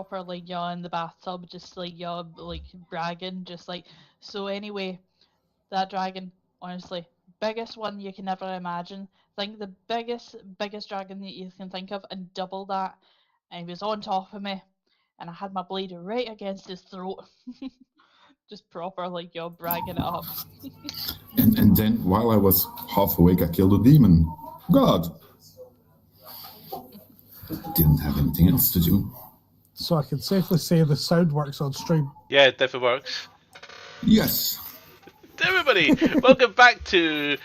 proper like yaw in the bathtub, just like yaw like bragging, just like. So anyway, that dragon, honestly, biggest one you can ever imagine. Think the biggest dragon that you can think of, and double that. And he was on top of me, and I had my blade right against his throat. Just proper like yaw bragging it up. And then while I was half awake, I killed a demon. God. Didn't have anything else to do. So I can safely say the sound works on stream. Yeah, it definitely works. Yes. Everybody, welcome back to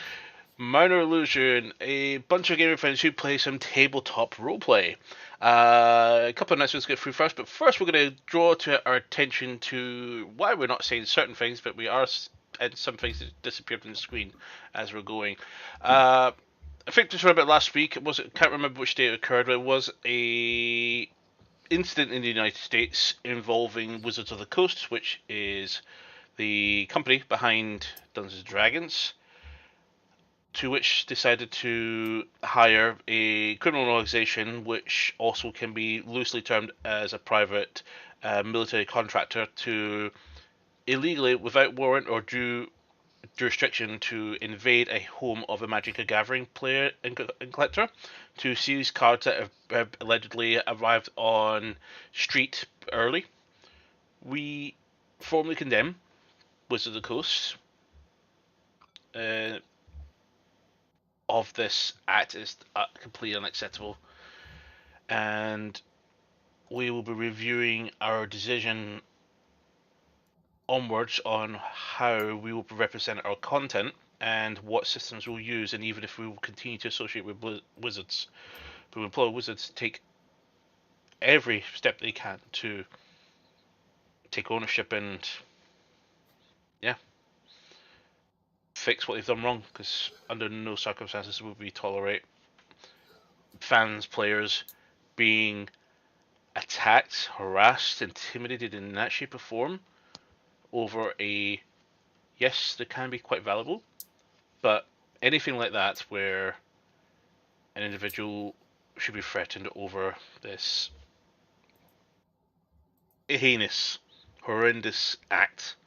Minor Illusion, a bunch of gaming friends who play some tabletop roleplay. A couple of announcements to get through first, but first we're going to draw to our attention to why we're not saying certain things, but we are, and some things that disappeared from the screen as we're going. I think this was about last week. Can't remember which day it occurred, but it was a incident in the United States involving Wizards of the Coast, which is the company behind Dungeons & Dragons, to which decided to hire a criminal organization which also can be loosely termed as a private military contractor to illegally, without warrant or due jurisdiction, to invade a home of a Magic the Gathering player and collector, to seize cards that have allegedly arrived on street early. We formally condemn Wizards of the Coast of this act is completely unacceptable, and we will be reviewing our decision onwards on how we will represent our content and what systems we'll use, and even if we will continue to associate with Wizards. We will implore Wizards to take every step they can to take ownership and fix what they've done wrong, because under no circumstances would we tolerate fans, players being attacked, harassed, intimidated in that shape or form over a, yes, that can be quite valuable, but anything like that where an individual should be threatened over this heinous, horrendous act.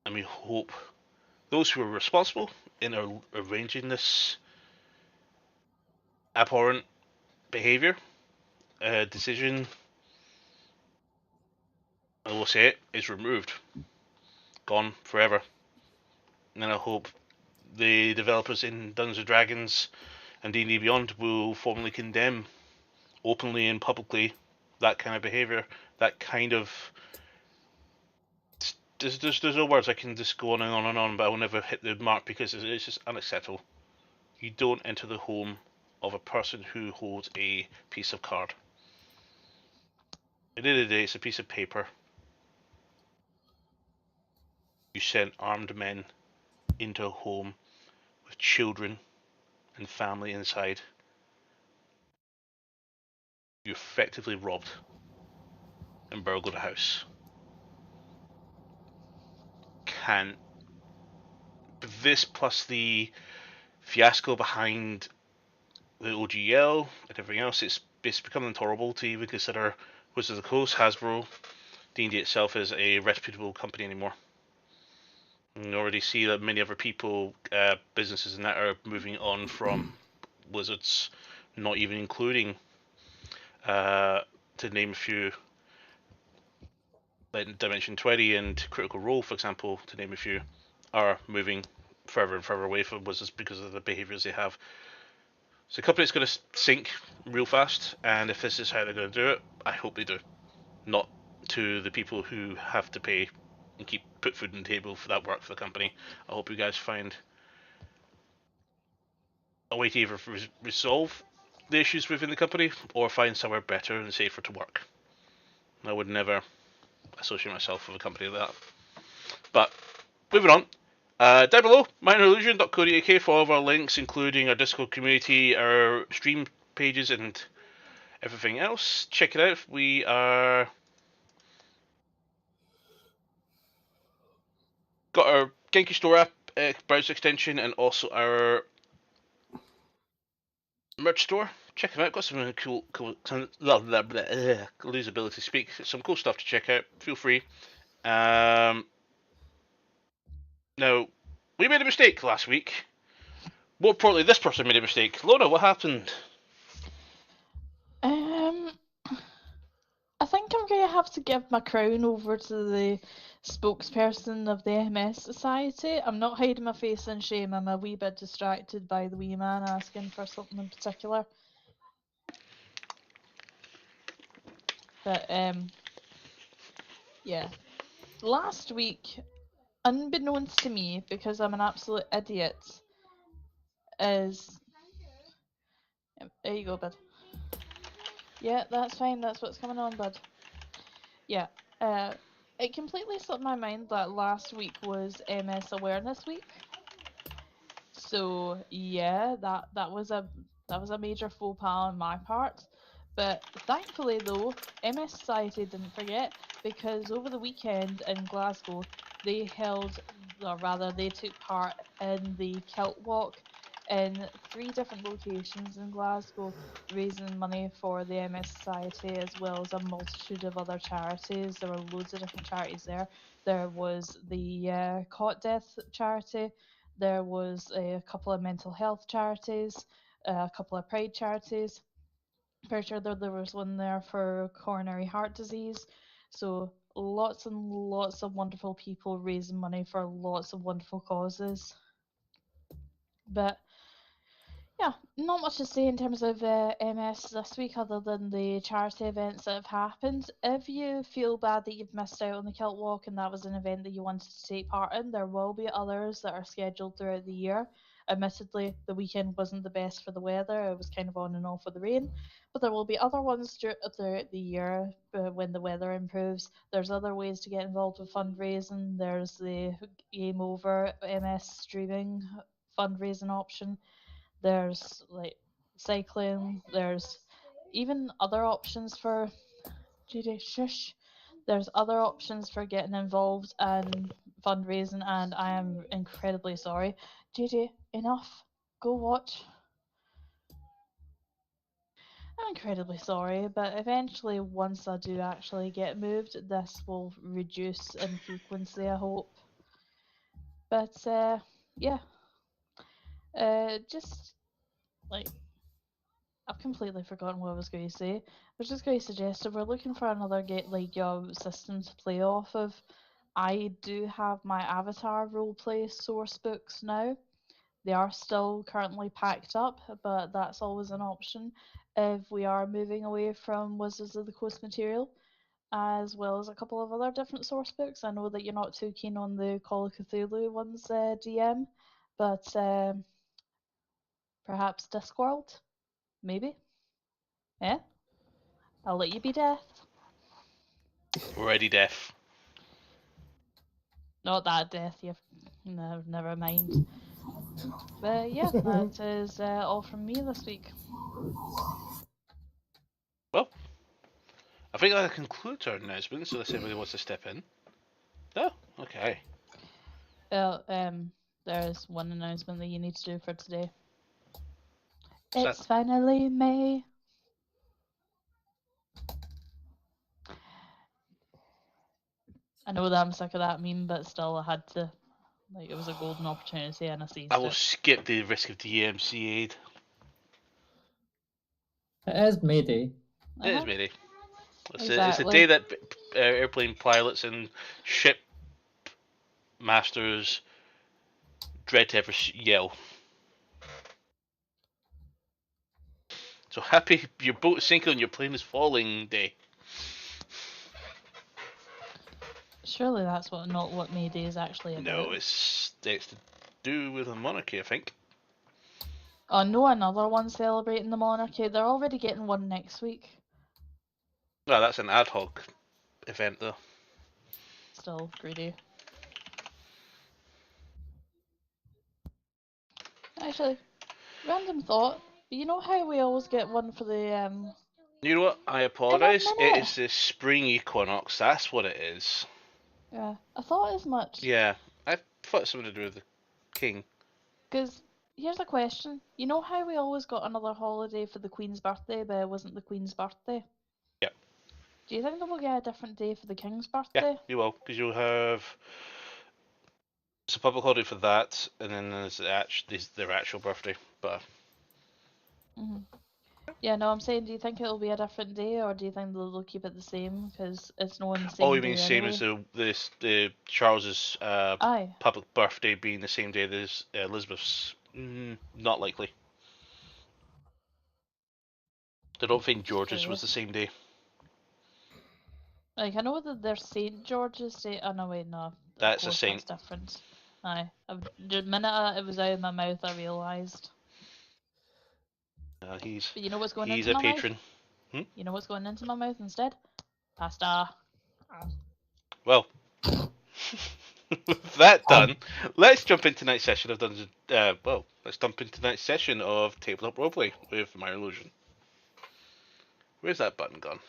And we hope those who are responsible in arranging this abhorrent behaviour, decision, I will say it, is removed, gone forever. And I hope the developers in Dungeons & Dragons and D&D Beyond will formally condemn openly and publicly that kind of behaviour, that kind of... There's no words, I can just go on and on and on, but I will never hit the mark because it's just unacceptable. You don't enter the home of a person who holds a piece of card. At the end of the day, it's a piece of paper. You sent armed men into a home with children and family inside. You effectively robbed and burgled a house. Can this, plus the fiasco behind the OGL and everything else, it's become intolerable to even consider Wizards of the Coast, Hasbro, D&D itself as a reputable company anymore. And you already see that many other people, businesses and that, are moving on from Wizards, not even including, to name a few, like Dimension 20 and Critical Role, for example, to name a few, are moving further and further away from Wizards because of the behaviours they have. So the company's going to sink real fast, and if this is how they're going to do it, I hope they do. Not to the people who have to pay and put food on the table for that work for the company. I hope you guys find a way to either resolve the issues within the company or find somewhere better and safer to work. I would never associate myself with a company like that. But moving on. Down below, minorillusion.co.uk for all of our links, including our Discord community, our stream pages, and everything else. Check it out. We are got our Genki Store app, browser extension, and also our merch store. check them out. Got some really cool, lose ability to speak. Some cool stuff to check out. Feel free. Now, we made a mistake last week. More importantly, this person made a mistake. Lorna, what happened? I think I'm going to have to give my crown over to the spokesperson of the MS Society. I'm not hiding my face in shame. I'm a wee bit distracted by the wee man asking for something in particular. But, yeah. Last week, unbeknownst to me, because I'm an absolute idiot, is... There you go, bud. Yeah, that's fine. That's what's coming on, bud. Yeah. It completely slipped my mind that last week was MS Awareness Week. So yeah, that was a major faux pas on my part. But thankfully though, MS Society didn't forget, because over the weekend in Glasgow they held, or rather they took part in the Kilt Walk in 3 different locations in Glasgow, raising money for the MS Society as well as a multitude of other charities. There were loads of different charities there. There was the Cot Death charity, there was a couple of mental health charities, a couple of pride charities. Pretty sure there was one there for coronary heart disease. So lots and lots of wonderful people raising money for lots of wonderful causes. But yeah, not much to say in terms of MS this week other than the charity events that have happened. If you feel bad that you've missed out on the Kilt Walk and that was an event that you wanted to take part in, there will be others that are scheduled throughout the year. Admittedly, the weekend wasn't the best for the weather. It was kind of on and off with the rain. But there will be other ones throughout the year when the weather improves. There's other ways to get involved with fundraising. There's the Game Over MS streaming fundraising option. There's like cycling, there's even other options for GD shush. There's other options for getting involved and fundraising, and I am incredibly sorry. JJ, enough. Go watch. I'm incredibly sorry, but eventually, once I do actually get moved, this will reduce in frequency, I hope. But, yeah. Just, like, I've completely forgotten what I was going to say. I was just going to suggest if we're looking for another system to play off of, I do have my Avatar roleplay source books now. They are still currently packed up, but that's always an option if we are moving away from Wizards of the Coast material, as well as a couple of other different source books. I know that you're not too keen on the Call of Cthulhu ones, DM, but perhaps Discworld? Maybe? Eh? I'll let you be death. Already deaf. Not that death, you've never mind. But yeah, that is all from me this week. Well, I think that concludes our announcements, unless anybody wants to step in. No? Okay. Well, there's one announcement that you need to do for today. What's It's finally May. I know that I'm sick of that meme, but still I had to. Like, it was a golden opportunity and I seized I will it. skip the risk of DMC aid. It is May Day. It is May Day. It's the Exactly. day that airplane pilots and ship masters dread to ever yell. So happy your boat is sinking and your plane is falling day. Surely that's not what May Day is actually about. No, it's to do with the monarchy, I think. Oh, no, another one celebrating the monarchy. They're already getting one next week. No, that's an ad hoc event, though. Still greedy. Actually, random thought. You know how we always get one for the You know what? I apologise. It is the spring equinox. That's what it is. Yeah, I thought as much. Yeah, I thought it was something to do with the king. Because Here's a question. You know how we always got another holiday for the Queen's birthday, but it wasn't the Queen's birthday? Yeah. Do you think that we'll get a different day for the King's Yeah, birthday? you will, because you'll have it's a public holiday for that, and then there's their actual birthday. But Yeah, no, I'm saying, do you think it'll be a different day, or do you think they'll keep it the same because it's not on the same oh, you day mean same anyway? as the Charles's Aye. public birthday being the same day as Elizabeth's? Not likely. I don't think Just George's was curious. the same day. Like, I know that there's St. George's Day. Oh, no, wait, no. Of That's a course, that's saint. different. Aye. The minute it was out of my mouth, I realised. He's But you know what's going he's into a my mouth? patron. You know what's going into my mouth instead? Pasta. Well, with that done, let's jump into tonight's session of Dungeon. Let's jump into tonight's session of Tabletop Roleplay with My Illusion. Where's that button gone?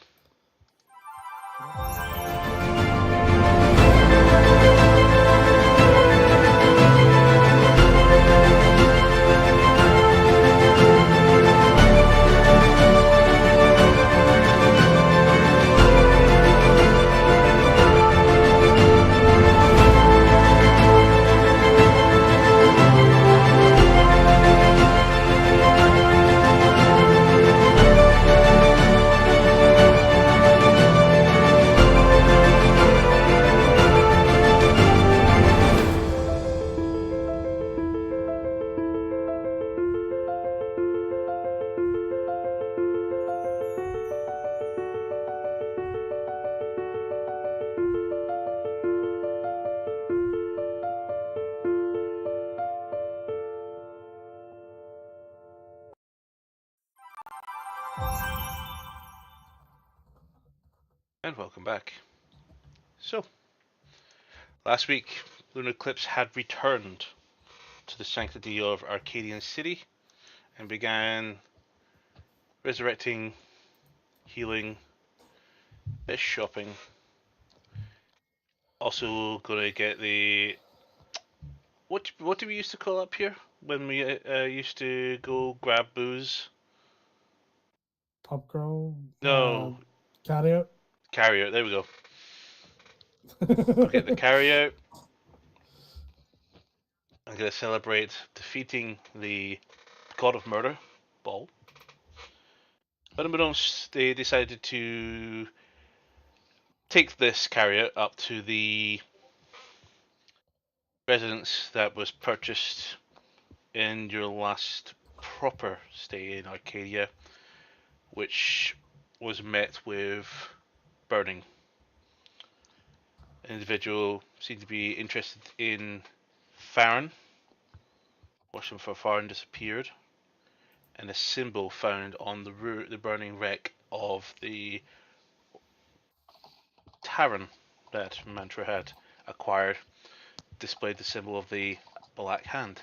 And welcome back. So, last week, Lunar Eclipse had returned to the sanctity of Arcadian City and began resurrecting, healing, fish shopping. Also, gonna get the what do we used to call up here when we used to go grab booze? Pub crawl. No, Carryout. carryout. There we go. We'll get the carryout. I'm gonna celebrate defeating the God of Murder, Ball. But unbeknownst, they decided to take this carrier up to the residence that was purchased in your last proper stay in Arcadia, which was met with burning. An individual seemed to be interested in Farron, watching for Farron disappeared, and a symbol found on the burning wreck of the tavern that Mantra had acquired displayed the symbol of the Black Hand.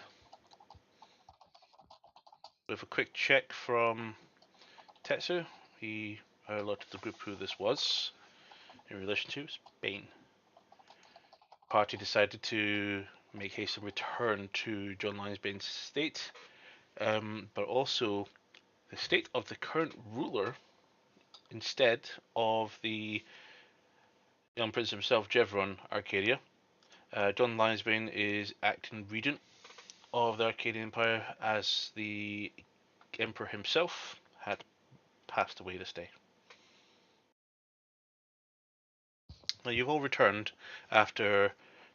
With a quick check from Tetsu, he alerted the group who this was in relation to Spain. The party decided to make haste and return to John Lionsbane's estate, but also the state of the current ruler instead of the young prince himself, Jevron Arcadia. John Lionsbane is acting regent of the Arcadian Empire as the emperor himself had passed away this day. Now you've all returned after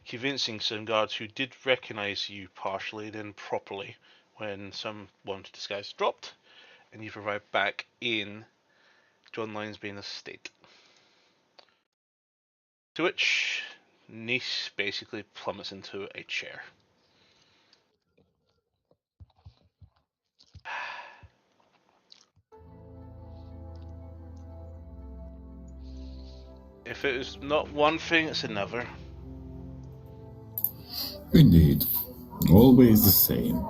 convincing some guards who did recognise you partially, then properly, when some wanted disguise dropped, and you've arrived back in John Lionsbane's estate. To which Nice basically plummets into a chair. If it is not one thing, it's another. Indeed. Always the same.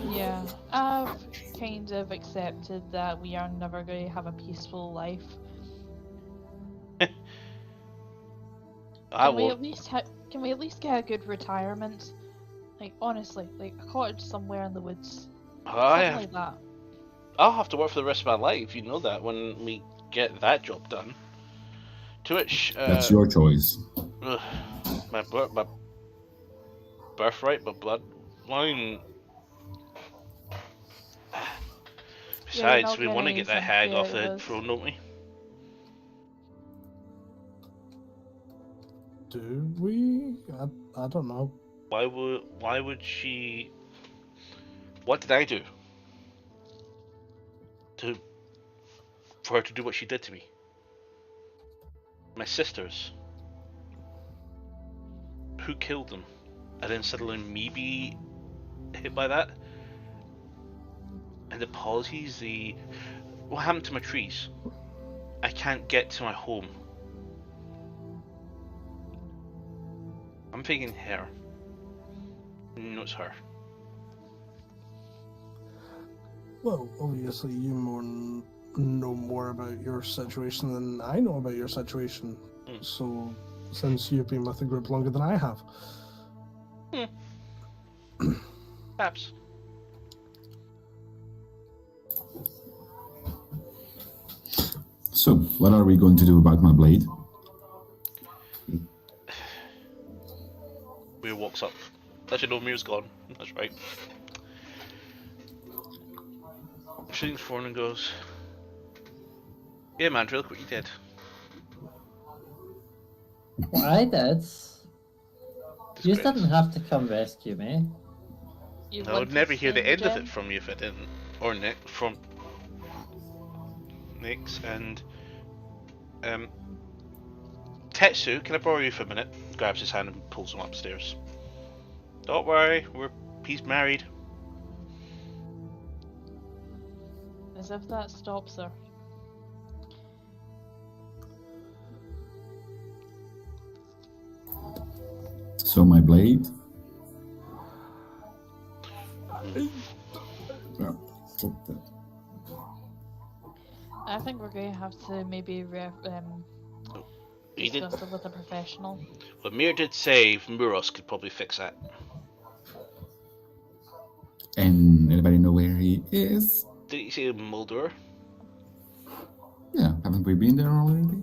Yeah, I've kind of accepted that we are never going to have a peaceful life. I Can we won't. at least can we at least get a good retirement? Like, honestly, like a cottage somewhere in the woods. I Something have, like that. I'll have to work for the rest of my life, you know that, when we get that job done. To which, That's your choice. ugh, my birthright, my bloodline. Yeah, you're Besides, not we want to getting get that any hag sympathy off out of the us. throne, don't we? Do we? I don't know. Why would she? What did I do for her to do what she did to me? My sisters. Who killed them? And then suddenly me be hit by that? And the policies, what happened to my trees? I can't get to my home. I'm thinking her. No, it's her. Well, obviously, you know more about your situation than I know about your situation. So, since you've been with the group longer than I have. Perhaps. So, what are we going to do about my blade? Mir walks up. Actually, no, Mir's gone. That's right. Shooting forward and goes, "Yeah, man, look what you did." What I did? You Disgrace. didn't have to come rescue me. You I want would to never hear the sing end of again? it from you if I didn't. Or Nick from Nix and Tetsu. Can I borrow you for a minute? Grabs his hand and pulls him upstairs. Don't worry, he's married. As if that stops her. So, my blade? Well, fuck that. I think we're going to have to maybe He did. discuss it with a professional. But Mir did say Muros could probably fix that. And anybody know where he is? Did you say Mulder? Yeah, haven't we been there already?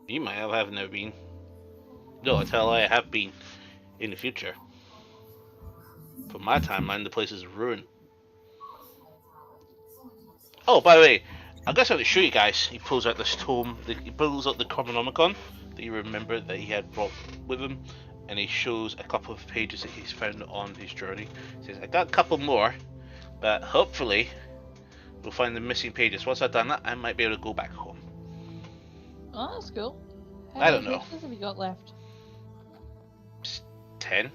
You might have, I've never been. No, I tell I have been in the future. From my timeline, the place is a ruin. Oh, by the way, I got something to show you guys. He pulls out this tome. He pulls out the Chronomicon that you remember that he had brought with him, and he shows a couple of pages that he's found on his journey. He says, "I got a couple more, but hopefully we'll find the missing pages. Once I've done that, I might be able to go back home." Oh, that's cool. How I don't many know. pages have you got left? 10.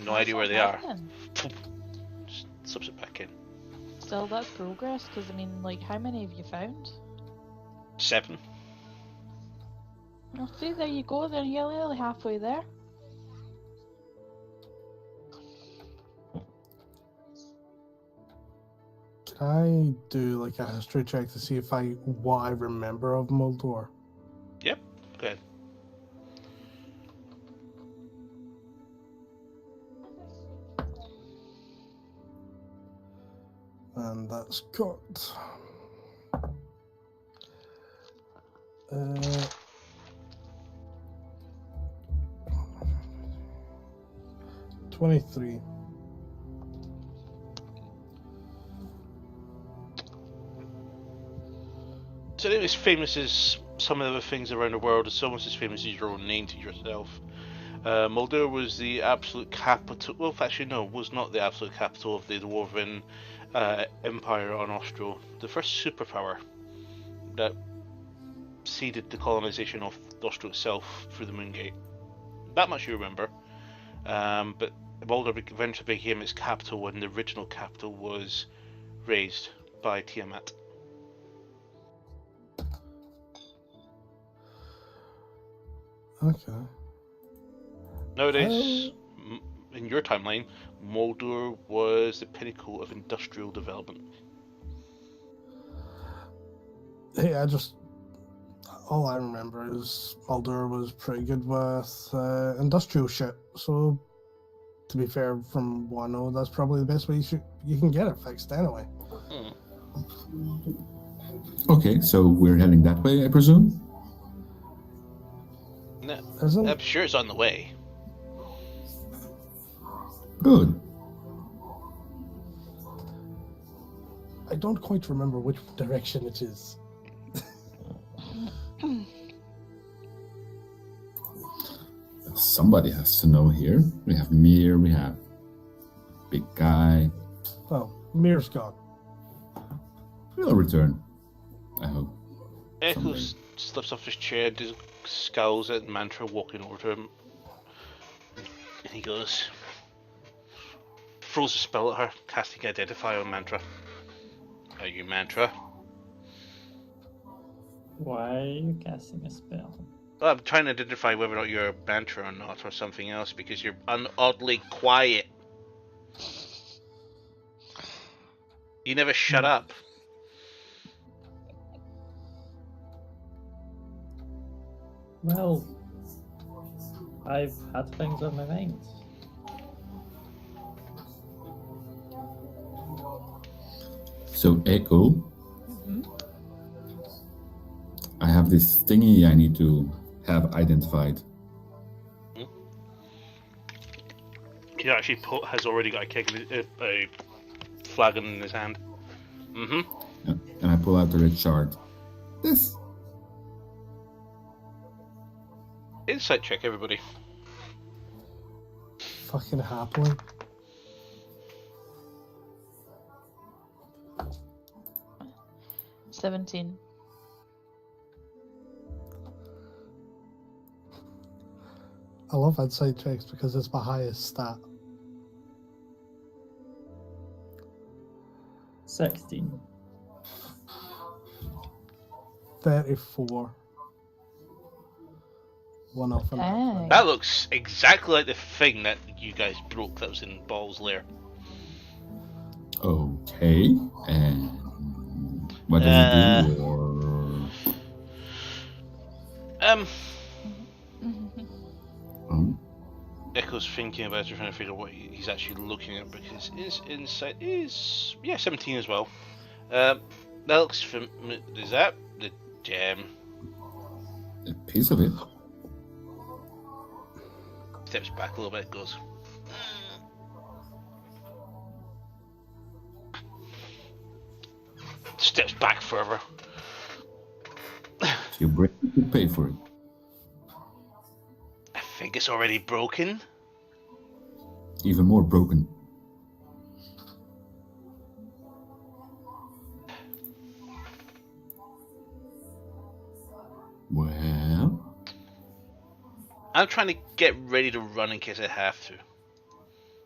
No That's idea where not they bad are. then. Just slips it back in. Still, that's progress, because, I mean, like, how many have you found? 7. Well, see, there you go, then you're nearly halfway there. Can I do like a history check to see what I remember of Moldor? Yep. Go ahead. And that's got 23. So it was famous as some of the other things around the world. It's almost as famous as your own name to yourself. Moldor was the absolute capital. Well, actually, no, was not the absolute capital of the Dwarven Empire on Austro. The first superpower that ceded the colonization of Austro itself through the Moongate. That much you remember. But Moldor eventually became its capital when the original capital was razed by Tiamat. Okay. Nowadays, in your timeline, Moldor was the pinnacle of industrial development. Hey, All I remember is Mulder was pretty good with industrial shit. So, to be fair, from what I know, that's probably the best way you can get it fixed anyway. Okay, so we're heading that way, I presume? No, Isn't I'm sure it's on the way. Good. I don't quite remember which direction it is. Somebody has to know here. We have Mir, we have Big Guy. Well, Mir's gone. We'll return, I hope. Echo slips off his chair, scowls at Mantra walking over to him. And he goes, throws a spell at her, casting Identify on Mantra. Are you Mantra? Why are you casting a spell? Well, I'm trying to identify whether or not you're a Mantra or not, or something else, because you're oddly quiet. You never shut up. Well, I've had things on my mind. So, Echo, I have this thingy I need to have identified. He actually has already got a keg, a flagon in his hand. Yeah, and I pull out the red shard. This. Insight check, everybody. Fucking happily. $17. I love insight checks because it's my highest stat. 16. 34. One off an Dang. That looks exactly like the thing that you guys broke that was in Ball's lair. Okay, and what does it do? Or Echo's thinking about it, trying to figure out what he's actually looking at, because his insight is 17 as well. That looks is that the gem? a piece of it. Steps back a little bit, goes. Steps back further. You break it, you pay for it. I think it's already broken. Even more broken. Well, I'm trying to get ready to run in case I have to.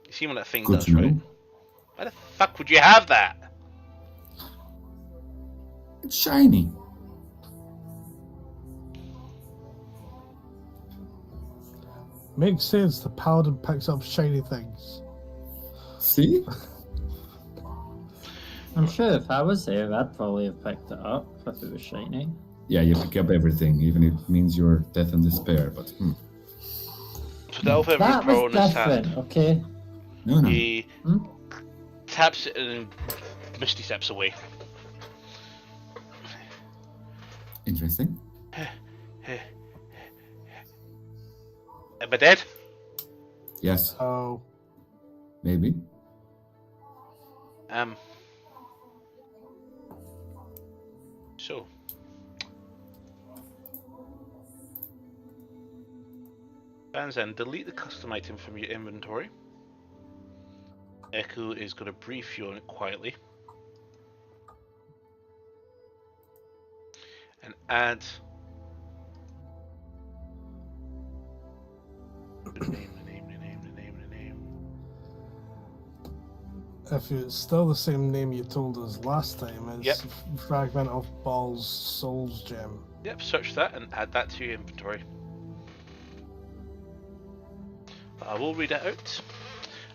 You see what that thing good does, to know. right? Why the fuck would you have that? It's shiny. Makes sense, the paladin picks up shiny things. See? I'm sure if I was there, I'd probably have picked it up if it was shiny. Yeah, you pick up everything, even if it means your death and despair, but So the elf That pro was on his hand. different, okay? no. He taps it and Misty steps away. Interesting. Am I dead? Yes, Oh, maybe. So. Banzan, delete the custom item from your inventory. Echo is going to brief you on it quietly. And add the name. if it's still the same name you told us last time, it's Yep. Fragment of Ball's Soul's Gem. Yep, search that and add that to your inventory. I will read it out.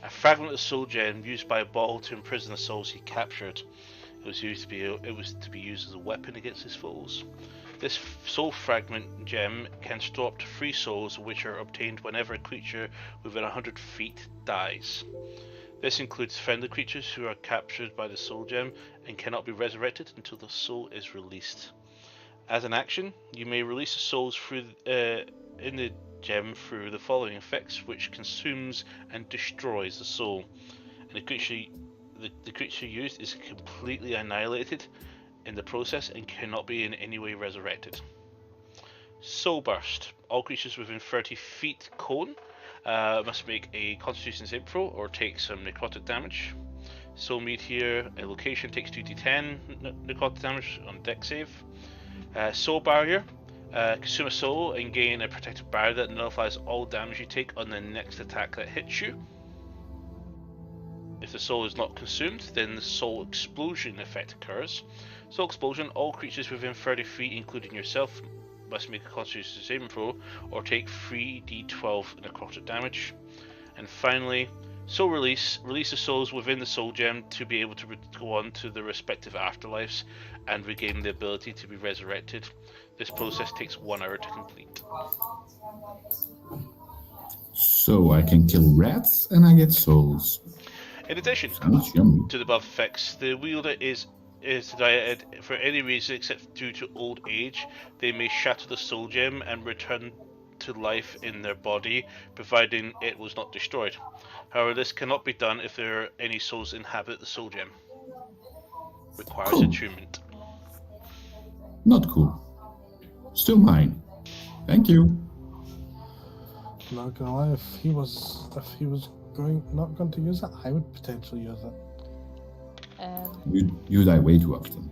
A fragment of soul gem used by a ball to imprison the souls he captured. It was to be used as a weapon against his foes. This soul fragment gem can store up to 3 souls, which are obtained whenever a creature within 100 feet dies. This includes friendly creatures who are captured by the soul gem and cannot be resurrected until the soul is released. As an action, you may release the souls through in the gem through the following effects, which consumes and destroys the soul. And the creature used is completely annihilated in the process and cannot be in any way resurrected. Soul Burst. All creatures within 30 feet cone must make a Constitution save throw or take some necrotic damage. Soul Meteor, a location, takes 2d10 necrotic damage on dex save. Soul Barrier. Consume a soul and gain a protective barrier that nullifies all damage you take on the next attack that hits you. If the soul is not consumed, then the soul explosion effect occurs. Soul explosion, all creatures within 30 feet, including yourself, must make a Constitution saving throw or take 3d12 necrotic damage. And finally, soul release. Release the souls within the soul gem to be able to go on to the respective afterlives and regain the ability to be resurrected. This process takes 1 hour to complete. So I can kill rats and I get souls. In addition Sounds yummy. to the above effects, the wielder is to die for any reason except due to old age. They may shatter the soul gem and return to life in their body, providing it was not destroyed. However, this cannot be done if there are any souls inhabit the soul gem. Requires Cool. attunement. Not cool. Still mine. Thank you. Not gonna lie, if he was not going to use it, I would potentially use it. You die way too often.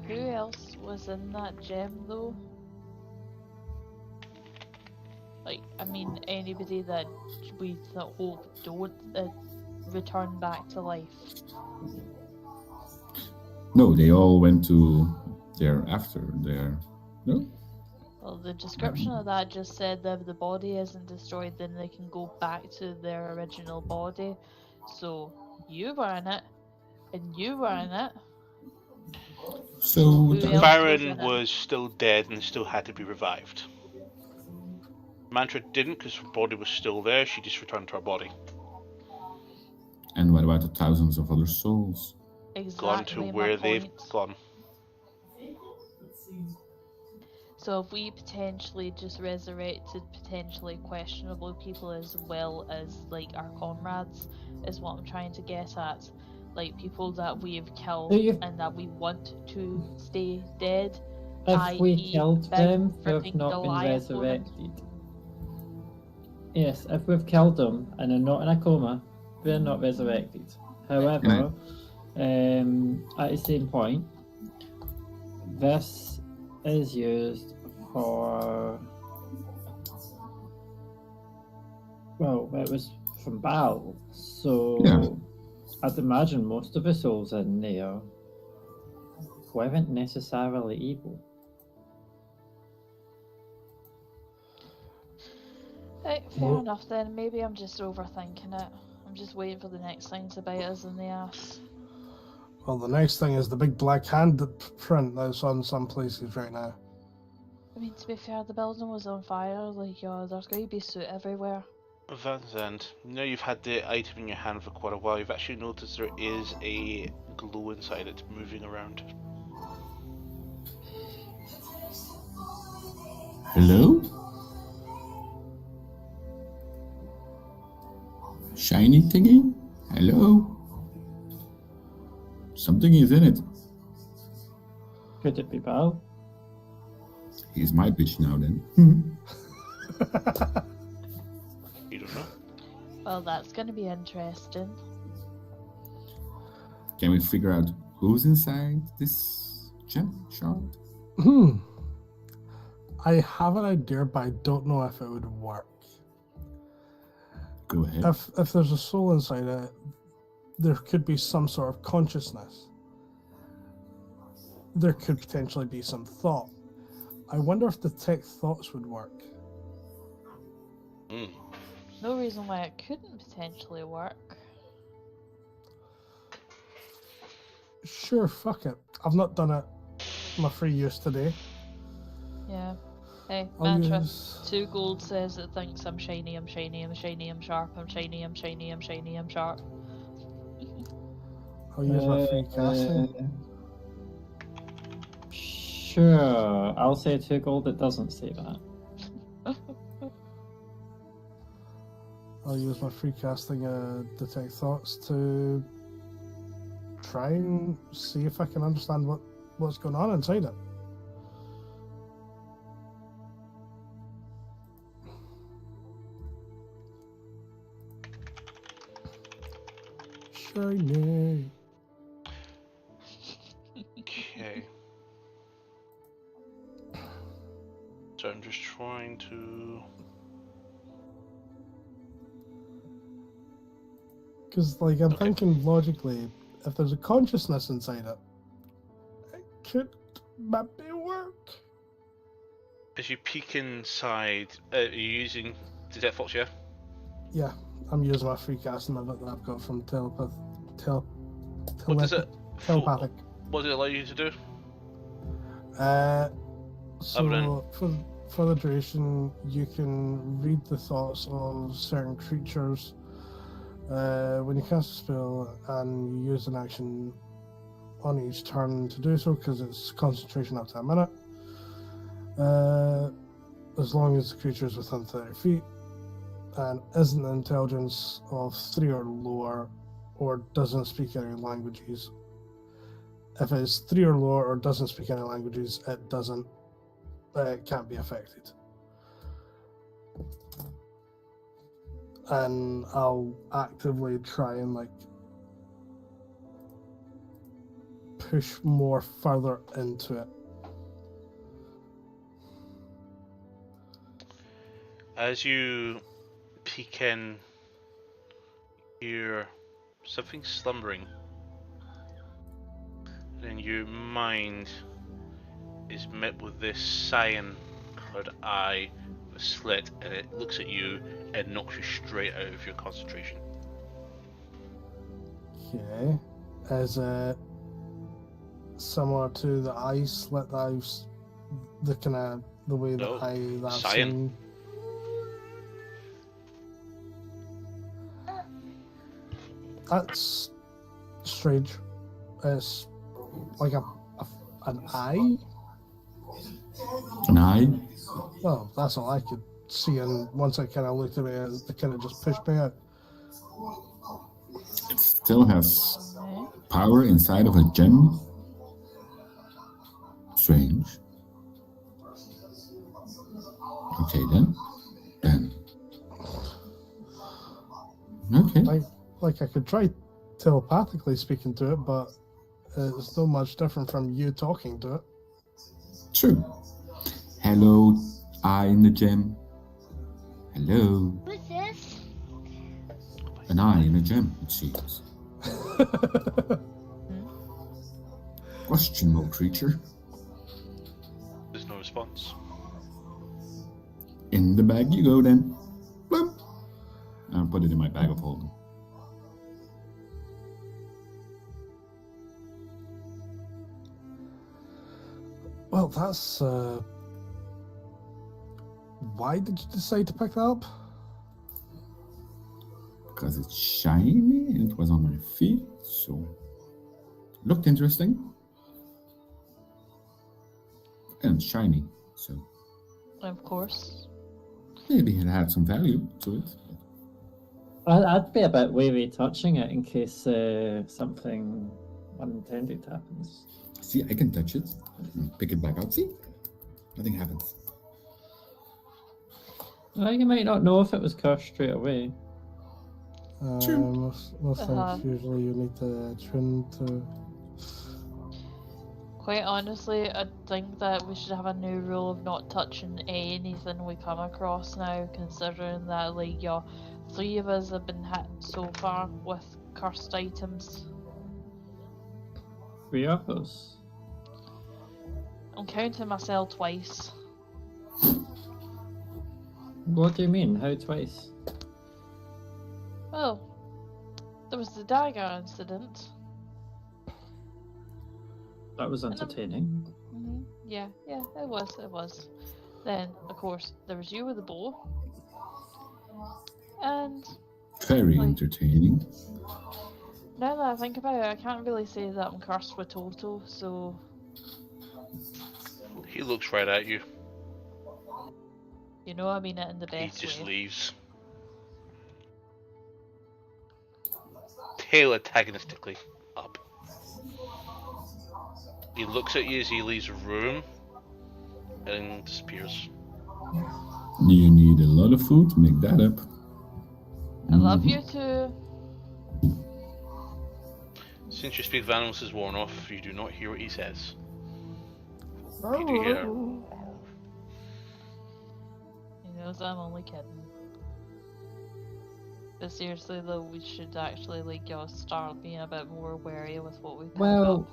Who else was in that gem though? Like, I mean, anybody that we hope don't return back to life. No, they all went to there after there. No? Well, the description of that just said that if the body isn't destroyed, then they can go back to their original body. So, you were in it, and you were in it. So Who that- else Baron in it? was still dead and still had to be revived. Mantra didn't because her body was still there, she just returned to her body. And what about the thousands of other souls? Exactly Gone to my where they've point. gone. So if we potentially just resurrected potentially questionable people as well as like our comrades, is what I'm trying to get at. Like people that we've killed and that we want to stay dead. If we i.e. killed big them, they've freaking not been Goliath woman. resurrected. Yes, if we've killed them and they're not in a coma, they're not resurrected. However, at the same point, this is used for... Well, it was from battle, so Yeah. I'd imagine most of the souls in there weren't necessarily evil. Right, fair Well- enough then. Maybe I'm just overthinking it. I'm just waiting for the next thing to bite us in the ass. Well, the next thing is the big black hand print that's on some places right now. I mean, to be fair, the building was on fire. Like, there's going to be soot everywhere. Van's End. Now you've had the item in your hand for quite a while, you've actually noticed there is a glow inside it moving around. Hello? Shiny thingy? Hello? Something is in it. Could it be Val? He's my bitch now then. You don't know. Well, that's going to be interesting. Can we figure out who's inside this gem shard? I have an idea, but I don't know if it would work. Go ahead. If there's a soul inside it, there could be some sort of consciousness. There could potentially be some thought. I wonder if detect thoughts would work. No reason why it couldn't potentially work. Sure, fuck it. I've not done it my free use today. Yeah. Hey, I'll mantra. use 2 gold says it thinks I'm shiny, I'm shiny, I'm shiny, I'm sharp, I'm shiny, I'm shiny, I'm shiny, I'm sharp. I'll use my free casting. Sure, I'll say 2 gold. It doesn't say that. I'll use my free casting detect thoughts to try and see if I can understand what's going on inside it. Shiny. Okay. So I'm just trying to. Because, like, I'm Okay. thinking logically, if there's a consciousness inside it, it could maybe work. As you peek inside, are you using detect thoughts? Yeah. Yeah, I'm using my free casting that I've got from What does it? telepathic. What does it allow you to do? So for the duration, you can read the thoughts of certain creatures. When you cast a spell and you use an action on each turn to do so, because it's concentration up to a minute. As long as the creature is within 30 feet and isn't an intelligence of 3 or lower, or doesn't speak any languages. If it's 3 or lower or doesn't speak any languages, it can't be affected. And I'll actively try and push more further into it. As you peek in, you hear something slumbering, and your mind is met with this cyan-colored eye with a slit, and it looks at you and knocks you straight out of your concentration. Okay. Is it similar to the eye slit that the way that No, that I've cyan. seen? That's strange. It's like an eye. An eye? Well, that's all I could see, and once I kind of looked at it, it kind of just pushed me out. It still has Okay. power inside of a gem? Strange. Okay then. Okay. Like I could try telepathically speaking to it, but it's not much different from you talking to it. True. Hello, eye in the gem. Hello. Who's this? An eye in a gem, it seems. Questionable creature. There's no response. In the bag you go then. Boom. I'll put it in my bag of holding. Well, that's why did you decide to pick that up? Because it's shiny and it was on my feet, so looked interesting. And shiny, so Of course. maybe it had some value to it. I'd be a bit wary touching it in case something unintended happens. See, I can touch it and pick it back out. See? Nothing happens. Well, you might not know if it was cursed straight away. True. Most things usually you need to tune to. Quite honestly, I think that we should have a new rule of not touching anything we come across now, considering that, like, 3 of us have been hit so far with cursed items. 3 of us. I'm counting myself twice. What do you mean? How twice? Well, there was the dagger incident. That was entertaining. Yeah, it was. Then, of course, there was you with the bow. And Very like, entertaining. now that I think about it, I can't really say that I'm cursed with Toto, so He looks right at you. you know I mean it in the He best just way. leaves. Tail antagonistically up. He looks at you as he leaves the room and disappears. Do you need a lot of food to make that up? I love you too. Since your speak of animals is worn off, you do not hear what he says. You do hear. He knows I'm only kidding. But seriously though, we should actually start being a bit more wary with what we pick Well,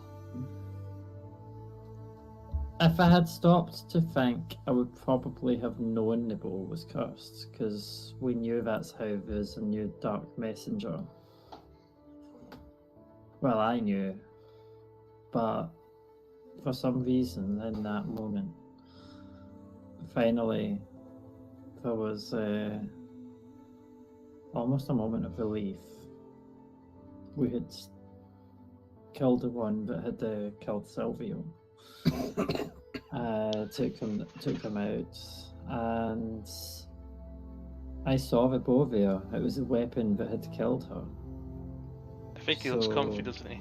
up. if I had stopped to think, I would probably have known the bow was cursed, because we knew that's how there's a new dark messenger. Well, I knew, but for some reason in that moment, finally, there was almost a moment of relief. We had killed the one that had killed Silvio. Took him out, and I saw the bow there. It was a weapon that had killed her. I think he looks comfy, doesn't he?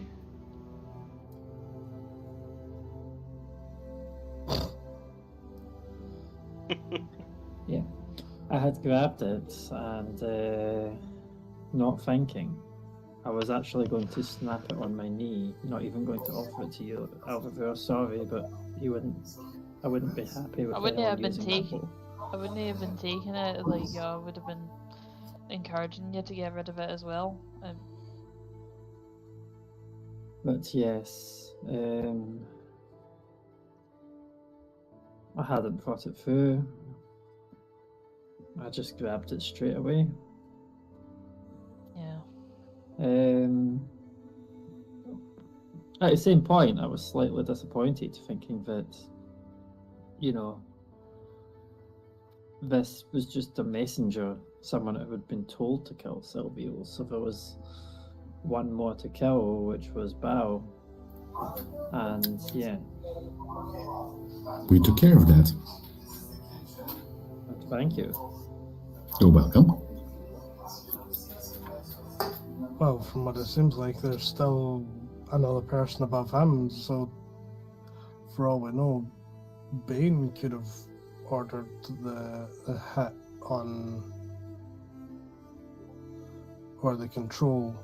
Yeah, I had grabbed it and, not thinking, I was actually going to snap it on my knee, not even going to offer it to you. Oliver, sorry, but I wouldn't be happy with I wouldn't anyone have been using that bow. I wouldn't have been taking it, I would have been encouraging you to get rid of it as well. But yes, I hadn't thought it through. I just grabbed it straight away. Yeah. At the same point, I was slightly disappointed, thinking that, this was just a messenger, someone who had been told to kill Silvio. So there was one more to kill, which was Bao. And yeah. We took care of that. Thank you. You're welcome. Well, from what it seems like, there's still another person above him, so for all we know, Bane could have ordered the hit on, or the control.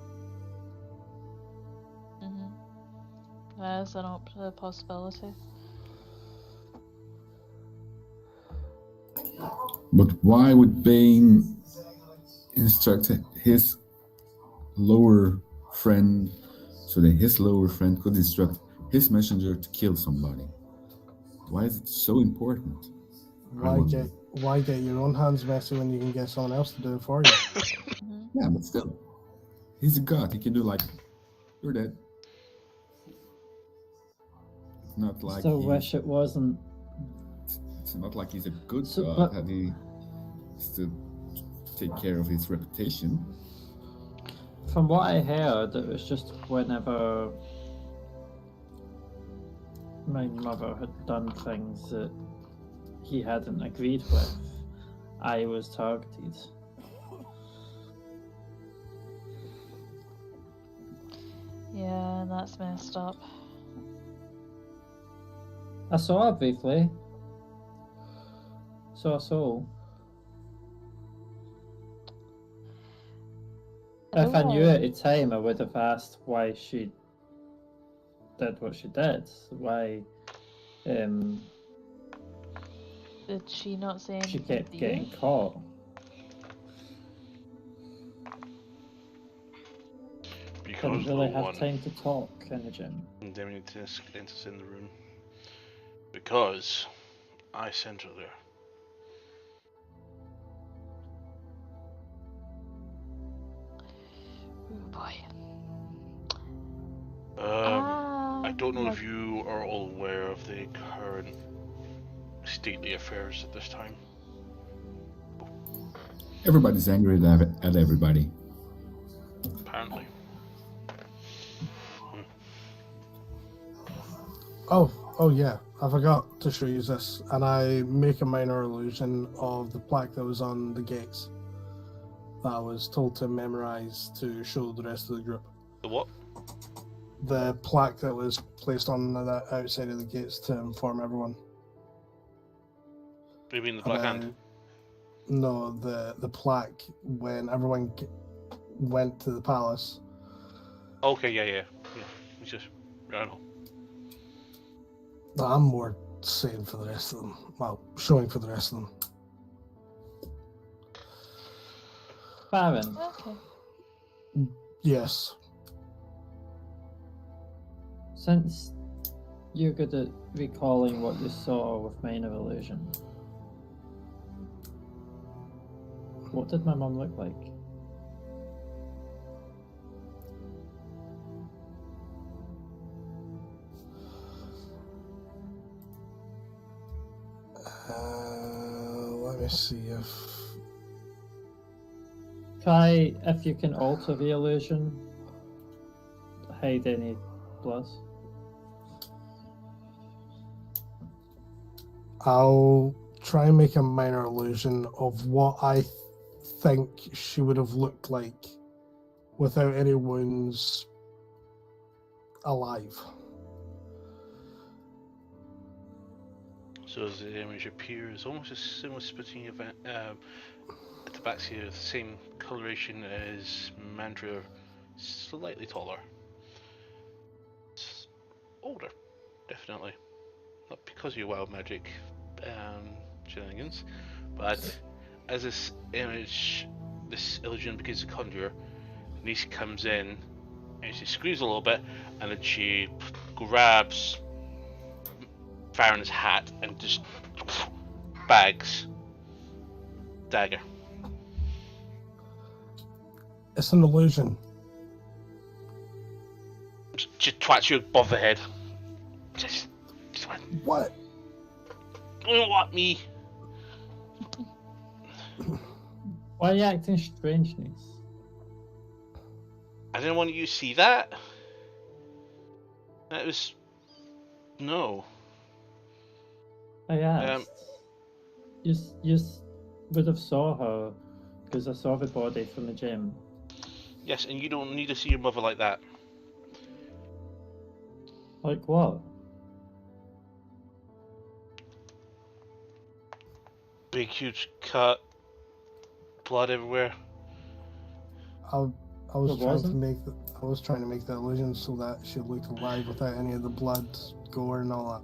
That is a possibility. But why would Bane instruct his lower friend so that his lower friend could instruct his messenger to kill somebody? Why is it so important? Why get your own hands messy when you can get someone else to do it for you? Yeah, but still, he's a god. He can do you're dead. It's not like Still wish it wasn't. It's not like he's a good god that he has to take care of his reputation. From what I heard, it was just whenever my mother had done things that he hadn't agreed with, I was targeted. Yeah, that's messed up. I saw her briefly. Saw a soul. If I knew at the time, I would have asked why she did what she did. Why Did she not say anything? she kept to getting you? caught. Because Didn't really no have one. time to talk in the gym. And Demonitus enters in the room. Because I sent her there. Oh boy. I don't know if you are all aware of the current stately affairs at this time. Everybody's angry at everybody. Apparently. Oh yeah, I forgot to show you this, and I make a minor illusion of the plaque that was on the gates that I was told to memorize to show the rest of the group. The what? The plaque that was placed on the outside of the gates to inform everyone. You mean the Black Hand? No, the plaque when everyone went to the palace. Okay, yeah. It's just, I don't know. But I'm more saying for the rest of them. Well, showing for the rest of them. Baron, Okay. Yes. since you're good at recalling what you saw with minor illusion, what did my mum look like? Let me see if... Try, if you can alter the illusion, hide any blood. I'll try and make a minor illusion of what I think she would have looked like without any wounds alive. So as the image appears, almost a similar splitting event. Atabaxia, the same coloration as Mandra, slightly taller. It's older, definitely. Not because of your wild magic shenanigans, but as this image, this illusion begins to conjure, Nice comes in and she screams a little bit, and then she grabs Farron's hat and just bags dagger. It's an illusion. She twats you above the head. Just What? don't want me. Why are you acting strangeness? I didn't want you to see that. That was no. I asked. You would have saw her because I saw the body from the gym. Yes, and you don't need to see your mother like that. Like what? Big, huge cut, blood everywhere. I was It trying wasn't? to make the illusion so that she looked alive without any of the blood, gore, and all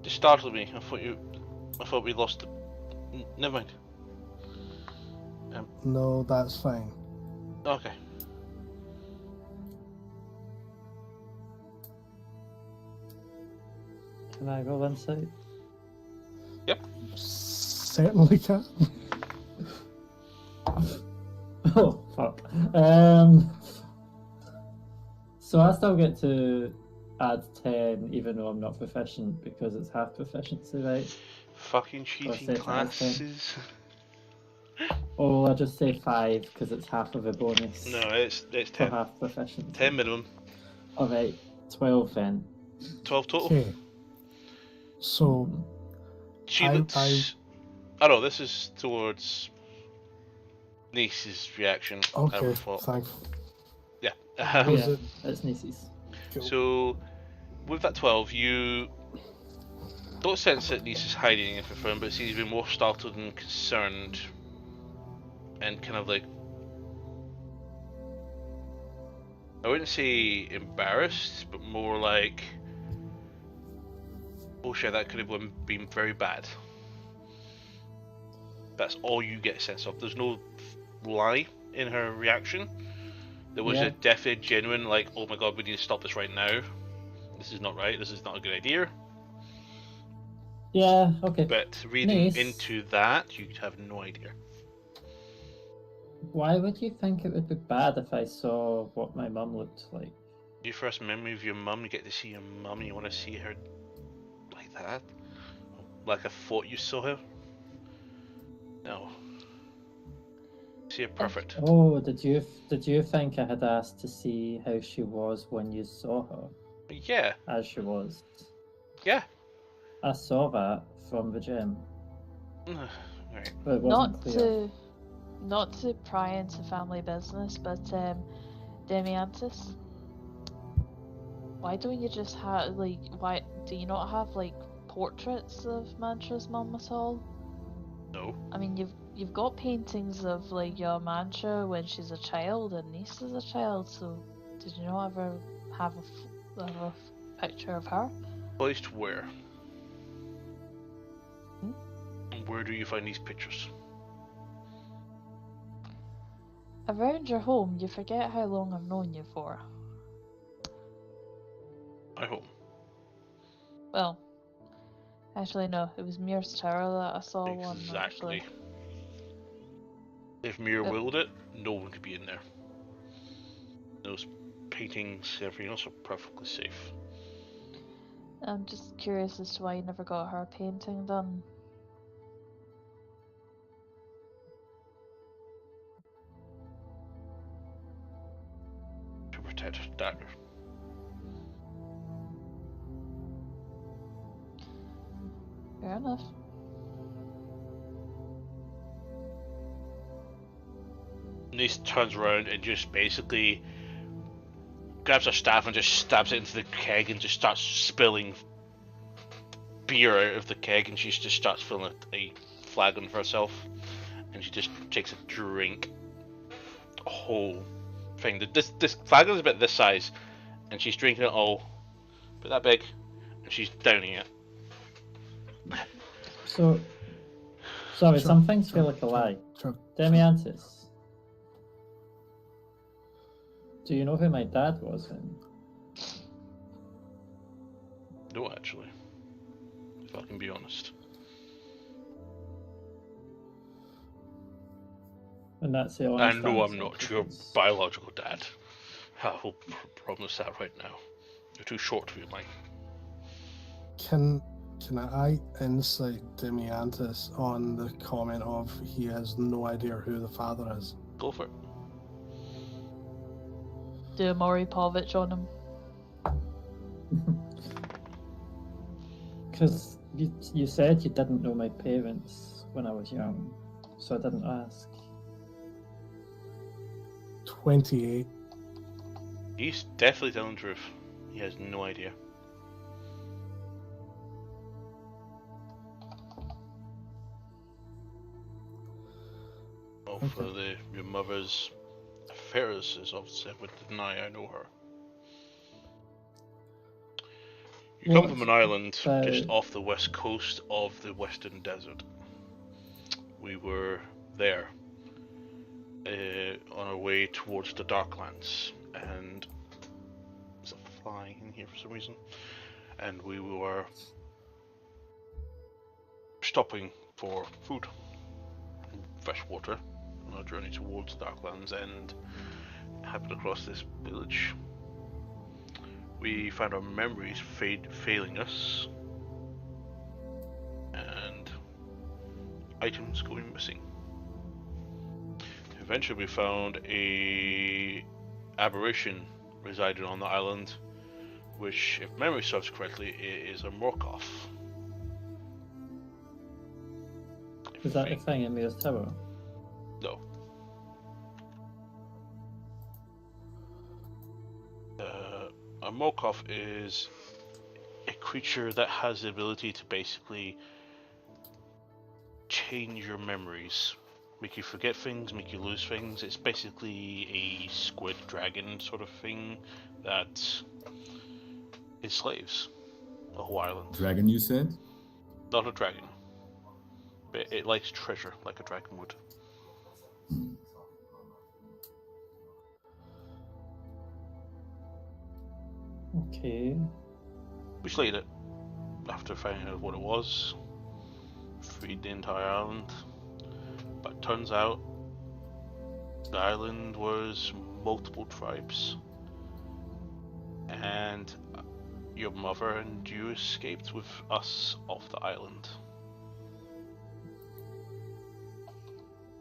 Just startled me. I thought we lost. Never mind. that. No, that's fine. Okay. Can I roll insight? Certainly can. Oh fuck. So I still get to add 10 even though I'm not proficient because it's half proficiency, right? Fucking Or cheating say it's classes. Or will I just say 5 because it's half of a bonus No, it's for 10. half proficiency? 10 minimum. Alright, 12 then. 12 total. Okay. So She I- looks. Oh no, this is towards Niece's reaction. I would okay, have thought. thanks. Yeah. Was Yeah, it- it's Nieces. Cool. So, with that 12, you don't sense that Niece is hiding anything from him, but seems to be more startled and concerned, and kind of like, I wouldn't say embarrassed, but more like, oh shit, that could have been very bad. That's all you get a sense of. There's no lie in her reaction. There was Yeah. a definite, genuine, like, oh my god, we need to stop this right now. This is not right. This is not a good idea. Yeah, okay. But reading Nice. into that, you have no idea. Why would you think it would be bad if I saw what my mum looked like? Your first memory of your mum, you get to see your mum, you want to see her like that? Like I thought you saw her? No. See her perfect. Oh, did you think I had asked to see how she was when you saw her, Yeah, as she was? yeah. I saw that from the gym, Right. but it wasn't Not clear. not to pry into family business, but Demiantis, why don't you just have why do you not have like portraits of Mantra's mum at all? No. I mean, you've got paintings of like your Mantra when she's a child and niece is a child. So did you not ever have a picture of her? Placed where? Hmm? Where do you find these pictures? Around your home, you forget how long I've known you for. My home. Well, actually no, it was Mir's Tower that I saw one Exactly. actually. If Mir Yep. willed it, no one could be in there. Those paintings, everything else are perfectly safe. I'm just curious as to why you never got her painting done. To protect her dagger. Fair enough. Nice turns around and just basically grabs her staff and just stabs it into the keg and just starts spilling beer out of the keg, and she just starts filling a flagon for herself, and she just takes a drink. A whole thing. This flagon is about this size, and she's drinking it all, about that big, and she's downing it. So, sorry, Chuck, some things feel Chuck, like a lie. Chuck, Demiantis, do you know who my dad was then? No, actually, if I can be honest. And that's the I honest know I'm answer, not your because- biological dad. I will promise that right now. You're too short to be mine. Can I insight Demiantis on the comment of he has no idea who the father is? Go for it. Do a Maury Povich on him. Because you said you didn't know my parents when I was young, so I didn't ask. 28. He's definitely telling the truth. He has no idea. Oh, for your mother's affairs is obviously I would deny I know her. You come from an island just off the west coast of the Western Desert. We were there on our way towards the Darklands, and there's a fly in here for some reason, and we were stopping for food and fresh water on our journey towards the Darklands, and happened across this village. We found our memories failing us, and items going missing. Eventually we found a aberration residing on the island, which, if memory serves correctly, is a Morkoth. Is that the thing in Mir's Tower? No. A Morkoth is a creature that has the ability to basically change your memories, make you forget things, make you lose things. It's basically a squid dragon sort of thing that enslaves the whole island. Dragon, you said? Not a dragon, but it likes treasure like a dragon would. Okay. We slayed it after finding out what it was, freed the entire island, but it turns out the island was multiple tribes. And your mother and you escaped with us off the island.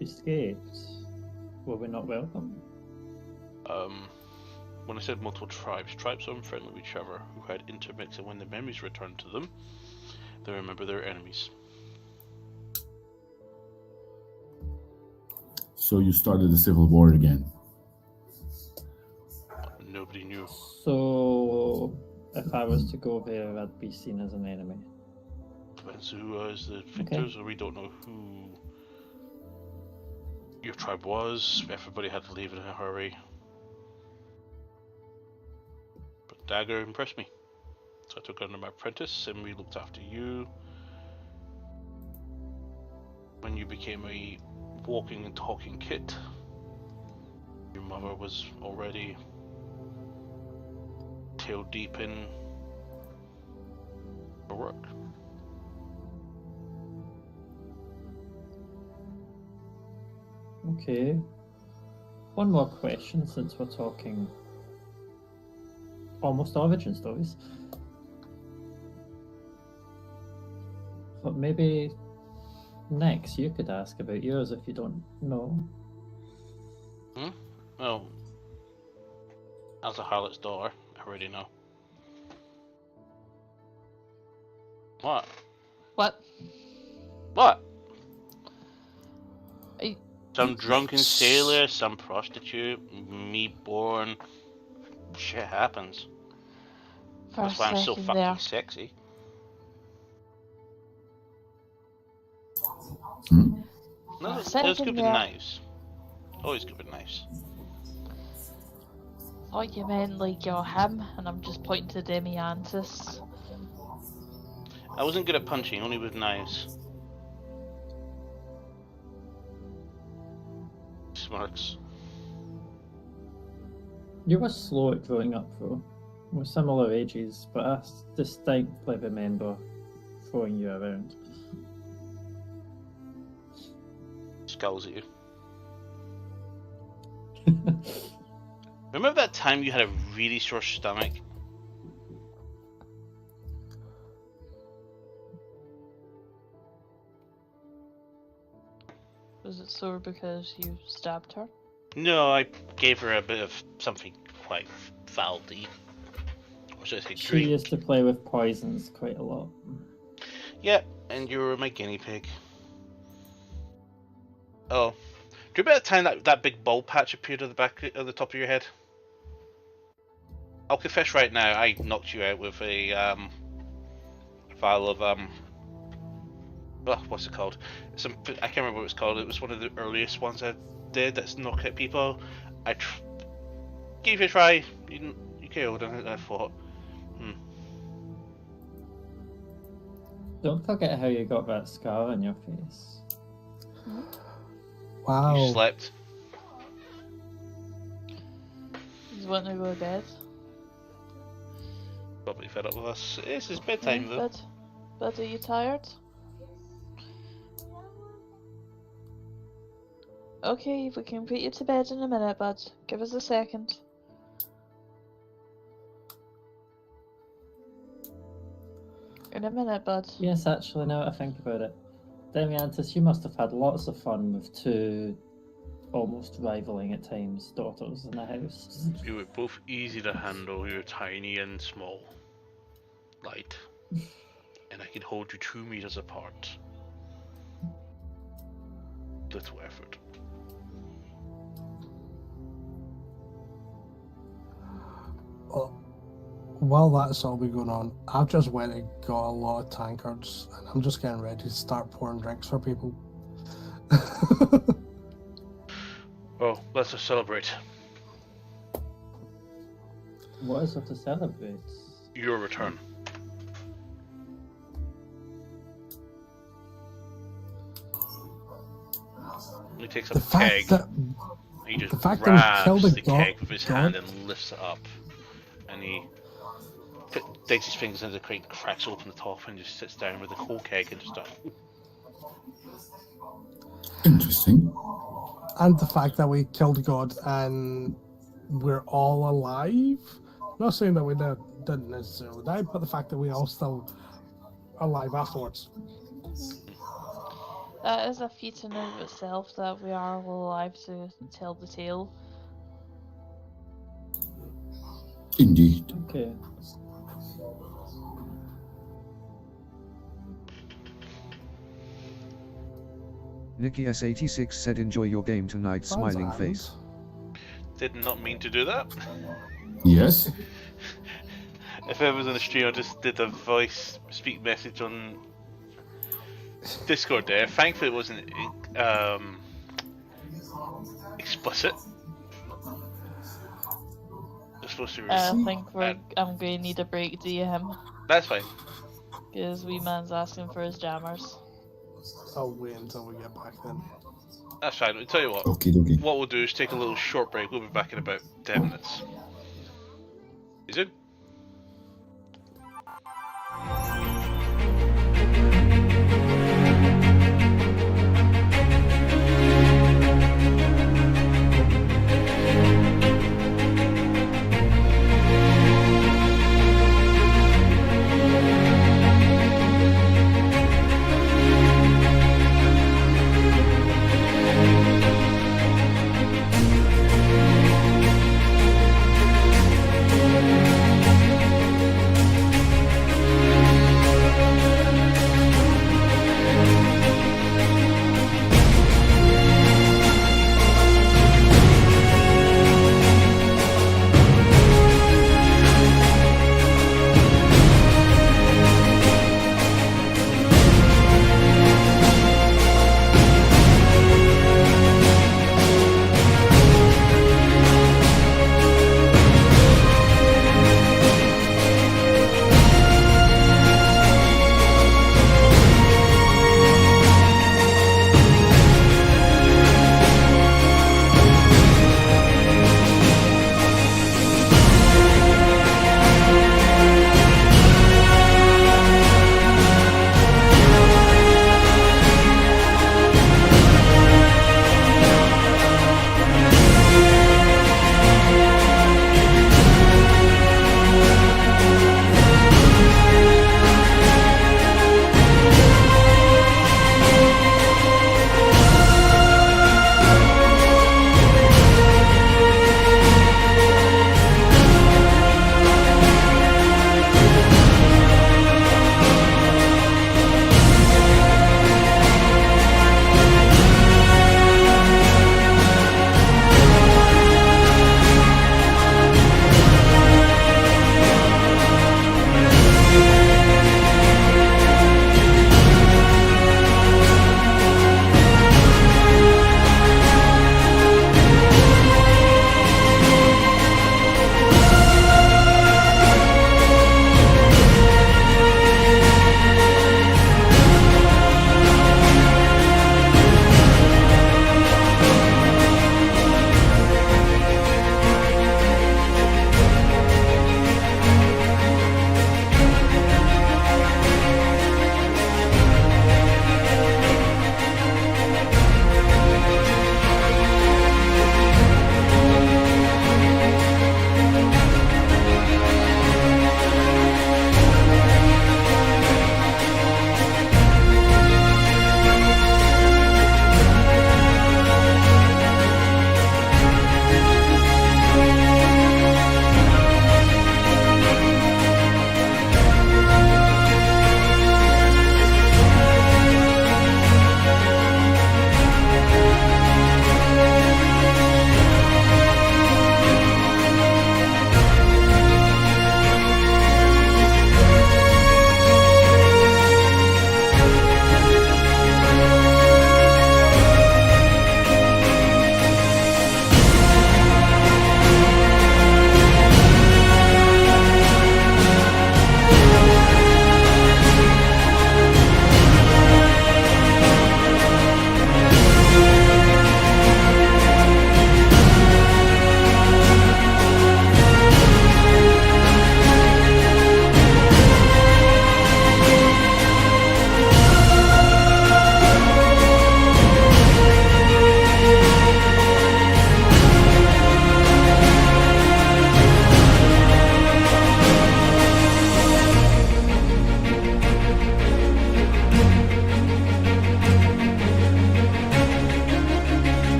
Escaped? Were we not welcome? When I said multiple tribes are unfriendly with each other who had intermixed, and when the memories returned to them, they remember their enemies. So you started the civil war again. Nobody knew. So, if I was to go there, I'd be seen as an enemy. Depends who was the victors, or we don't know who your tribe was. Everybody had to leave in a hurry. But Dagger impressed me. So I took her under my apprentice, and we looked after you. When you became a walking and talking kid, your mother was already tail deep in her work. Okay. One more question, since we're talking almost origin stories. But maybe next you could ask about yours if you don't know. Well, as a harlot's daughter, I already know. What? What? What? I, Some drunken sailor, some prostitute, me born. Shit happens. for That's a why I'm so second fucking there. sexy. No, For a it was second good with there. knives. Always good with knives. Thought you meant like you're him, and I'm just pointing to Demiantis. I wasn't good at punching, only with knives. Smirks. You were slow at growing up, though. We're similar ages, but I distinctly remember throwing you around. Skulls at you. Remember that time you had a really sore stomach? Was it sore because you stabbed her? No, I gave her a bit of something quite foul to eat. Or should I say She drink? used to play with poisons quite a lot. Yeah, and you were my guinea pig. Oh. Do you remember that time that big bald patch appeared at the back of the top of your head? I'll confess right now, I knocked you out with a vial of what's it called? I can't remember what it's called. It was one of the earliest ones I did that's knock out people. I gave it a try. You killed, and I thought, Don't forget how you got that scar on your face. Wow. you slept. You want to go to bed? Probably fed up with us. This is bedtime Yeah, though. Bud, are you tired? Okay, we can put you to bed in a minute, Bud. Give us a second. In a minute, Bud. Yes, actually, now that I think about it, Demiantis, you must have had lots of fun with two almost rivaling at times daughters in the house. You were both easy to handle. You're tiny and small, light, and I could hold you 2 meters apart. Little effort. While that's all been going on, I've just went and got a lot of tankards, and I'm just getting ready to start pouring drinks for people. Oh, let's just celebrate What is there to celebrate? your return. He takes up The a keg. fact that He just the fact that we killed grabs a the god- keg with his hand and lifts it up, and he digs his fingers into the crate, cracks open the top, and just sits down with the whole keg and just starts. Interesting. and the fact that we killed a god and we're all alive not saying that we didn't necessarily die, but the fact that we all still alive afterwards. That is a feat in and of itself that we are all alive to tell the tale. Indeed. Okay. Nikki S86 said enjoy your game tonight, smiling That's face. Did not mean to do that. Yes. If I was on the stream, I just did a voice speak message on Discord there. Thankfully, it wasn't explicit. It's supposed to be. I think I'm going to need a break, DM, That's fine. because wee man's asking for his jammers. I'll wait until we get back then. That's fine. I'll tell you what. Okie dokie. What we'll do is take a little short break. We'll be back in about 10 minutes. Is it?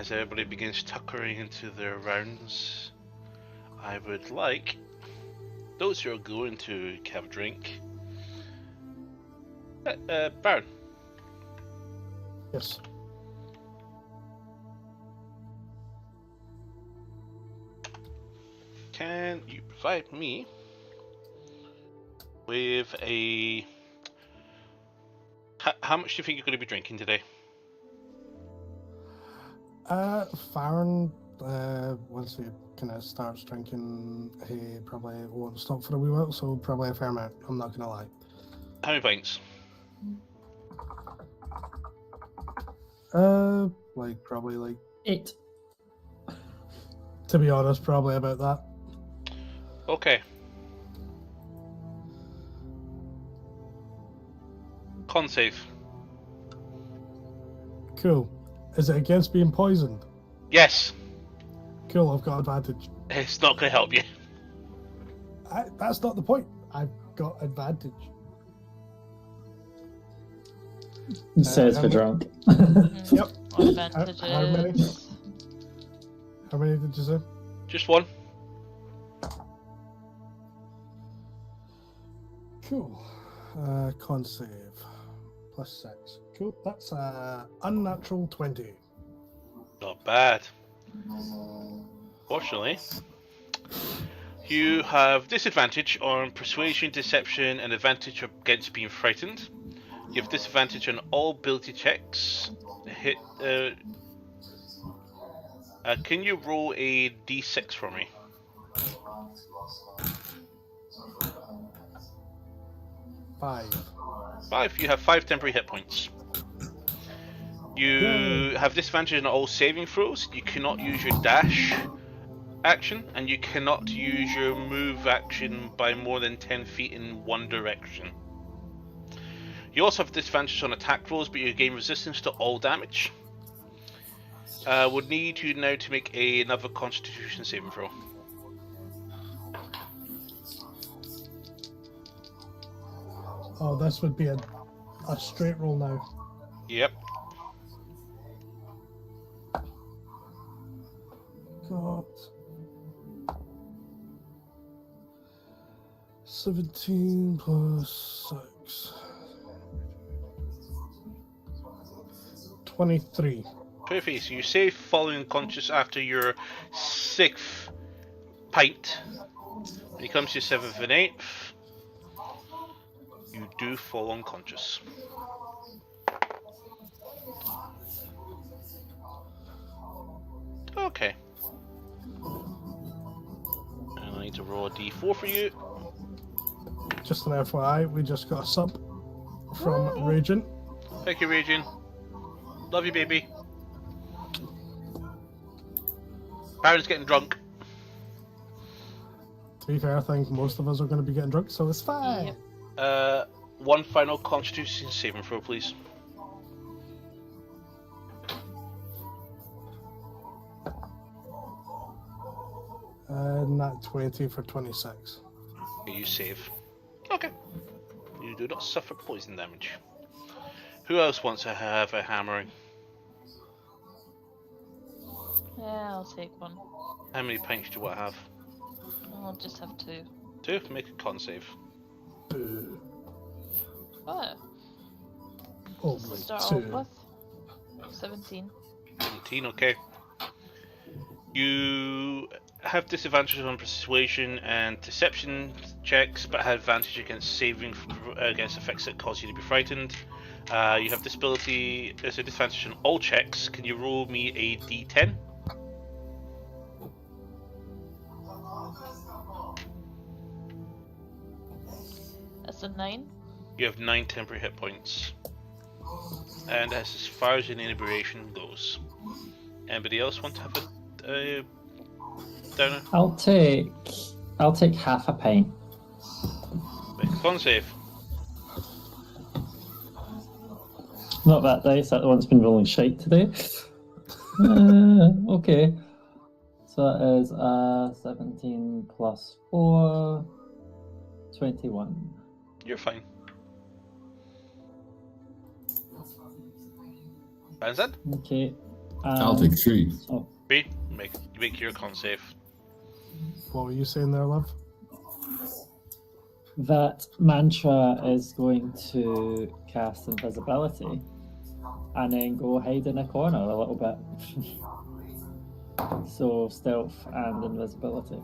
as everybody begins tuckering into their rounds, I would like those who are going to have a drink. Baron. Yes. Can you provide me with a... How much do you think you're going to be drinking today? Farron, once he kind of starts drinking, he probably won't stop for a wee while, so probably a fair amount, I'm not going to lie. How many pints? Probably like, 8. to be honest, probably about that. Okay. Con save. Cool. Is it against being poisoned? Yes. Cool, I've got advantage. It's not going to help you. That's not the point. I've got advantage. It says how for many- drunk. Yep. Advantages. How many? How many did you say? Just one. Cool. Con save. +6. Cool. That's unnatural 20. Not bad. Fortunately, you have disadvantage on persuasion, deception, and advantage against being frightened. You have disadvantage on all ability checks. Can you roll a d6 for me? 5. 5. You have 5 temporary hit points. You Yay. have disadvantage on all saving throws. You cannot use your dash action, and you cannot use your move action by more than 10 feet in one direction. You also have disadvantage on attack rolls, but you gain resistance to all damage. Would need you now to make another Constitution saving throw. Oh, this would be a straight roll now. Yep. Got 17 plus 6. 23. Perfect. So you save falling unconscious after your 6th pint. When it comes to your 7th and 8th, you do fall unconscious. Okay. And I need to roll a d4 for you. Just an FYI, we just got a sub from Raging. Thank you, Raging. Love you, baby. Baron's getting drunk. To be fair, I think most of us are going to be getting drunk, so it's fine. Yep. One final Constitution saving throw, please. Nat 20 for 26. Okay, you save. Okay. You do not suffer poison damage. Who else wants to have a hammering? Yeah, I'll take one. How many pints do you want to have? I'll just have 2. 2? Make a con save. Oh, Only to start 2. off with. 17. 17, okay. You have disadvantages on persuasion and deception checks, but have advantage against saving against effects that cause you to be frightened. You have disability, there's a disadvantage on all checks. Can you roll me a d10? That's a 9. You have 9 temporary hit points. And that's as far as your inebriation goes. Anybody else want to have a downer? I'll take half a pint. Make a con save. Not that dice, that one's been rolling shite today. Okay. So that is 17 plus 4, 21. You're fine. Baron's dead? Okay. I'll take 3. Oh, B, make your con save. What were you saying there, love? that mantra is going to cast invisibility and then go hide in a corner a little bit. So stealth and invisibility.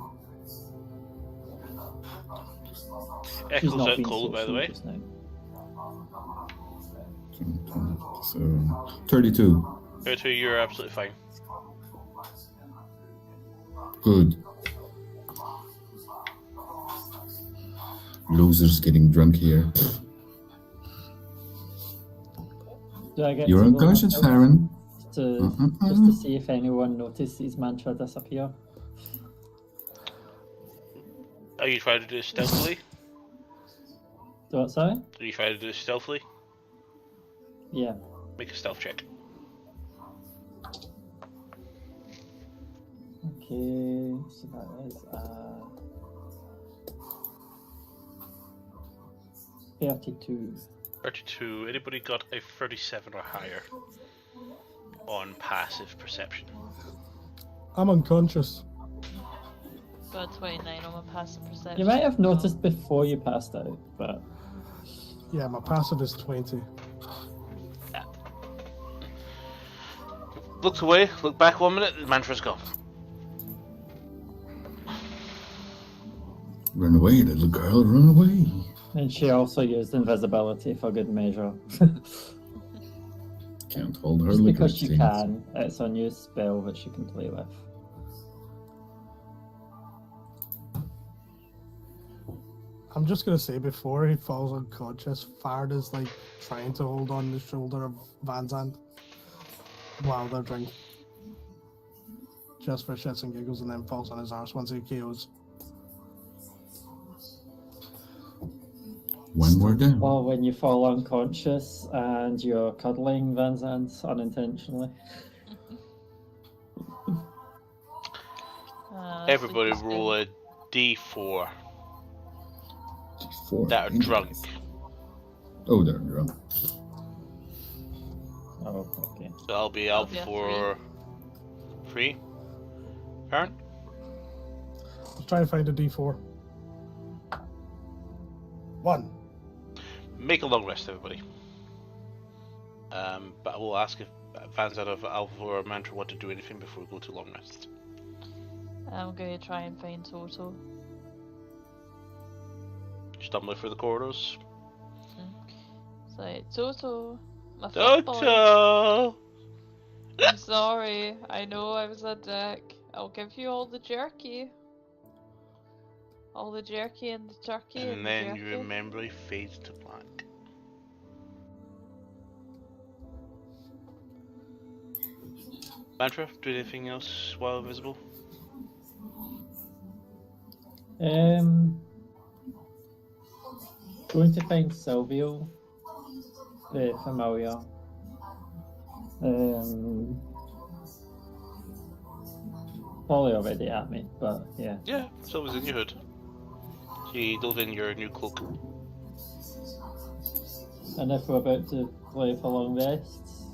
She's Echoes not out being cold, by the social way. just now. So 32. 32, you're absolutely fine. Good. Losers getting drunk here. Do I get You're to roll unconscious, myself Farron. just to see if anyone notices mantra disappear? Are you trying to do it stealthily? Do what, sorry? Are you trying to do it stealthily? Yeah. Make a stealth check. Okay, so that is 32. 32. Anybody got a 37 or higher on passive perception? I'm unconscious. Got 29 on my passive perception. You might have noticed before you passed out, but Yeah, my passive is 20. Looks away, look back 1 minute, the mantra's gone. Run away, little girl, run away. and she also used invisibility for good measure. Can't hold her Just liquor because she things. can, it's a new spell that she can play with. I'm just gonna say before he falls unconscious, Fard is like trying to hold on the shoulder of Van Zandt while they're drinking. Just for shits and giggles, and then falls on his arse once he KOs. One more down. Or when you fall unconscious and you're cuddling Van Zandt unintentionally. Everybody roll a d4 4. that are drunk. Oh, they're drunk. Oh, okay. So I'll be out be a for 3. Karen? Let's try and find a D4. 1. Make a long rest, everybody. But I will ask if fans out of Alpha or Mantra want to do anything before we go to long rest. I'm going to try and find Toto. Stumbling through the corridors. It's like, Toto, my fuck boy. Toto! I'm sorry. I know I was a dick. I'll give you all the jerky. All the jerky and the turkey and, And then the you jerky. remember he fades to black. Mantra, do anything else while invisible? Going to find Silvio, the familiar. Probably already at me, but yeah. Yeah, Silver's in your hood. She dove in your new cloak. And if we're about to play for long rests,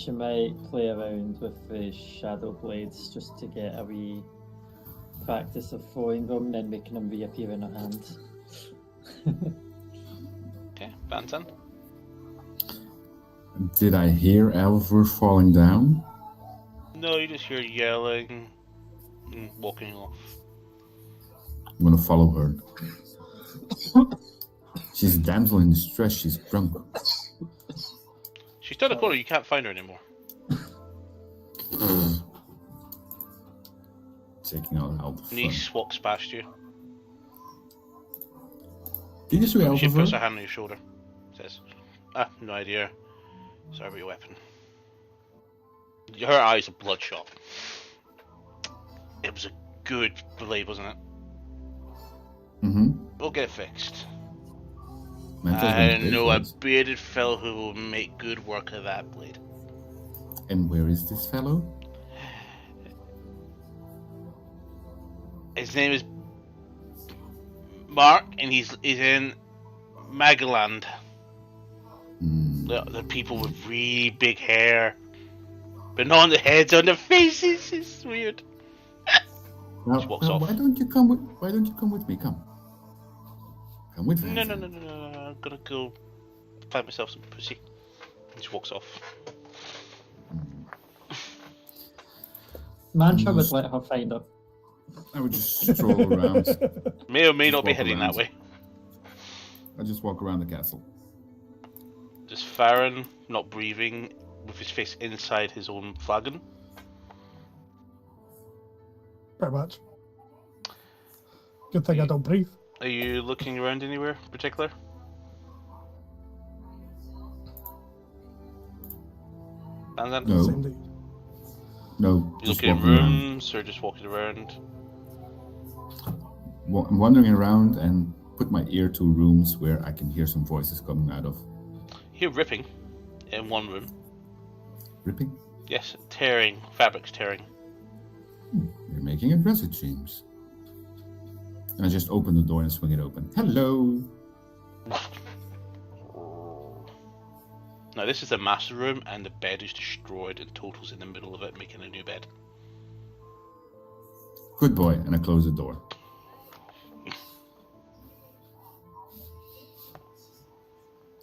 she might play around with the shadow blades just to get a wee practice of throwing them, then making them reappear in her hand. Okay, Bantan. Did I hear Alvar falling down? No, you just hear yelling and walking off. I'm gonna follow her. She's a damsel in distress, she's drunk. She's down the corner, you can't find her anymore. Taking out all the fun. Niece walks past you. Did you see She Alvar? puts her hand on your shoulder. Says, no idea. Sorry about your weapon. Her eyes are bloodshot. It was a good blade, wasn't it? Mm-hmm. We'll get it fixed. Mantra's I going to pay know for a it. bearded fellow who will make good work of that blade. And where is this fellow? His name is Mark, and he's in Magaland. Hmm. The people with really big hair. but not on the heads, on the faces. It's weird. Now, She walks off. Why don't you come with me? Come with me. No. I'm gonna go find myself some pussy. And she walks off. Mantra would let her find her. I would just stroll around. May or may Just not be walk heading around. that way. I just walk around the castle. Just Farron not breathing with his face inside his own flagon. Pretty much. Good thing I don't breathe. Are you looking around anywhere in particular? Banzan? No. Same day. No, You just looking in walking around. rooms or just walking around? I'm wandering around and put my ear to rooms where I can hear some voices coming out of. You hear ripping in one room. Ripping? Yes, tearing. Fabrics tearing. You're making a dress, it seems. And I just open the door and swing it open. Hello! Now this is the master room and the bed is destroyed and Total's in the middle of it making a new bed. Good boy, and I close the door.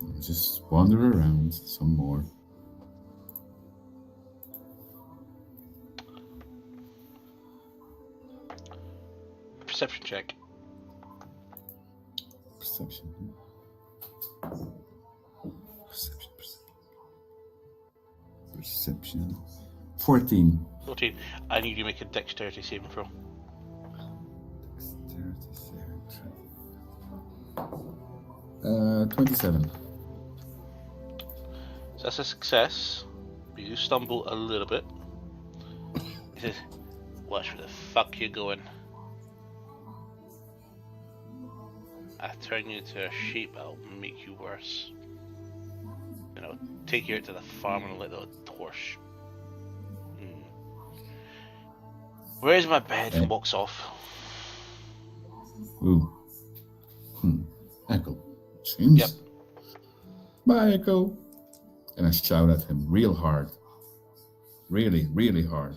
And just wander around some more. Perception check. Perception. Perception. 14. 14. I need you to make a dexterity saving throw. Dexterity saving throw. 27. So that's a success, but you stumble a little bit. He says, "Watch where the fuck you're going. I turn you into a sheep, I'll make you worse. You know, take you out to the farm and let the horse. Where's my bed?" And walks off. Ooh. Echo. Seems. Yep. Bye, Echo. And I shout at him real hard. Really, really hard.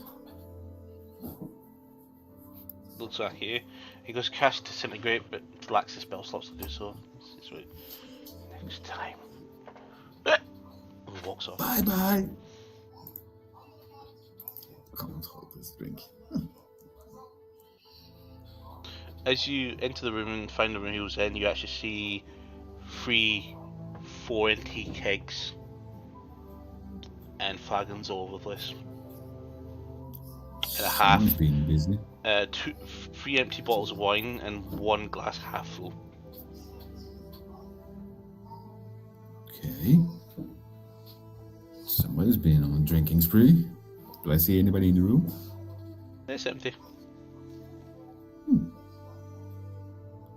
Looks like you. He goes cast disintegrate, but lacks the spell slots to do so. It's right. Next time. And walks off. Bye bye. Can't hold this drink. As you enter the room and find the room he was in, you actually see 4 empty kegs and flagons all over the place. And a half. Someone's been busy. 3 empty bottles of wine and 1 glass half full. Okay. Somebody's been on a drinking spree. Do I see anybody in the room? It's empty.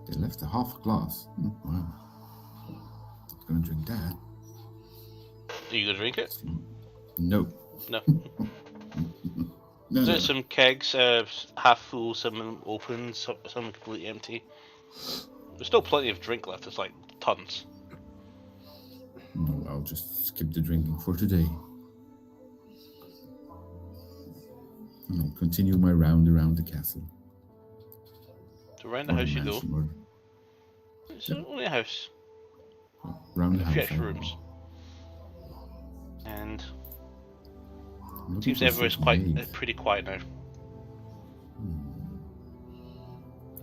They left a half glass. Wow. Not gonna drink that. Are you gonna drink it? No. No. No. There's some kegs, half full, some open, some completely empty. There's still plenty of drink left, there's like tons. No, I'll just skip the drinking for today. And I'll continue my round around the castle. So around the house you go. Mansion, It's only a house. Round the A few house. extra rooms. And I'm looking seems for everywhere's some quite maid. pretty quiet now.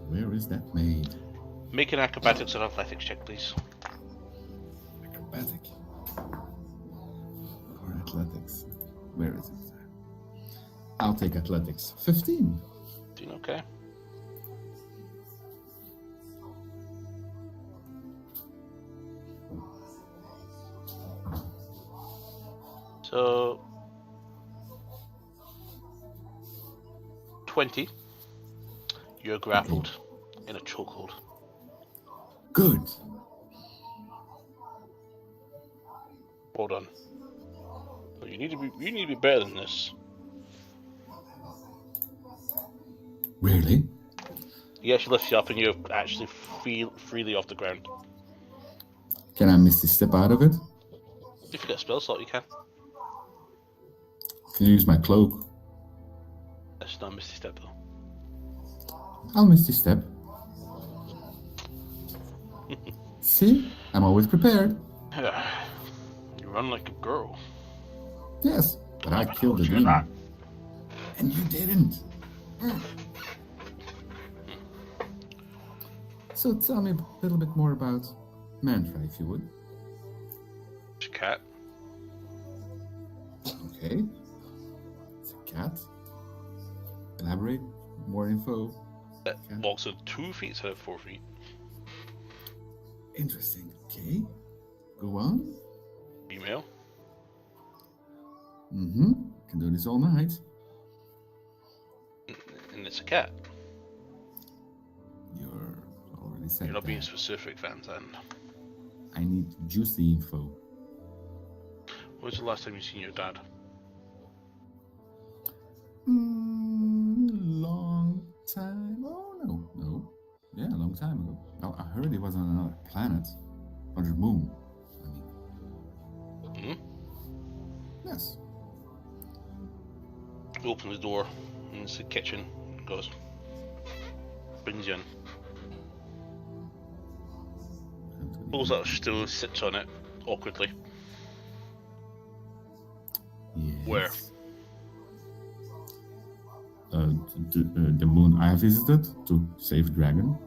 Where is that maid? Make an acrobatics or athletics check, please. Acrobatic. Or athletics. Where is it? I'll take athletics. 15. Doing okay. So 20. You're grappled in a chokehold. Good. Hold on. You need to be better than this. Really? He actually lifts you up and you're actually freely off the ground. Can I misty step out of it? If you get a spell slot, you can. Can you use my cloak? That's not Misty Step though. I'll Misty Step. See? I'm always prepared. You run like a girl. Yes, but I killed the told you demon. that. And you didn't. So tell me a little bit more about Mantra, if you would. It's a cat. Okay. It's a cat. Elaborate. More info. That Cat. walks on 2 feet instead of 4 feet. Interesting. Okay. Go on. Female. Mm-hmm. Can do this all night. And it's a cat. You're already said You're not being that. specific, Van Zandt. I need juicy info. When was the last time you seen your dad? Long time. Oh, no. Yeah, a long time ago. Oh, I heard he was on another planet. Another moon. I mean. Yes. He opens the door, and it's the kitchen. Goes, brings you in. Pulls out a stool, sits on it awkwardly. Yes. Where? The moon I visited to save a dragon.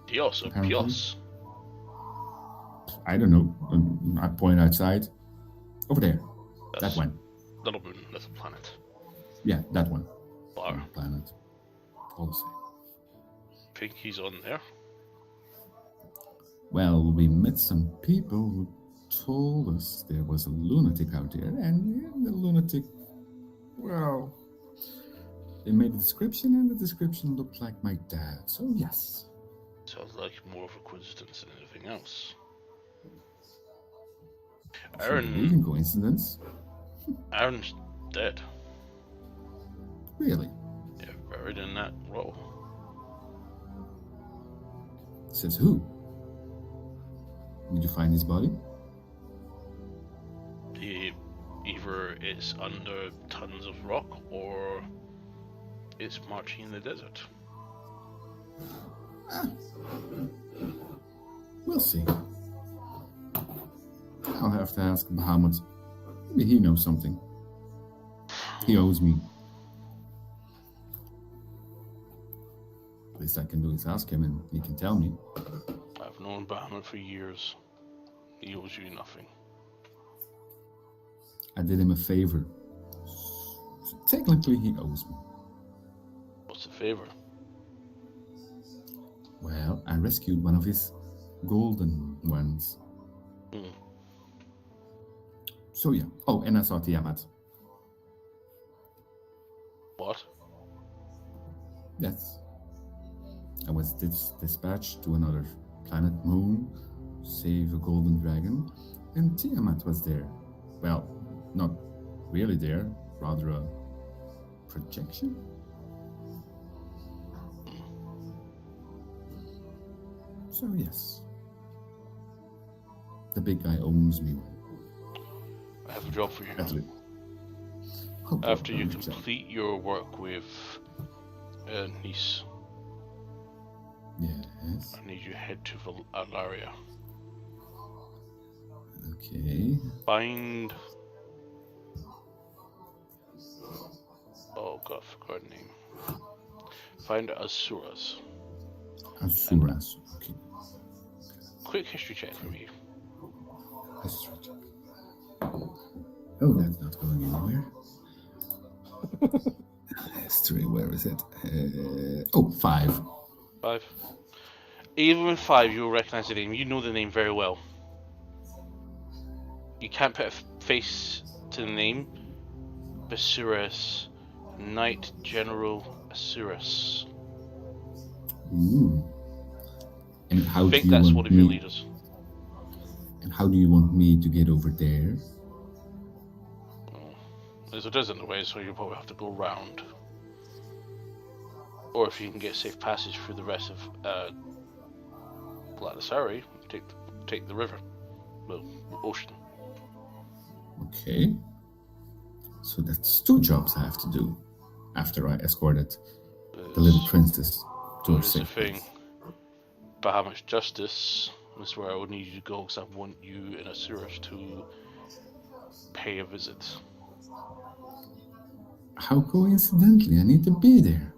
Dios or Apparently. Pios? I don't know. I point outside. Over there. That's That one. Little moon, little planet. Yeah, that one. Bar. Planet. All the same. Think he's on there? Well, we met some people who told us there was a lunatic out there, and the lunatic, well, they made a description, and the description looked like my dad, so yes. Sounds like more of a coincidence than anything else. If you believe in coincidence. Aaron's dead. Really? Yeah, buried in that row. Says who? Did you find his body? Either it's under tons of rock or it's marching in the desert. We'll see. I'll have to ask Bahamut. Maybe he knows something. He owes me. At least I can do is ask him and he can tell me. I've known Bahamut for years. He owes you nothing. I did him a favor. So technically he owes me. What's the favor? Well, I rescued one of his golden ones. So yeah. Oh, and I saw Tiamat. What? Yes. I was dispatched to another planet moon, save a golden dragon, and Tiamat was there. Well, not really there, rather a projection? So yes. The big guy owns me one. I have a job for you. At least. Oh, After you job. complete your work with Nice, Yes. I need you to head to Alaria. Okay. Find... Oh god, I forgot her name. Find Asuras. Asuras. Okay. Quick history check for me. History check. Oh, that's not going anywhere. History, where is it? 5. 5. Even with 5, you'll recognize the name. You know the name very well. You can't put a face to the name. Basuras. Knight General Asuras. Ooh. And how I think do you that's want one of your me? leaders. And how do you want me to get over there? There's a dozen ways, so you'll probably have to go round. Or if you can get safe passage through the rest of Galanasari, take the river. Well, ocean. Okay. So that's 2 jobs I have to do after I escorted the little princess to her Here's the safe thing. place. Bahamut's Justice is where I would need you to go because I want you and Asuras to pay a visit. How coincidentally, I need to be there.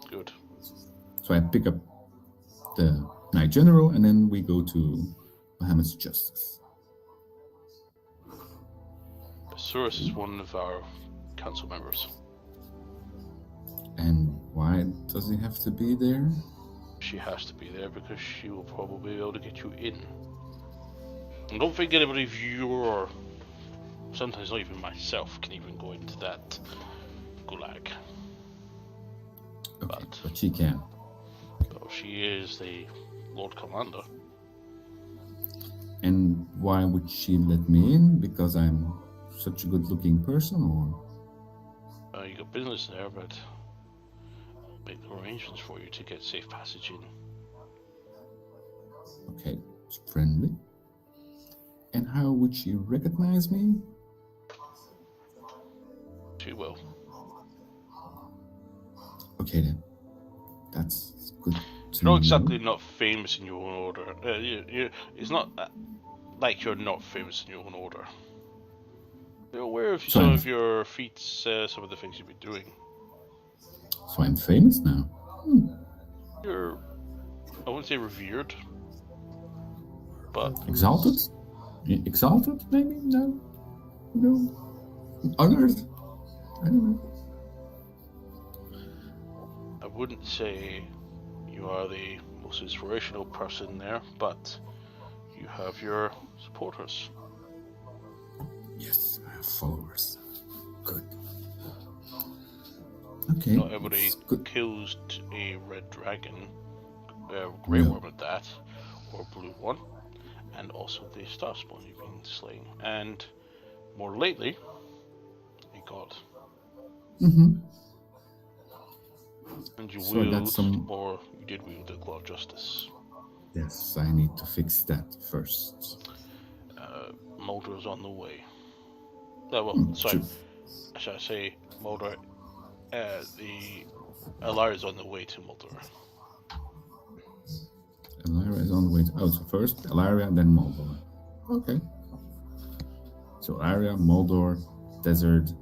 Good. So I pick up the Knight General, and then we go to Bahamut's Justice. Asuras is one of our council members. And why does he have to be there? She has to be there because she will probably be able to get you in. And don't think anybody of you, or sometimes not even myself, can even go into that gulag. Okay, but she can. So she is the Lord Commander. And why would she let me in? Because I'm such a good-looking person, or? You got business there, but make the arrangements for you to get safe passage in. Okay, it's friendly. And how would she recognize me? She will. Okay then, that's good to You're not know. exactly not famous in your own order. It's not like you're not famous in your own order. You're aware of some of your feats, some of the things you've been doing. So I'm famous now. You're, I wouldn't say revered, but Exalted? Exalted, maybe? No. Honored? I don't know. I wouldn't say you are the most inspirational person there, but you have your supporters. Yes, I have followers. Good. Okay. Not everybody kills a red dragon, grey worm at that, or blue one, and also the starspawn you've been slaying, and more lately, a god. Mm-hmm. And you So I got or you did wield the Claw of Justice. Yes, I need to fix that first. Moldor's on the way. Sorry. Should I say Moldor? The Alara is on the way to Moldor. Alara is on the way to... Oh, so first Alaria, then Moldor. Okay. So Alaria, Moldor, desert,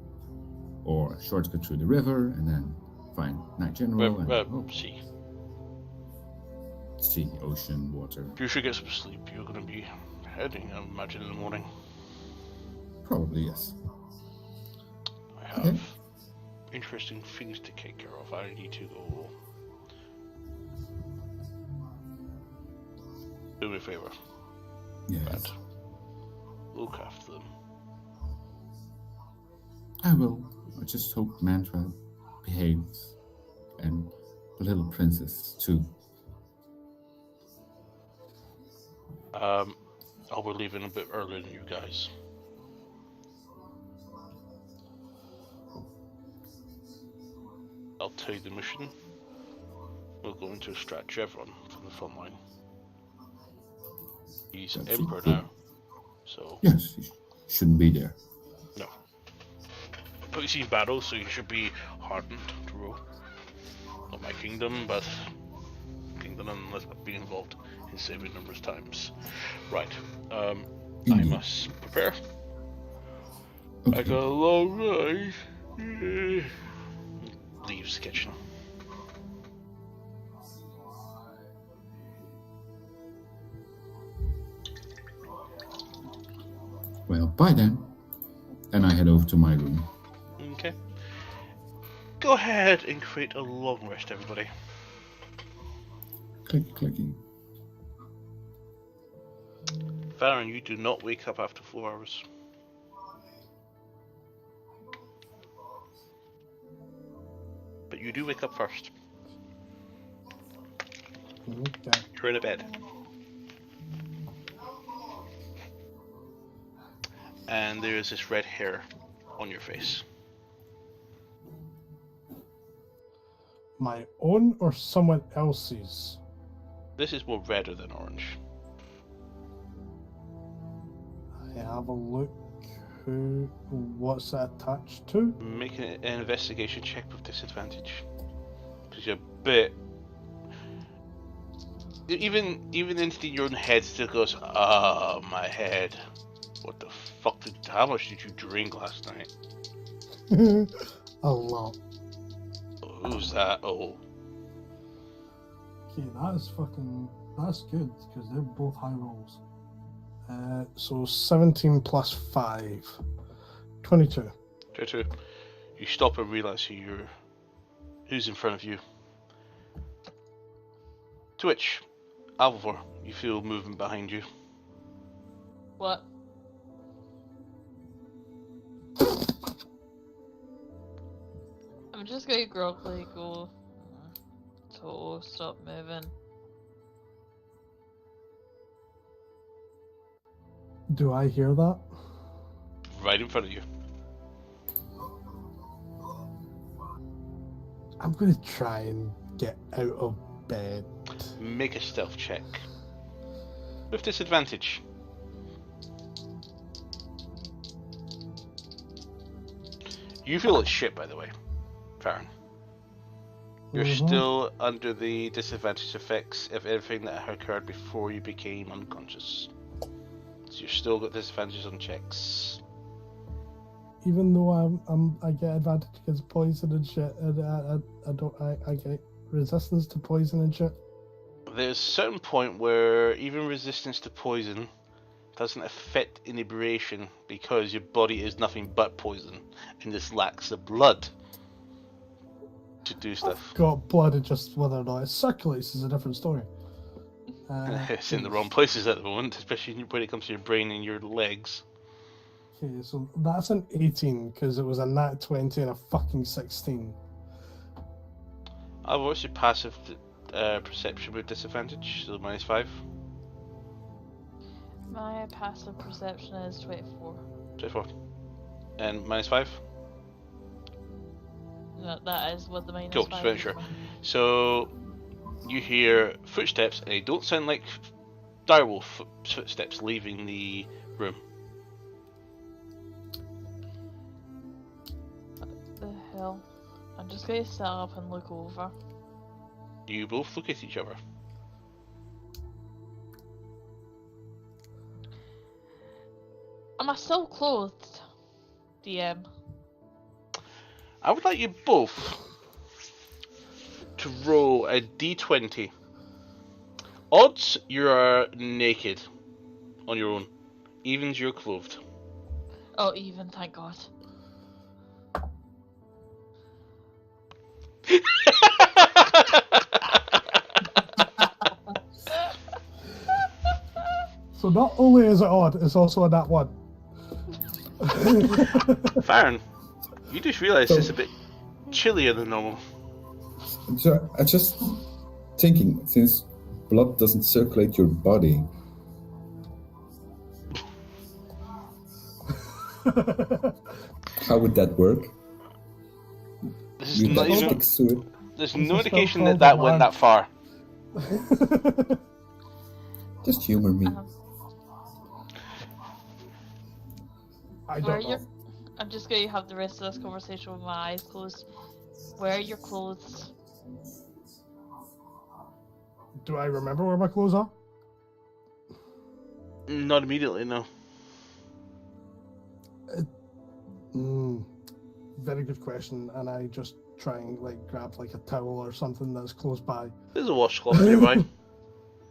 or shortcut through the river, and then find Knight General Sea. Sea, ocean, water. You should get some sleep. You're going to be heading, I imagine, in the morning. Probably, yes. I have interesting things to take care of. I need to go. Do me a favor. Yes. But look after them. I will. I just hope Mantra behaves. And the little princess, too. I'll be leaving a bit earlier than you guys. I'll tell you the mission. We'll go into extract Chevron from the front line. He's Emperor now, so... Yes, he shouldn't be there. No. But he's seen battle, so he should be hardened to rule. Not my kingdom, but... Kingdom unless I've been involved in saving numerous times. Right. I must prepare. Okay. I got a long night. Leaves the kitchen. Well, bye then. And I head over to my room. Okay. Go ahead and create a long rest, everybody. Clicky. Varen, you do not wake up after 4 hours. But you do wake up first. Okay. You're in a bed. And there is this red hair on your face. My own or someone else's? This is more redder than orange. I have a look. What's that attached to? Make an investigation check with disadvantage. Because you're a bit... Even into your own head still goes, my head. What the fuck how much did you drink last night? A lot. Who's that? Oh. Okay, that's good, because they're both high rolls. So 17 plus 5. 22. 22. You stop and realise who's in front of you. To which, Alvor, you feel movement behind you. What? I'm just gonna groggily go. Toe, stop moving. Do I hear that? Right in front of you. I'm going to try and get out of bed. Make a stealth check. With disadvantage. You feel like shit, by the way, Farron. You're still under the disadvantage effects of everything that occurred before you became unconscious. So you've still got disadvantages on checks. Even though I get advantage against poison and shit, and I get resistance to poison and shit. There's a certain point where even resistance to poison doesn't affect inebriation because your body is nothing but poison and just lacks the blood to do stuff. I've got blood, and just whether or not it circulates is a different story. It's in the wrong places at the moment, especially when it comes to your brain and your legs. Okay, so that's an 18 because it was a nat 20 and a fucking 16. I've watched your passive perception with disadvantage, so -5. My passive perception is 24. 24. And -5? No, that is what the minus Cool, 5 just making is. sure. So, you hear footsteps, and they don't sound like direwolf footsteps leaving the room. What the hell? I'm just gonna sit up and look over. You both look at each other. Am I still clothed? DM. I would like you both to roll a d20. Odds, you are naked on your own. Evens, you're clothed. Oh, even, thank God. So not only is it odd, it's also a nat 1. Farron, you just realised it's a bit chillier than normal. So I just thinking, since blood doesn't circulate your body, how would that work? This is You not just even, stick to it. there's It's no a indication spell that called went that far. Just humor me. I Where don't you're... know. I'm just gonna have the rest of this conversation with my eyes closed. Where are your clothes? Do I remember where my clothes are? Not immediately, no. Very good question, and I just try and grab a towel or something that's close by. There's a washcloth nearby.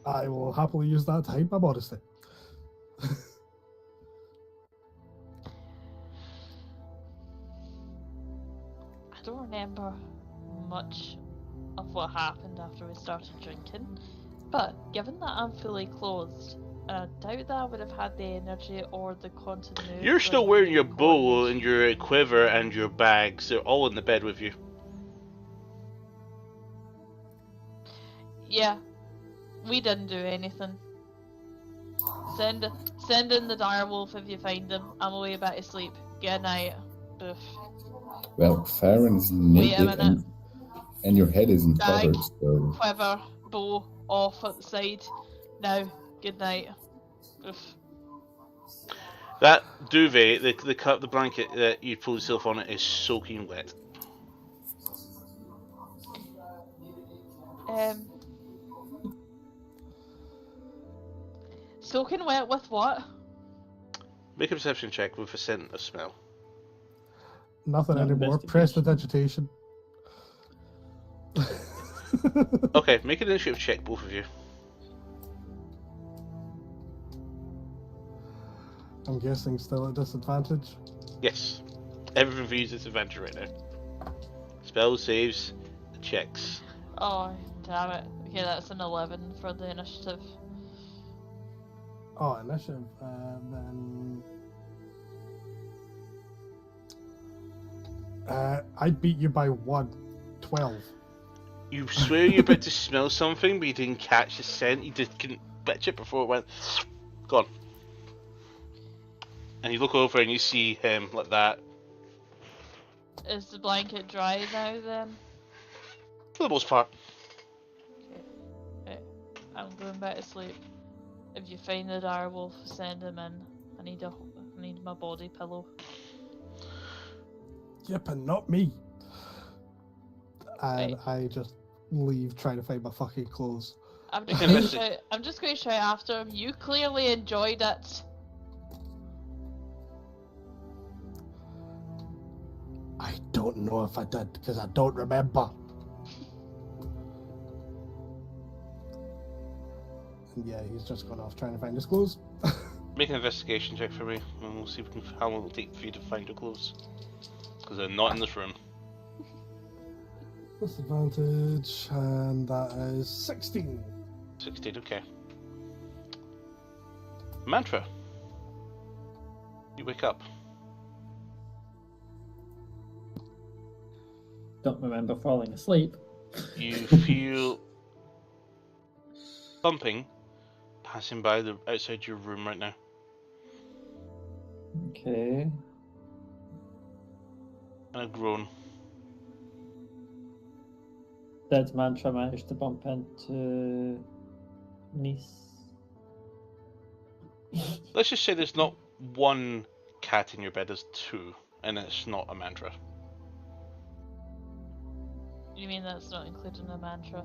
I will happily use that to hide my modesty. I don't remember much of what happened after we started drinking, but given that I'm fully clothed, I doubt that I would have had the energy or the continuity. You're still wearing your bow and your quiver and your bags. They're all in the bed with you. Yeah, we didn't do anything. Send in the direwolf if you find him. I'm away back to sleep. Good night. Oof. Well, Farron is Wait a naked minute. and your head isn't Bag, covered, so quiver, bow, off at the side. Now, good night. Oof. That duvet, the blanket that you pulled yourself on it is soaking wet. Soaking wet with what? Make a perception check with a scent of smell. Nothing No anymore. Press the investigation. vegetation. Okay, make an initiative check, both of you. I'm guessing still at disadvantage. Yes. Everything for you is disadvantage right now. Spells, saves, checks. Oh, damn it. Okay, that's an 11 for the initiative. Oh, initiative. Then. I beat you by 12. You swear you're about to smell something, but you didn't catch the scent. You just couldn't bitch it before it went gone. And you look over and you see him like that. Is the blanket dry now then? For the most part. Okay. I'm going back to sleep. If you find the direwolf, send him in. I need my body pillow. Yep, and not me. And Right. I just leave trying to find my fucking clothes. I'm just going to shout. I'm just going to shout after him. You clearly enjoyed it. I don't know if I did because I don't remember. And yeah, he's just gone off trying to find his clothes. Make an investigation check for me, and we'll see how long it'll take for you to find your clothes. Because they're not in this room. Disadvantage, and that is 16. 16, okay. Mantra. You wake up. Don't remember falling asleep. You feel something passing by outside your room right now. Okay. And a groan. Did Mantra manage to bump into Niece? Let's just say there's not one cat in your bed, there's two. And it's not a mantra. You mean that's not including a mantra?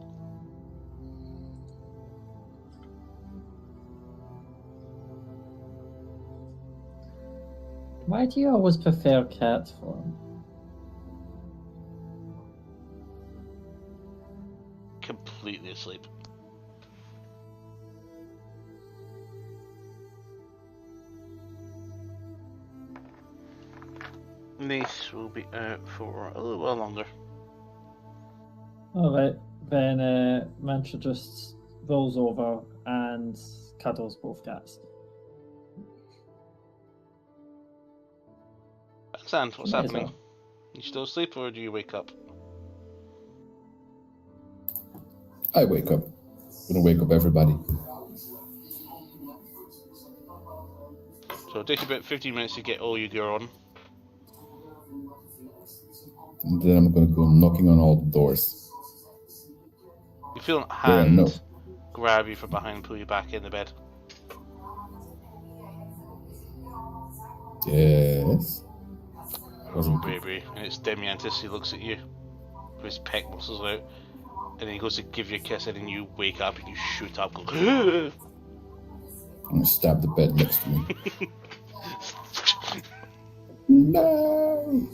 Why do you always prefer cat form? Completely asleep. Niece will be out for a little while longer. Alright, then Mantra just rolls over and cuddles both cats. Alexander, what's May as happening? well. You still asleep or do you wake up? I wake up. I'm gonna wake up everybody. So it takes about 15 minutes to get all your gear on. And then I'm gonna go knocking on all the doors. You feel a Yeah, hand no. grab you from behind and pull you back in the bed. Yes. Oh, baby. And it's Demiantis. He looks at you with his peck muscles out. And then he goes to give you a kiss, and then you wake up and you shoot up. Go, I'm gonna stab the bed next to me. No!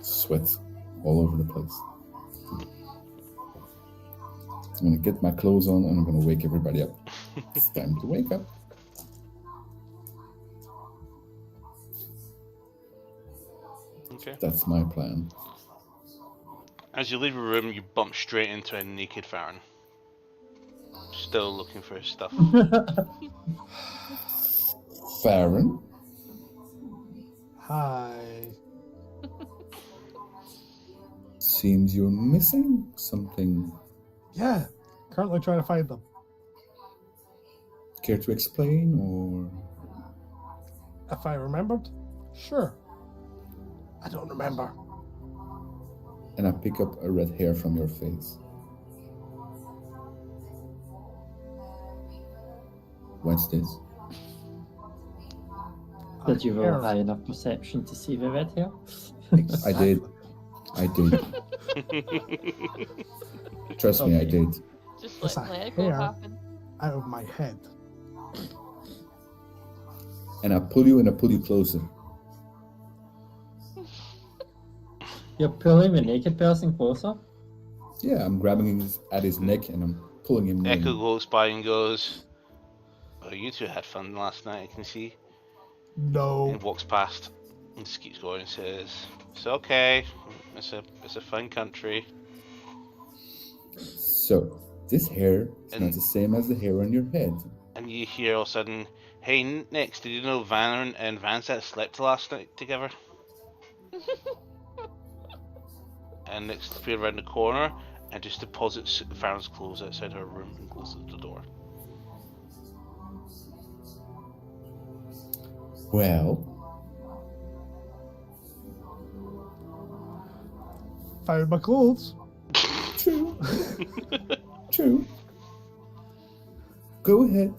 Sweat all over the place. I'm gonna get my clothes on and I'm gonna wake everybody up. It's time to wake up. Okay. That's my plan. As you leave the room, you bump straight into a naked Farron. Still looking for his stuff. Farron? Hi. Seems you're missing something. Yeah, currently trying to find them. Care to explain, or...? If I remembered, sure. I don't remember. And I pick up a red hair from your face. What's this? Did you roll hair. high enough perception to see the red hair? I did. Trust me, I Okay. did. Just It's let a it go hair. happen. Out of my head. And I pull you closer. You're pulling the naked person closer? Yeah, I'm grabbing at his neck and I'm pulling him Echo in. goes by and goes, "Oh, you two had fun last night, I can see." No. And walks past and just keeps going and says, "It's okay. It's a fun country." So, this hair is And- not the same as the hair on your head. And you hear all of a sudden, "Hey, Nix, did you know Van and Vansat slept last night together?" And Nix appeared around the corner and just deposits Farron's clothes outside her room and closes the door. Well, Found my clothes. true. True. Go ahead.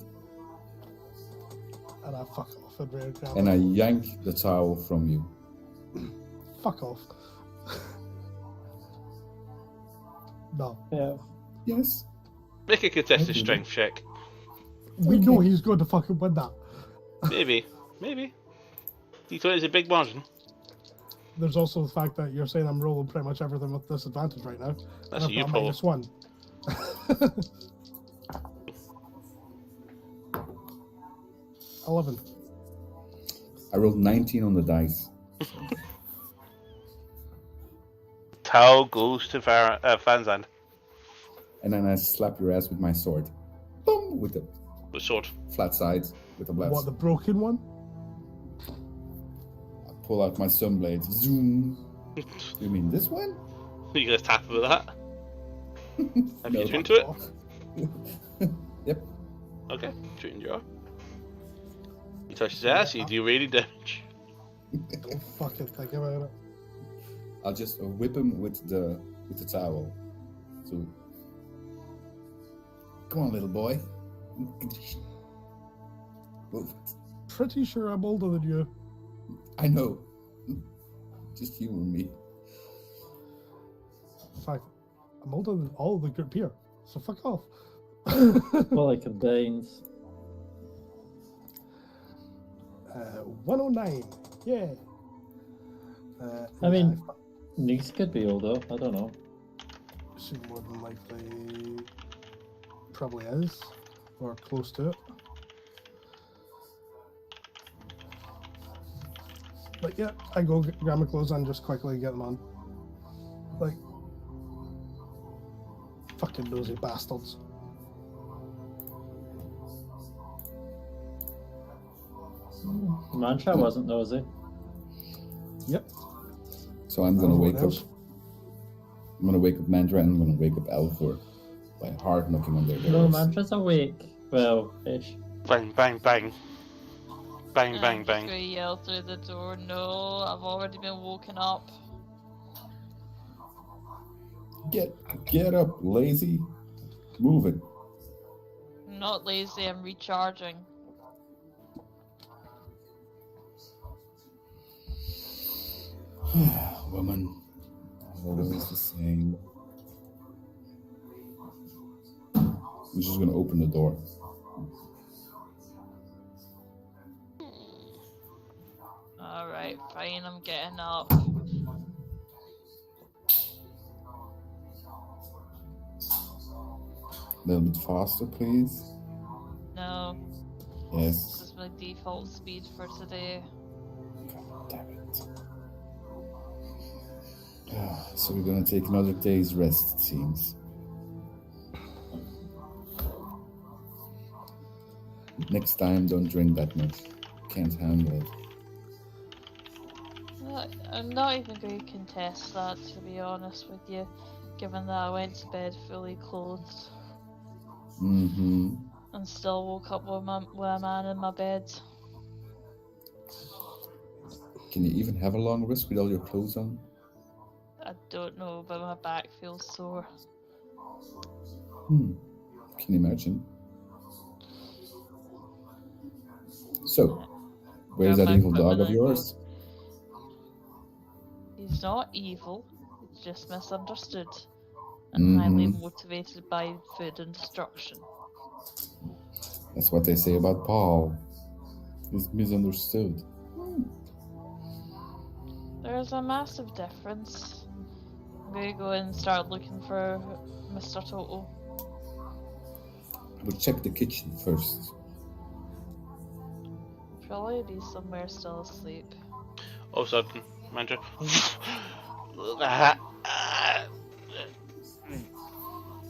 And I fuck off and rear grab And it. I yank the towel from you. Fuck off. No. Yeah. Yes. Make a contested Okay. strength check. We know he's going to fucking win that. Maybe. D20 is a big margin. There's also the fact that you're saying I'm rolling pretty much everything with disadvantage right now. That's and a you I've got problem. -1. $11. I rolled 19 on the dice. Towel goes to Fanzand. And then I slap your ass with my sword. Boom! With the The sword. flat sides, with the blast. What, the broken one? I pull out my sunblade. Zoom. You mean this one? You gonna tap him with that? Have No. you tuned to it? Yep. Okay, shooting jar. He touches his ass, you do really damage. Don't fucking think about it. I'll just whip him with the towel. So, come on, little boy. Move it. Pretty sure I'm older than you. I know. Just humor me. In fact, I'm older than all of the group here. So fuck off. Well, it combines. 109. Yeah. I mean, Nix could be older. I don't know. she more than likely probably is, or close to it. But yeah, I go grab my clothes and just quickly get them on. Like, fucking nosy bastards. Mantra wasn't nosy. Yep. So I'm gonna wake up. else? I'm gonna wake up Mandra and I'm gonna wake up Alfor by hard knocking on their doors. No, Mantra's awake. Well, ish. Bang, bang, bang. Bang, I'm bang, just bang. gonna yell through the door, no, I've already been woken up. Get up, lazy. Move it. I'm not lazy, I'm recharging. Woman. Always the same. I'm just gonna open the door. Alright, fine, I'm getting up. A little bit faster, please. No, this Yes. is my default speed for today. God damn it. So we're gonna take another day's rest, it seems. Next time, don't drink that much. Can't handle it. I'm not even going to contest that, to be honest with you, given that I went to bed fully clothed Mm-hmm. and still woke up with a man in my bed. Can you even have a long rest with all your clothes on? I don't know, but my back feels sore. Can you imagine? So, Where's grab that my evil dog equipment of and go. yours? He's not evil. He's just misunderstood and highly Mm-hmm. motivated by food and destruction. That's what they say about Paul. He's misunderstood. There's a massive difference. I'm gonna go and start looking for Mr. Toto. I would check the kitchen first. Probably be somewhere still asleep. All of a sudden, manager.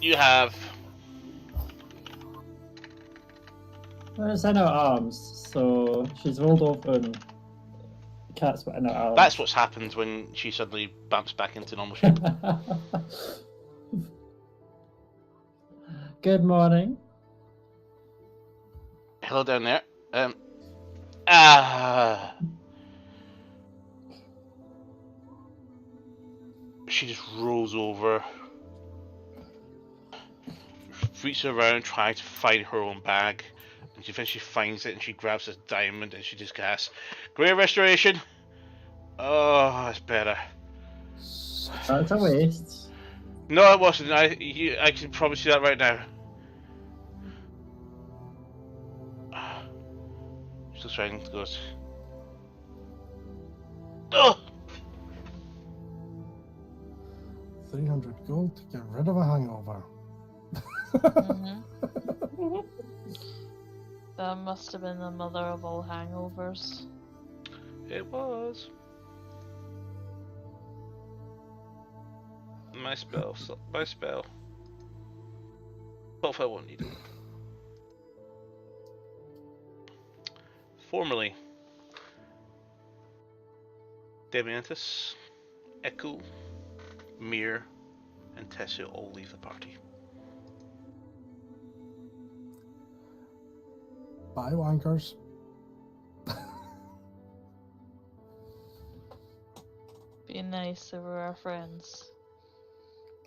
You have. Well, it's in her arms, so she's rolled over and the cat's in her arms. That's what's happened when she suddenly bumps back into normal shape. Good morning. Hello down there. She just rolls over, reaches around, trying to find her own bag, and she eventually finds it, and she grabs this diamond, and she just gasps, "Great restoration!" Oh, that's better. That's a waste. No, it wasn't. I can promise you that right now. Still trying to go. Oh! 300 gold to get rid of a hangover. Mm-hmm. That must have been the mother of all hangovers. It was. My spell. My spell. But if I won't need it. Formerly, Demiantis, Echo, Mir, and Tessa all leave the party. Bye, wankers. Be nice if we're our friends.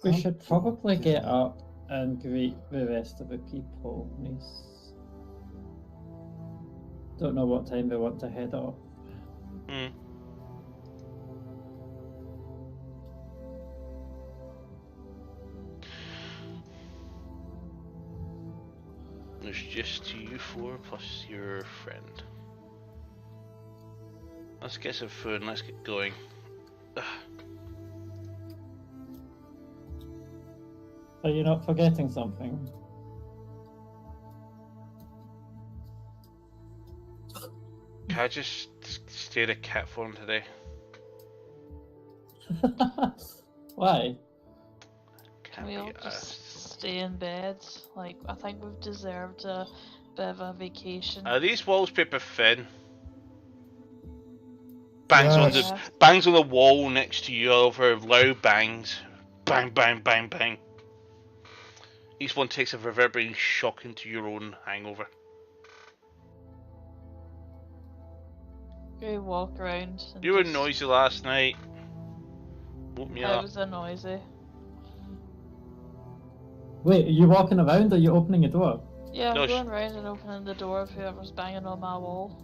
We should probably get up and greet the rest of the people, niece. Don't know what time they want to head off. There's just you four plus your friend. Let's get some food and let's get going. Ugh. Are you not forgetting something? Can I just stay at a cat farm today? Why? Can we all just stay in bed? Like, I think we've deserved a bit of a vacation. Are these wallpaper thin? Bangs Yes. bangs on the wall next to you over loud bangs. Bang, bang, bang, bang. Each one takes a reverberating shock into your own hangover. We walk around. And You were just- noisy last night. Woke me I up. was a noisy. Wait, are you walking around or are you opening a door? Yeah, I'm No, going round and opening the door of whoever's banging on my wall.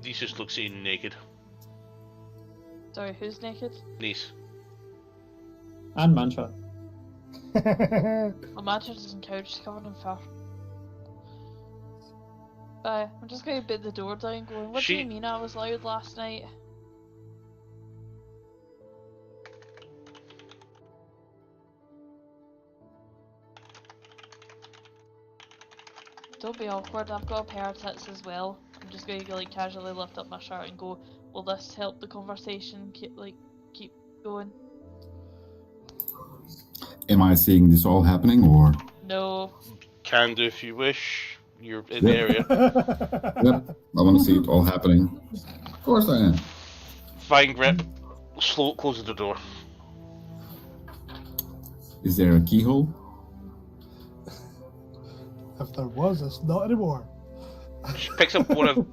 Niece just looks at you naked. Sorry, who's naked? Niece. And Mantra. My mattress isn't couch, it's covered in fur. Bye. I'm just gonna beat the door down going, what do She- you mean I was loud last night? Don't be awkward, I've got a pair of tits as well. I'm just going to like casually lift up my shirt and go, will this help the conversation keep going? Am I seeing this all happening, or? No. Can do if you wish. You're in the Yep. area. Yep, I want to see it all happening. Of course I am. Fine grip. Slow closes the door. Is there a keyhole? If there was, it's not anymore. She picks up one of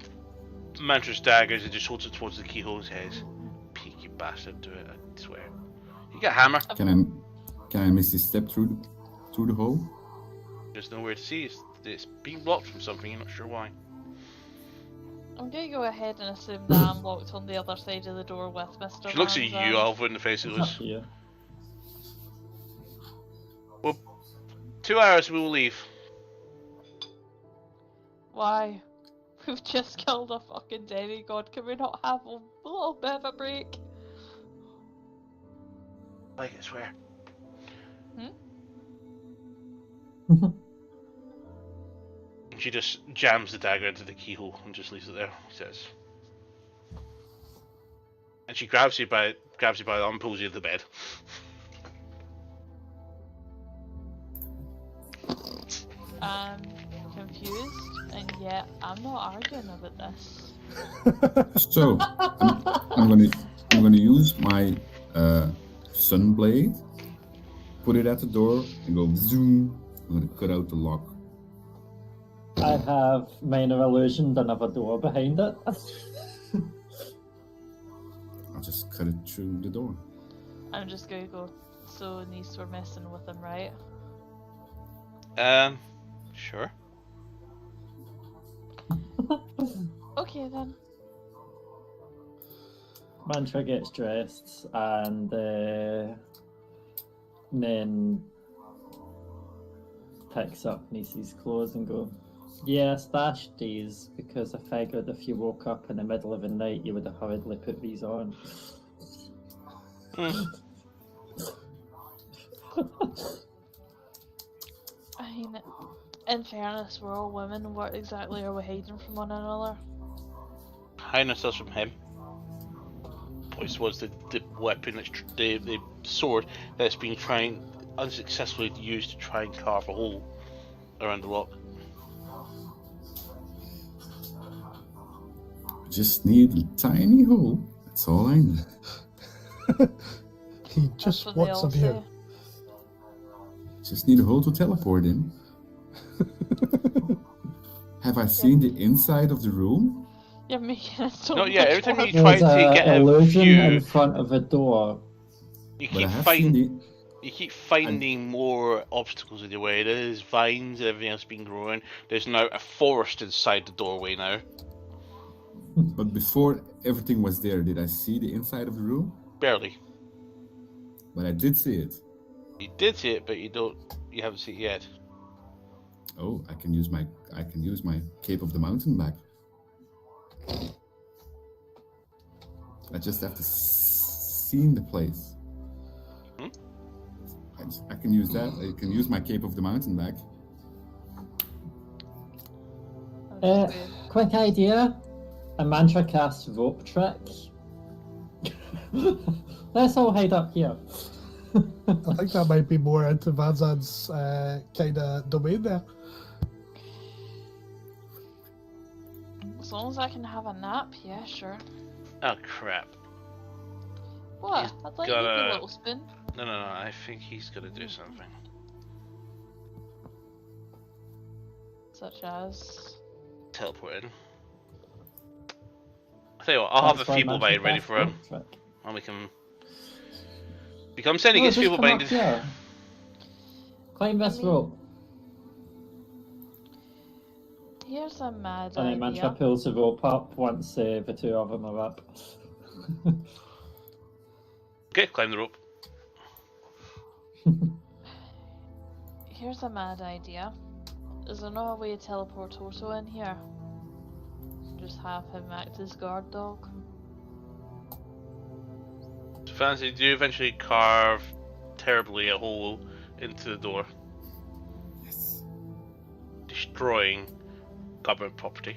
Mantra's daggers and just holds it towards the keyhole's head. Peaky bastard, do it, I swear. You got a hammer? Can I misty step through the hole? There's nowhere to see. it's being blocked from something. You're not sure why. I'm gonna go ahead and assume that I'm locked on the other side of the door with Mr. She looks at Manzan. you, Alva, in the face. It Up was here. 2 hours. We will leave. Why? We've just killed a fucking demigod. Can we not have a little bit of a break? Like I swear. She just jams the dagger into the keyhole and just leaves it there. He says, and she grabs you by the arm, and pulls you to the bed. I'm confused, and yet I'm not arguing about this. So I'm gonna use my sunblade, put it at the door, and go zoom. I'm gonna cut out the lock. I have minor illusion, another door behind it. I'll just cut it through the door. I'm just gonna go. So Nice, we're messing with him, right? Sure. Okay then. Mantra gets dressed and then picks up Niecy's clothes and go, yeah, stash these, because I figured if you woke up in the middle of the night you would have hurriedly put these on. I mean, in fairness, we're all women. What exactly are we hiding from one another? Hiding ourselves from him. This was the weapon, the sword that's been unsuccessfully used to try and carve a hole around the lock. Just need a tiny hole. That's all I need. He That's just what they wants all a beer. say. Just need a hole to teleport in. Have I seen the inside of the room? You're making it so No, yeah, much every time more you try There's to get an a illusion view, in front of a door. you But I keep have seen finding. the. You keep finding more obstacles in your way. There's vines and everything else been growing. There's now a forest inside the doorway now. But before everything was there, did I see the inside of the room? Barely. But I did see it. You did see it, but you haven't seen it yet. Oh, I can use my Cape of the Mountain back. I just have to see the place. I can use that. I can use my Cape of the Mountain back. I'm just gonna- Quick idea. A mantra cast rope trick. Let's all hide up here. I think that might be more into Vanzan's kind of domain there. As long as I can have a nap, yeah, sure. Oh crap! What? He's I'd like gotta- a little spoon. No. I think he's gonna do something. Such as... Teleport in. I tell you what, I'll have a That's why feeble mantra bind ready cast for him, rope trick. and we can become sending No, his just feeble come up binded. here. Climb this rope. Here's a mad And then mantra idea. pulls the rope up once the two of them are up. Okay, climb the rope. Here's a mad idea. Is there no way to teleport Toto in here? Just have him act as guard dog? Fancy, do you eventually carve terribly a hole into the door, Yes. destroying government property?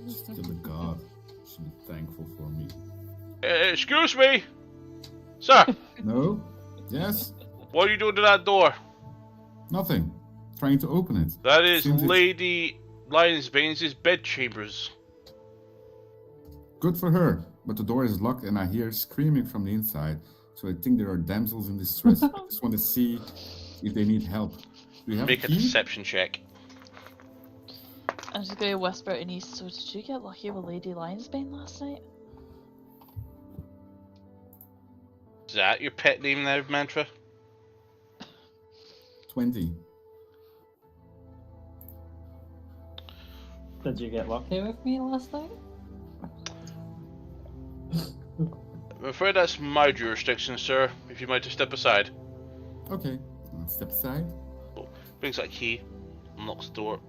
Still a god. Should be thankful for me. Excuse me, sir. No? Yes? What are you doing to that door? Nothing. Trying to open it. That is Seems it's Lady Lionsbane's bedchambers. good for her. But the door is locked and I hear screaming from the inside. So I think there are damsels in distress. I just want to see if they need help. Do you have Make a a key? deception check. I'm just gonna whisper to Nice, so did you get lucky with Lady Lionsbane last night? Is that your pet name now, Mantra? 20. Did you get lucky with me last night? I'm afraid that's my jurisdiction, sir. If you might just step aside. Okay, I'll step aside. Brings that key, unlocks the door.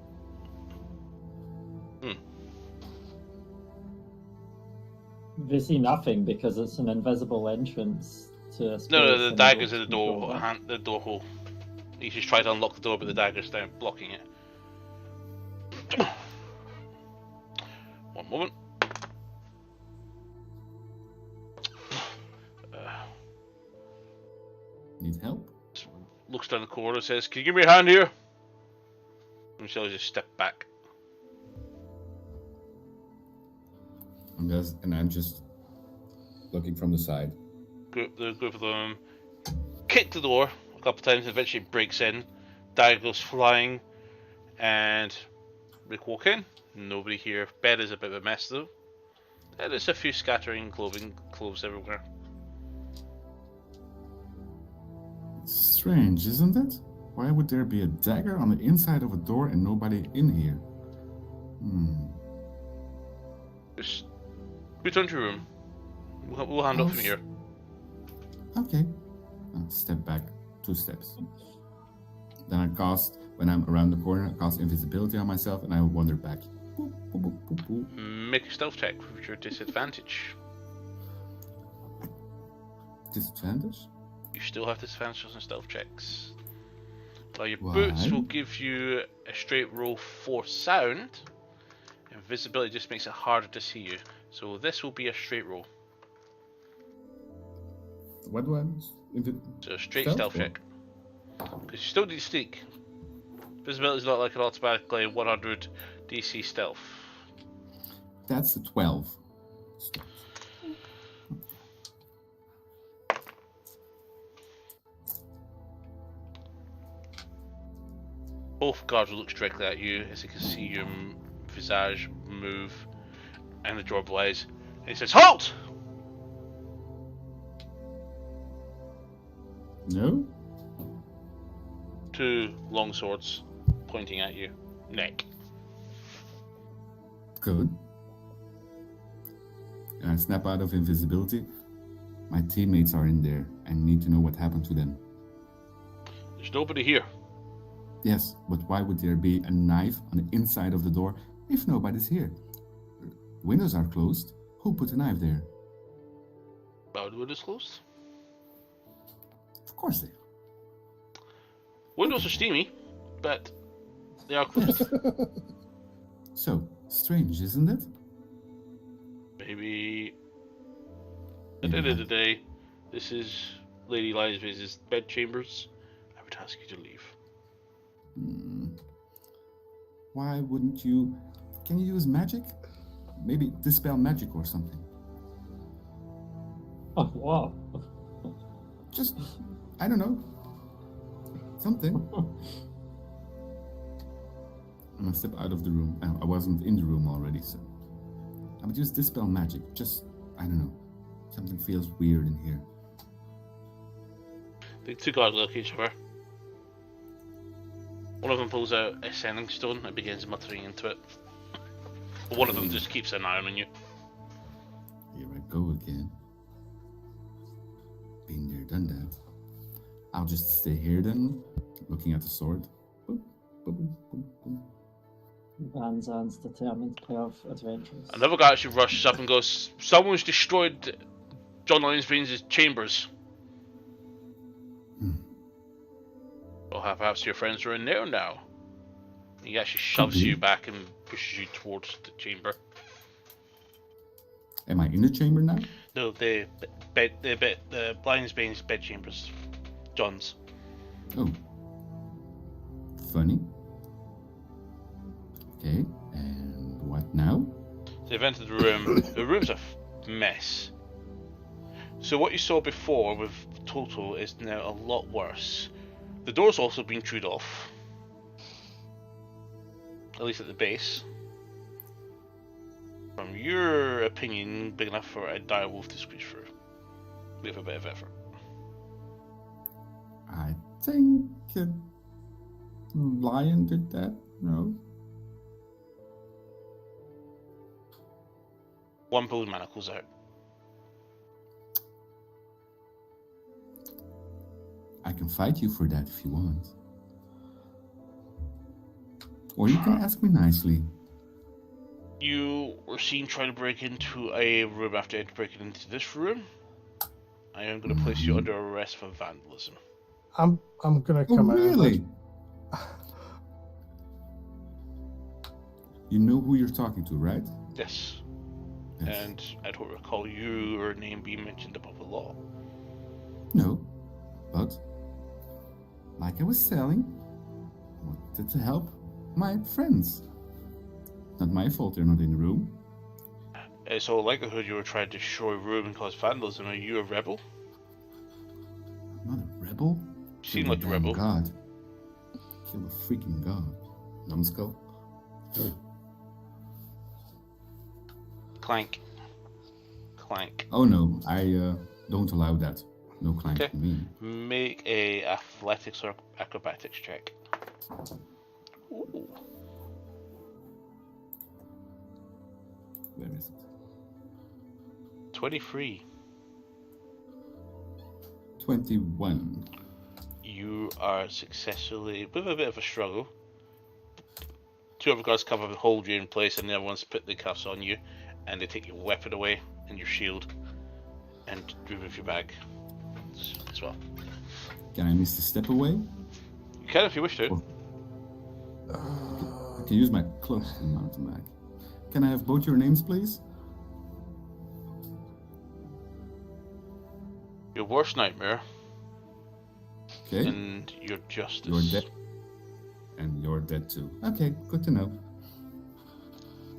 We see nothing because it's an invisible entrance to a space. No, the and dagger's we in the don't door, control that. the door hole. You just try to unlock the door, but the dagger's down, blocking it. One moment. Need help? Looks down the corridor, says, "Can you give me a hand here?" And she'll just step back. I'm just looking from the side. Group of them kick the door a couple of times, eventually it breaks in. Dagger goes flying, and Rick walk in. Nobody here. Bed is a bit of a mess though. There's a few scattering clothes everywhere. Strange, isn't it? Why would there be a dagger on the inside of a door and nobody in here? Just return to your room. We'll hand off from here. Okay. I'll step back 2 steps. Then I cast, when I'm around the corner, I cast invisibility on myself and I wander back. Boop, boop, boop, boop, boop. Make a stealth check with your disadvantage. Disadvantage? You still have disadvantages on stealth checks. Now your Why? boots will give you a straight roll for sound. Invisibility just makes it harder to see you. So this will be a straight roll. What do I... So a straight stealth check. Because you still need to sneak. Visibility is not like an automatically 100 DC stealth. That's a 12. Both guards will look directly at you as they can see your visage move and the door blaze. And he says, "Halt!" No? 2 long swords pointing at you. Neck. Good. And I snap out of invisibility. My teammates are in there. I need to know what happened to them. There's nobody here. Yes, but why would there be a knife on the inside of the door if nobody's here? Windows are closed. Who put a knife there? Are the windows closed? Of course they are. Windows are steamy, but they are closed. So, strange, isn't it? Maybe at the end of the day, this is Lady Lionsbase's bedchambers. I would ask you to leave. Why wouldn't you... Can you use magic? Maybe dispel magic or something. Oh, wow. Just, I don't know. Something. I'm gonna step out of the room. I wasn't in the room already, so... I would use dispel magic. Just, I don't know. Something feels weird in here. The 2 guards look at each other. One of them pulls out a sending stone and begins muttering into it. But one of them just keeps an eye on you. Here I go again. Been there, done that. I'll just stay here then, looking at the sword. Boop, boop, boop, boop, boop. Van Zan's determined pair of adventures. Another guy actually rushes up and goes, "Someone's destroyed John Lionsbane's chambers." Well, perhaps your friends are in there now. He actually shoves you back and pushes you towards the chamber. Am I in the chamber now? No, the Lionsbane's bed chambers. John's. Oh. Funny. Okay, and what now? So you've entered the room. The room's a mess. So what you saw before with Total is now a lot worse. The door's also been chewed off. At least at the base. From your opinion, big enough for a dire wolf to squeeze through. With a bit of effort. I think lion did that? No. One pulls manacles out. I can fight you for that if you want. Or you can ask me nicely. You were seen trying to break into a room after breaking into this room. I am going to place you under arrest for vandalism. I'm gonna Oh, come out. really? You know who you're talking to, right? Yes. Yes. And I don't recall your name being mentioned above the law. No. But, like I was saying, I wanted to help my friends. Not my fault they're not in the room. It's all likelihood you were trying to destroy a room and cause vandalism. Are you a rebel? I'm not a rebel. You seem Kill like the a damn rebel. god. Kill the freaking god. Numbskull. Clank. Clank. Oh no, I don't allow that. No clank Okay. for me. Make a athletics or acrobatics check. Ooh. Where is it? 23. 21. You are successfully, with a bit of a struggle. Two other guards come up and hold you in place, and the other ones put the cuffs on you, and they take your weapon away and your shield, and remove your bag as well. Can I miss the step away? You can if you wish to. Oh. I can use my cloak and mount him back. Can I have both your names, please? Your worst nightmare Okay. and your justice. You're dead. And you're dead too. Okay, good to know.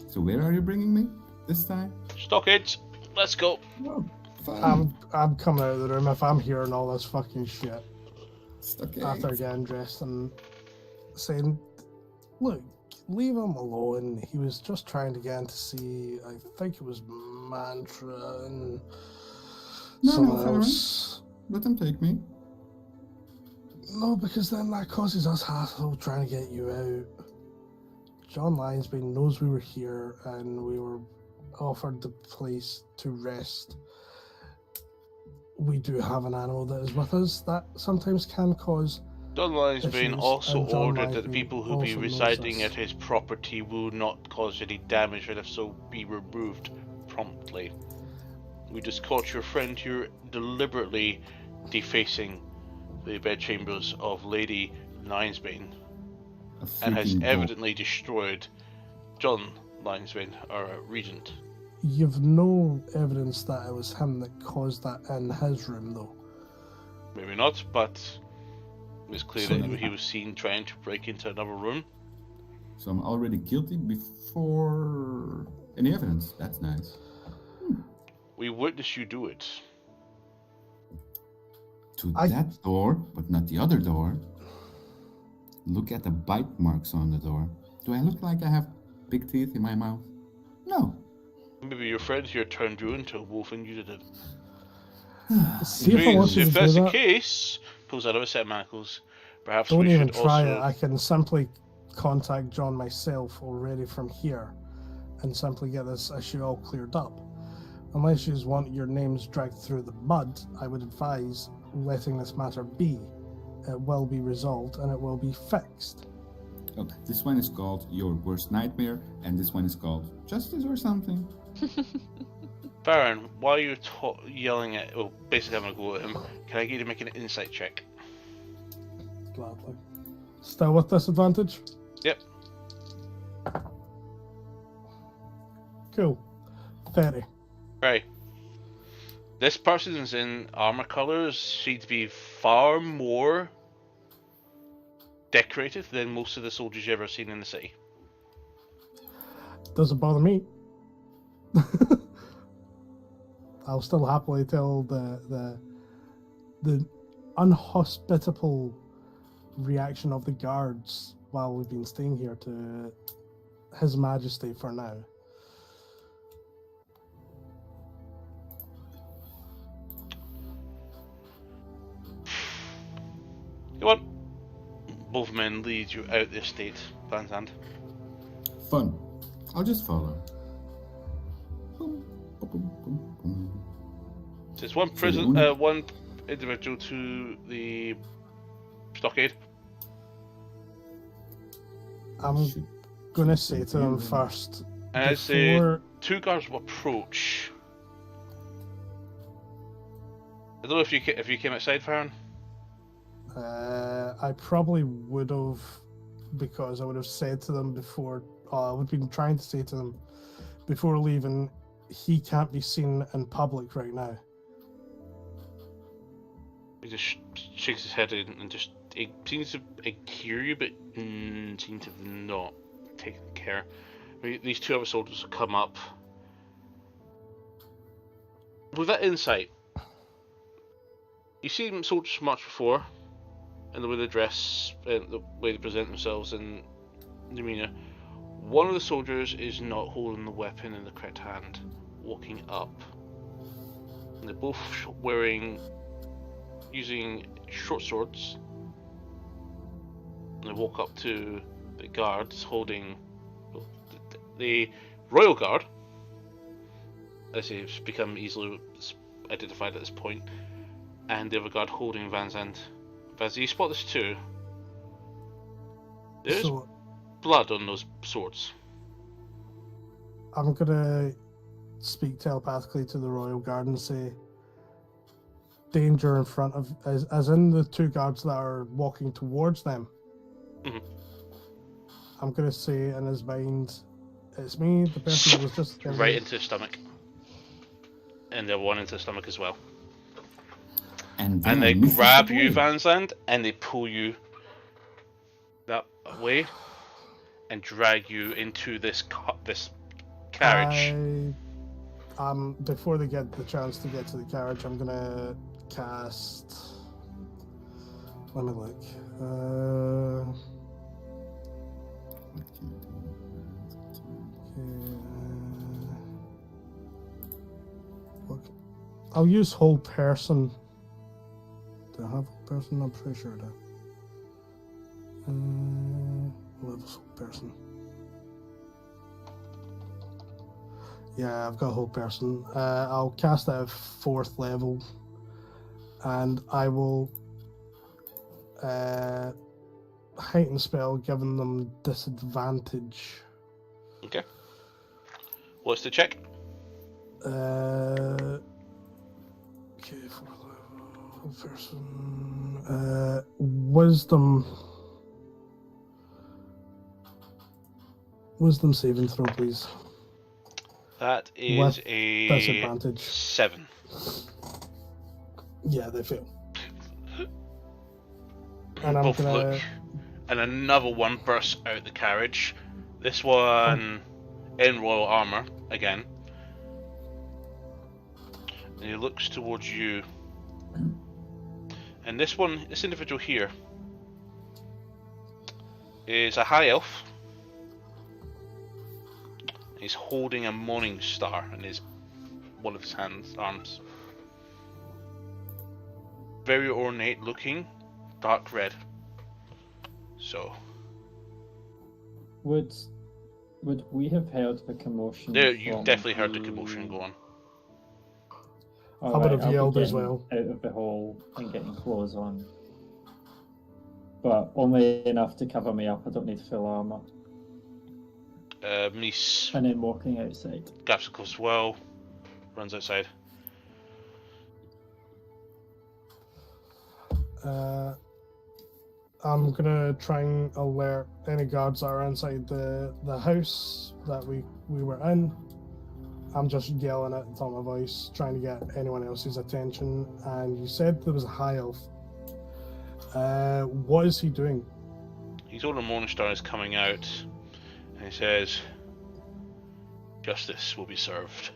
So where are you bringing me this time? Stockades, let's go. Oh, fine. I'm coming out of the room if I'm hearing all this fucking shit Stockade. after getting dressed and saying, "Look, leave him alone. He was just trying to get in to see. I think it was Mantra and someone fair else." Let them take me. No, because then that causes us hassle trying to get you out. John Lionsbane knows we were here and we were offered the place to rest. We do have an animal that is with us that sometimes can cause. John Lionsbane issues, also and John ordered that the Lionsbane people who be also knows residing this. at his property will not cause any damage, and if so, be removed promptly. We just caught your friend here deliberately defacing the bedchambers of Lady Lionsbane, A and has freaking dog. evidently destroyed John Lionsbane, our regent. You've no evidence that it was him that caused that in his room, though. Maybe not, but it's clear So that then- he was seen trying to break into another room. So I'm already guilty before any evidence. That's nice. We witnessed you do it. To I- that door, but not the other door. Look at the bite marks on the door. Do I look like I have big teeth in my mouth? No. Maybe your friend here turned you into a wolf and you did it. See if I want So you if to that's do the that. case, pulls out of a set of manacles. Perhaps Don't we even should try also. it. I can simply contact John myself already from here and simply get this issue all cleared up. Unless you want your names dragged through the mud, I would advise letting this matter be. It will be resolved and it will be fixed. Oh, this one is called Your Worst Nightmare, and this one is called Justice or something. Baron, while you're yelling at, well, basically having a go at him, can I get you to make an insight check? Gladly. Still with disadvantage? Yep. Cool. 30. Right. This person's in armor colors seem to be far more decorated than most of the soldiers you've ever seen in the city. Doesn't bother me. I'll still happily tell the unhospitable reaction of the guards while we've been staying here to His Majesty for now. Come on. both men lead you out the estate, Van Zandt. Fun. I'll just follow. Boom, boom, boom, boom, boom. So it's one So the only- one individual to the stockade. I'm Should- gonna should say to them be- first. And as the Before 2 guards will approach, I don't know if you came outside, Farron. I probably would have, because I would have said to them before. I would have been trying to say to them before leaving, he can't be seen in public right now. He just shakes his head and just he seems to hear you, but seems to have not taken care. I mean, these 2 other soldiers come up. With that insight, you've seen soldiers much before, and the way they dress, and the way they present themselves, and demeanor. One of the soldiers is not holding the weapon in the correct hand, walking up. And they're both using short swords. And they walk up to the guards holding the royal guard. As it's become easily identified at this point, and the other guard holding Van Zandt. Vaz, you spot this too. There's So blood on those swords. I'm gonna speak telepathically to the royal guard and say, danger in front of, as in the 2 guards that are walking towards them. Mhm. I'm gonna say in his mind, it's me, the person that was just Right into the stomach. And the other one into the stomach as well. And And they Mrs. grab you, Boy. Van Zandt, and they pull you that way and drag you into this carriage. Before they get the chance to get to the carriage, I'm gonna cast. Let me look. I'll use whole person. Do I have whole person? I'm pretty sure I do. Levels whole person. Yeah, I've got a whole person. I'll cast it at 4th level, and I will heighten spell, giving them disadvantage. Okay. What's the check? Okay, 4th level, whole person. Wisdom saving throw, please. That is With a disadvantage. 7. Yeah, they fail. And I'm Both gonna. look, and another one bursts out the carriage. This one in royal armor again. And he looks towards you. And this individual here, is a high elf. He's holding a morning star in one of his arms. Very ornate looking, dark red. So Would we have heard the commotion? there, you from definitely heard the commotion go on. All I would have I'll be yelled as getting well. Out of the hole and getting clothes on, but only enough to cover me up. I don't need full armor. Mies And then walking outside. grabs close as well, runs outside. I'm gonna try and alert any guards that are inside the house that we were in. I'm just yelling at the top of my voice, trying to get anyone else's attention. And you said there was a high elf. What is he doing? He's holding a morning star is coming out, and he says, "Justice will be served."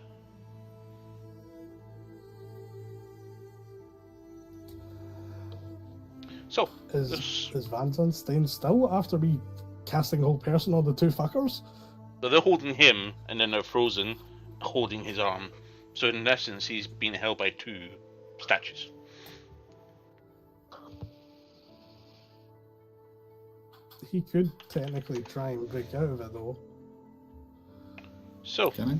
So, Is Van Zandt staying still after me casting a whole person on the 2 fuckers? so they're holding him, and then they're frozen, holding his arm. So in essence, he's being held by 2 statues. He could technically try and break out of it, though. So, Can I?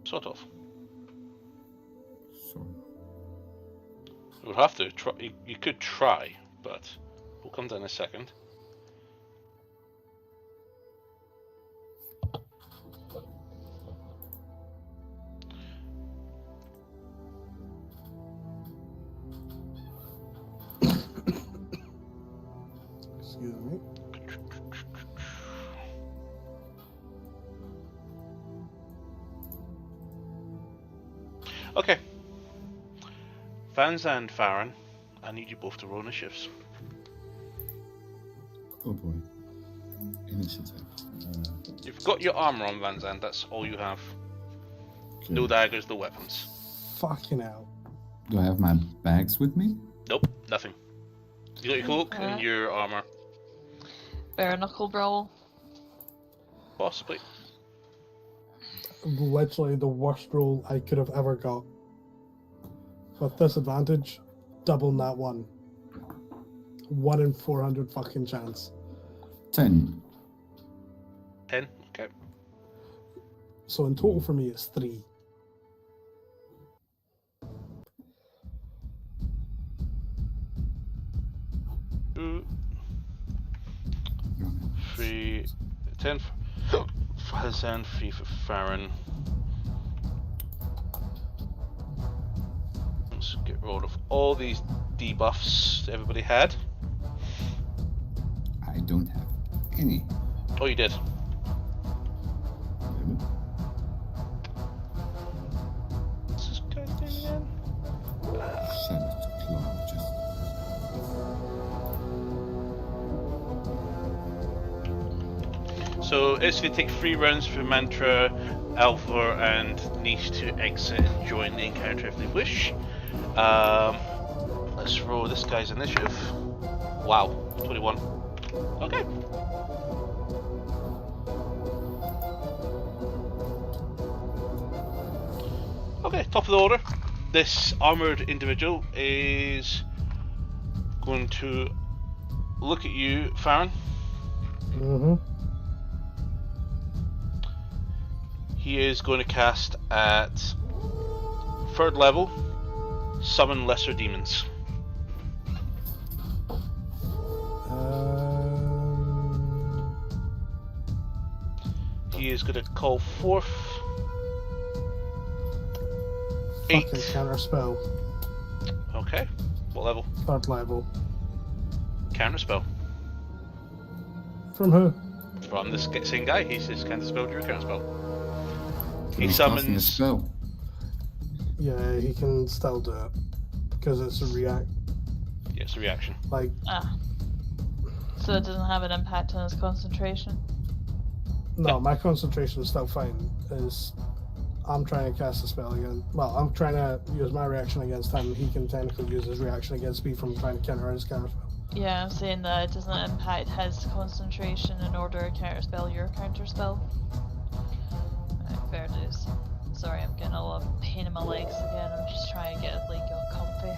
sort of. So, You would have to try. You could try, but we'll come to that in a second. Excuse me. Okay. Vans and Farron, I need you both to roll initiatives. oh boy. Initiative. You've got your armor on, Van Zandt. That's all you have. Okay. No daggers, no weapons. Fucking hell. Do I have my bags with me? Nope, nothing. You got your cloak and your armor. Bare knuckle brawl. Possibly. Literally the worst roll I could have ever got. With disadvantage, double that one. 1 in 400 fucking chance. 10. 10? Okay. So in total for me, it's 3. Two, 3, 10 for Hazan, 3 for Farron. Let's get rid of all these debuffs everybody had. I don't have any. Oh, you did. What's this guy's name again? Shadow Claw, just So it's going to take 3 rounds for Mantra, Alvar, and Niche to exit and join the encounter if they wish. Let's roll this guy's initiative. Wow, 21. Okay. Okay, top of the order. This armored individual is going to look at you, Farron. Mm-hmm. He is going to cast at 3rd level, Summon Lesser Demons. He is going to call forth 8. Fucking counter spell. Okay, what level? 3rd level. Counter spell. From who? From this same guy, he's just counter spell, your counter spell. He he's casting a summons. spell. Yeah, he can still do it. Because it's a react. Yeah, it's a reaction. Like, So it doesn't have an impact on his concentration. no, my concentration is still fine. Is I'm trying to cast a spell again. Well, I'm trying to use my reaction against him. He can technically use his reaction against me from trying to counter his counter spell. Yeah, I'm saying that it doesn't impact his concentration in order to counterspell your counterspell. Right, fair dues. Sorry, I'm getting a lot of pain in my legs again. I'm just trying to get like all comfy.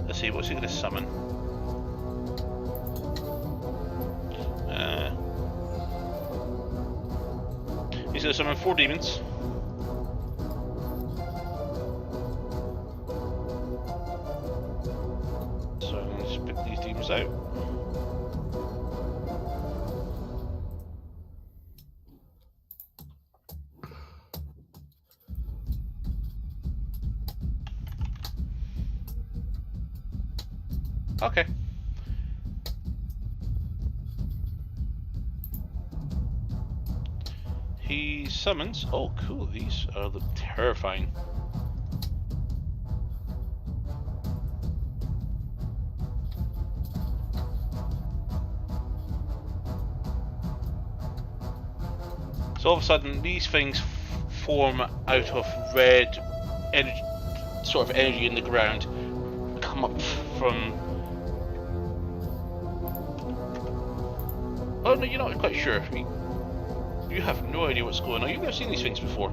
Let's see, what's he going to summon? He's going to summon 4 demons. So I'm going to just pick these demons out. Okay. He summons. Oh, cool. These look terrifying. So all of a sudden, these things form out of red energy, sort of energy in the ground, come up from. Oh no, you're not quite sure. You have no idea what's going on. You've never seen these things before.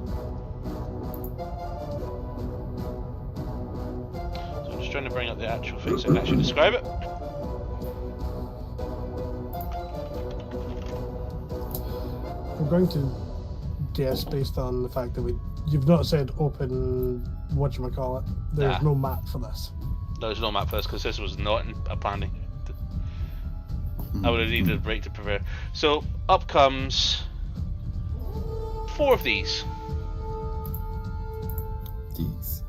So I'm just trying trying to bring up the actual things that actually describe it. I'm going to guess based on the fact that you've not said open whatchamacallit. There's Nah. no map for this. There's no map for this because this was not a planning. I would have needed a break to prepare. So up comes 4 of these. These.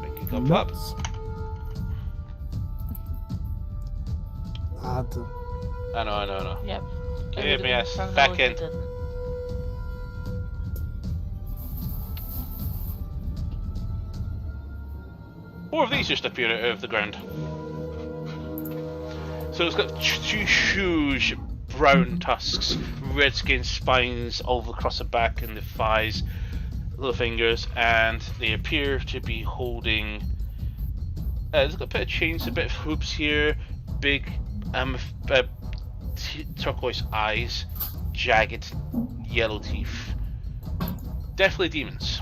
Make it come up. Nuts. I had to. I know. Yep. Give me a From back those in. who didn't. Four of these just appear out of the ground. So it's got two huge brown tusks, red skin spines all across the back and the thighs, little fingers, and they appear to be holding. It's got a bit of chains, a bit of hoops here, big turquoise eyes, jagged yellow teeth. Definitely demons.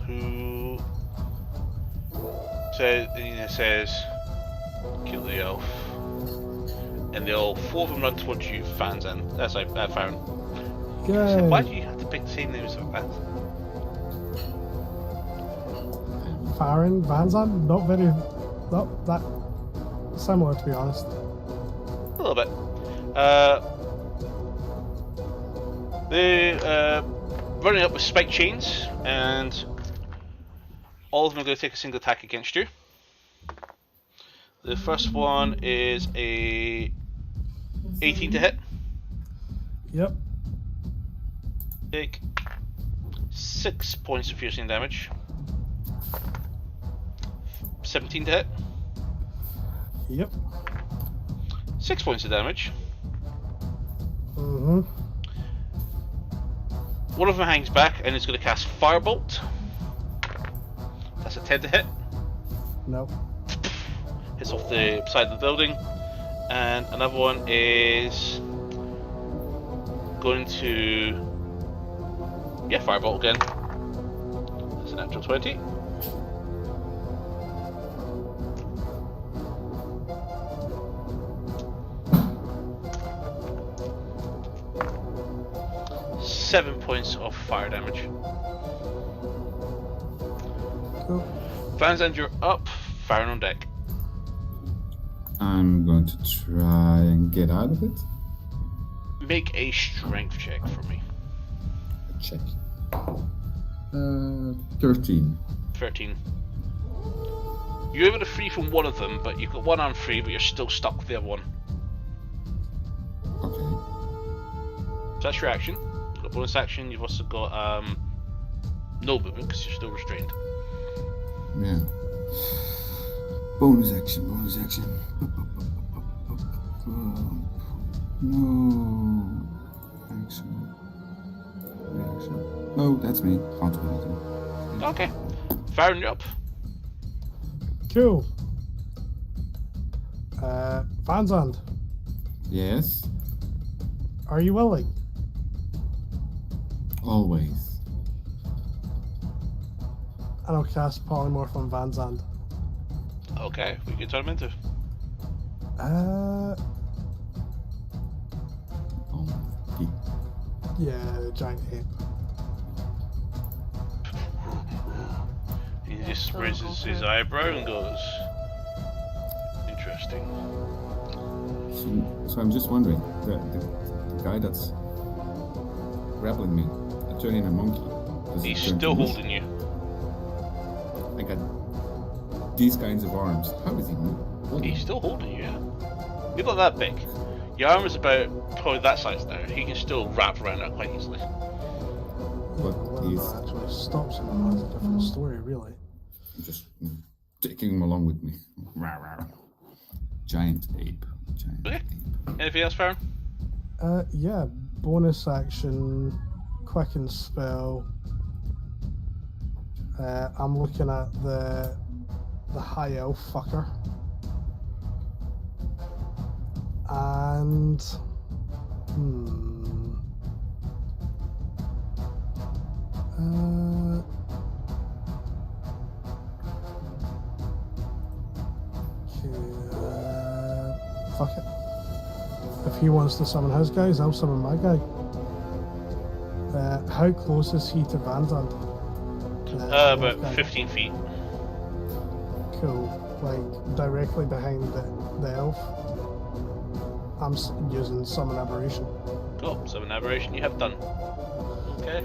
Who says kill the elf, and they all 4 of them run towards you, Fanzan. That's I found. Good. Why do you have to pick the same names like that? Farron, Vanzan, not that similar to be honest. A little bit. They're running up with spike chains, and all of them are going to take a single attack against you. The first one is a 18 to hit. Yep. Take 6 points of piercing damage. 17 to hit. Yep. 6 points of damage. Mm-hmm. One of them hangs back and is going to cast Firebolt. That's a 10 to hit. Nope. Hits off the side of the building. And another one is going to Firebolt again. That's a natural 20. Seven points of fire damage. Cool. Vanzand, you're up. Firing on deck. I'm going to try and get out of it. Make a strength check for me. Check. 13. 13. You're able to free from one of them, but you've got one arm free, but you're still stuck with the other one. Okay. So that's your action. You've got bonus action. You've also got no movement because you're still restrained. Yeah. Bonus action. No. Action. Reaction. Oh, that's me. Automatically. Okay. Firing you up. Cool. Vanzand, Yes. are you willing? Always. And I'll cast Polymorph on Vanzand. Okay, we can turn him into. Yeah, giant ape. He just raises his eyebrow and goes, interesting. So I'm just wondering, the guy that's grappling me, turning a monkey. does he He's turn still to this? holding you. I got these kinds of arms. How is he holding? He's still holding you, yeah. You're not that big. Your arm is about probably that size now. He can still wrap around that quite easily. But Whether he's that actually stops him is a different story, really. just taking him along with me. Rah, rah. Giant ape. Giant Okay. ape. Anything else, Farron? Yeah, bonus action, quicken spell. I'm looking at the high elf fucker. And Fuck it. If he wants to summon his guys, I'll summon my guy. How close is he to Vanzand? About 15 feet. Cool. Like directly behind the elf. I'm using summon aberration. Cool. Summon aberration you have done. Okay.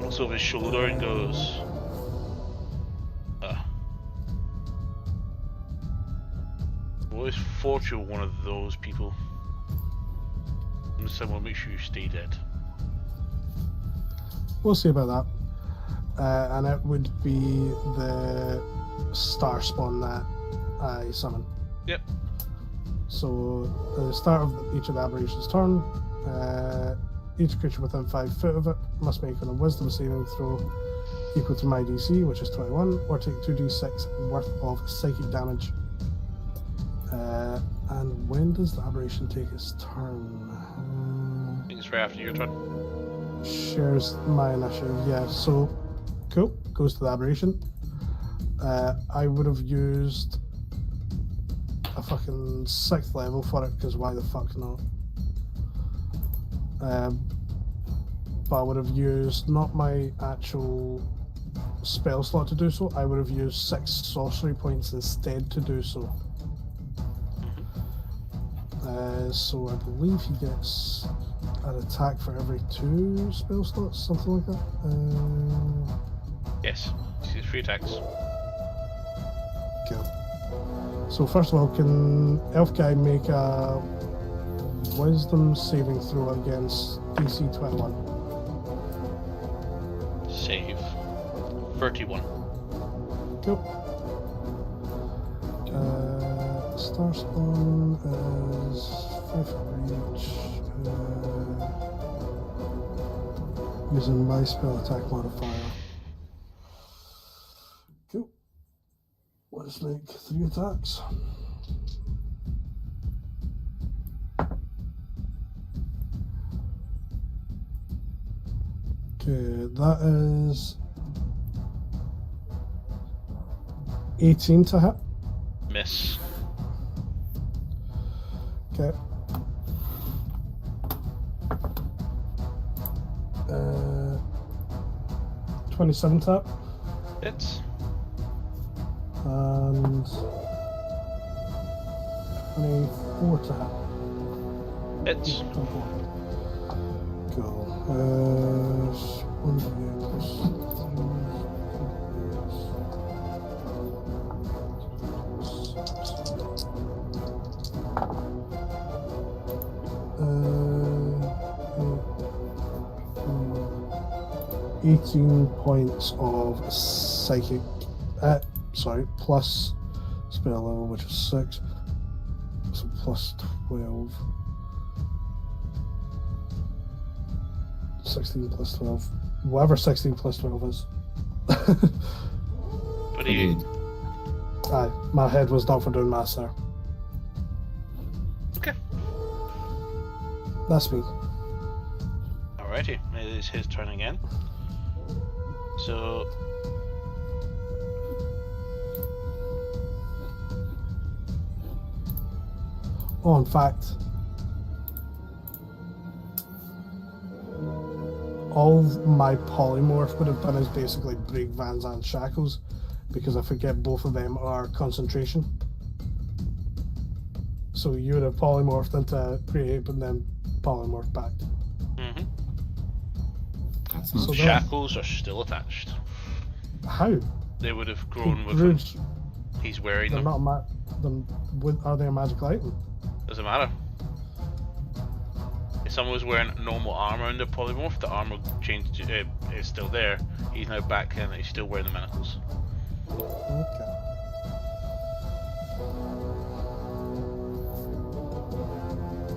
Looks over his shoulder and goes. What is fortune one of those people? And someone make sure you stay dead. We'll see about that. And it would be the star spawn that I summon. Yep. So, at the start of each of the aberrations' turn, each creature within 5 foot of it must make a wisdom saving throw equal to my DC, which is 21, or take 2d6 worth of psychic damage. And when does the aberration take its turn? I think it's right after your turn. Shares my initiative, yeah. So, cool. Goes to the aberration. I would have used a fucking 6th level for it, because why the fuck not? But I would have used not my actual spell slot to do so. I would have used 6 sorcery points instead to do so. So I believe he gets an attack for every 2 spell slots, something like that. Yes. He's 3 attacks. Cool. So first of all, can Elf Guy make a Wisdom saving throw against DC 21? Save. 31. Cool. Star Spawn is 5 for reach. Using my spell attack modifier. Cool. Let's make 3 attacks. Okay, that is 18 to hit. Miss. Okay. 27 to hit. Hits. And 24 to hit. Hits. Cool. 1d8 plus 18 points of psychic, plus spell level, which is 6, so plus 12, 16 plus 12, whatever 16 plus 12 is. What do you? Aye, my head was not for doing maths there. Okay. That's me. Alrighty, it is his turn again. So. Oh, in fact, all my polymorph would have done is basically break Van Zand's shackles, because I forget both of them are concentration. So you would have polymorphed into create and then polymorphed back. Mm-hmm. That's not So that- Shackles are still attached. How? They would have grown with They're him. He's wearing them. not are they a magical item? Doesn't matter. If someone was wearing normal armor under polymorph, the armor changed. Is still there. He's now back and he's still wearing the manacles. Okay.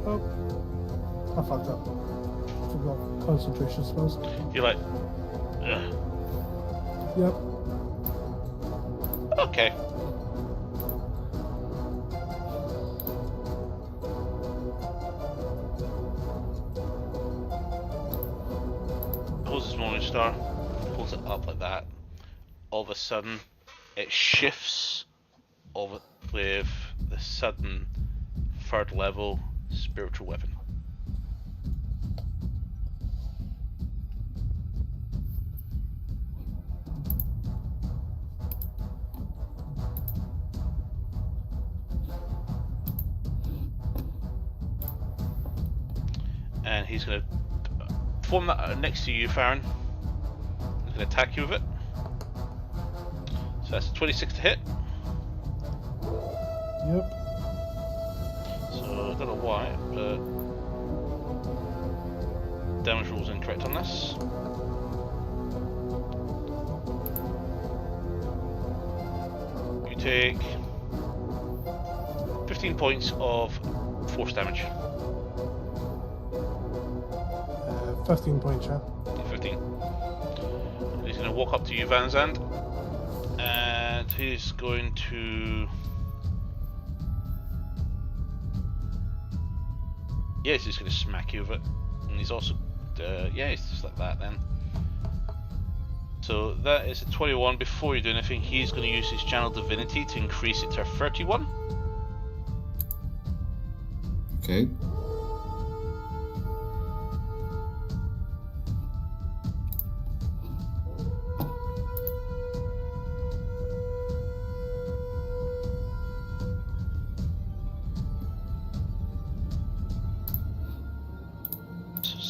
Oh, I fucked up. Forgot concentration spells. You're like, ugh. Yep. Okay. pulls his Morning Star, pulls it up like that. All of a sudden, it shifts with the sudden 3rd level spiritual weapon. And he's going to form that next to you, Farron. He's going to attack you with it. So that's 26 to hit. Yep. So I don't know why, but damage roll's incorrect on this. You take 15 points of force damage. 15 points, yeah. 15. And he's going to walk up to you, Van Zandt, and he's going to. Yeah, he's just going to smack you with it. And he's also. Yeah, he's just like that then. So that is a 21. Before you do anything, he's going to use his Channel Divinity to increase it to a 31. Okay.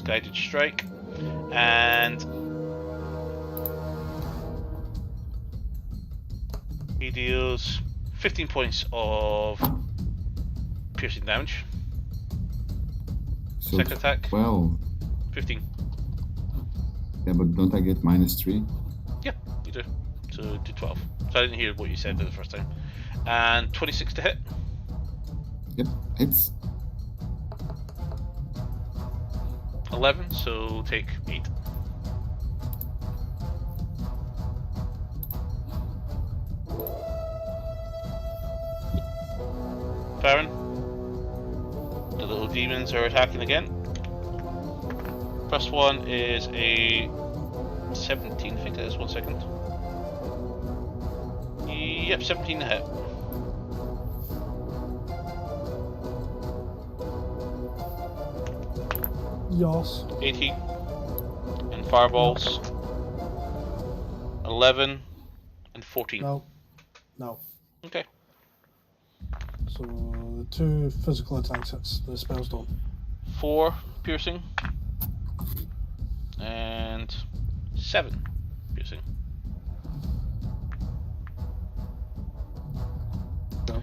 Guided strike, and he deals 15 points of piercing damage. So Second attack, 12. 15. Yeah, but don't I get -3? Yeah, you do. So do 12. So I didn't hear what you said the first time. And 26 to hit. Yep, hits. 11, so take 8. Farron, the little demons are attacking again. First one is a 17, I think that is. 1 second. Yep, 17 to hit. Yes. 18 and fireballs. 11 and 14. No. No. Okay. So the 2 physical attacks hits. The spells don't. 4 piercing and 7 piercing. No.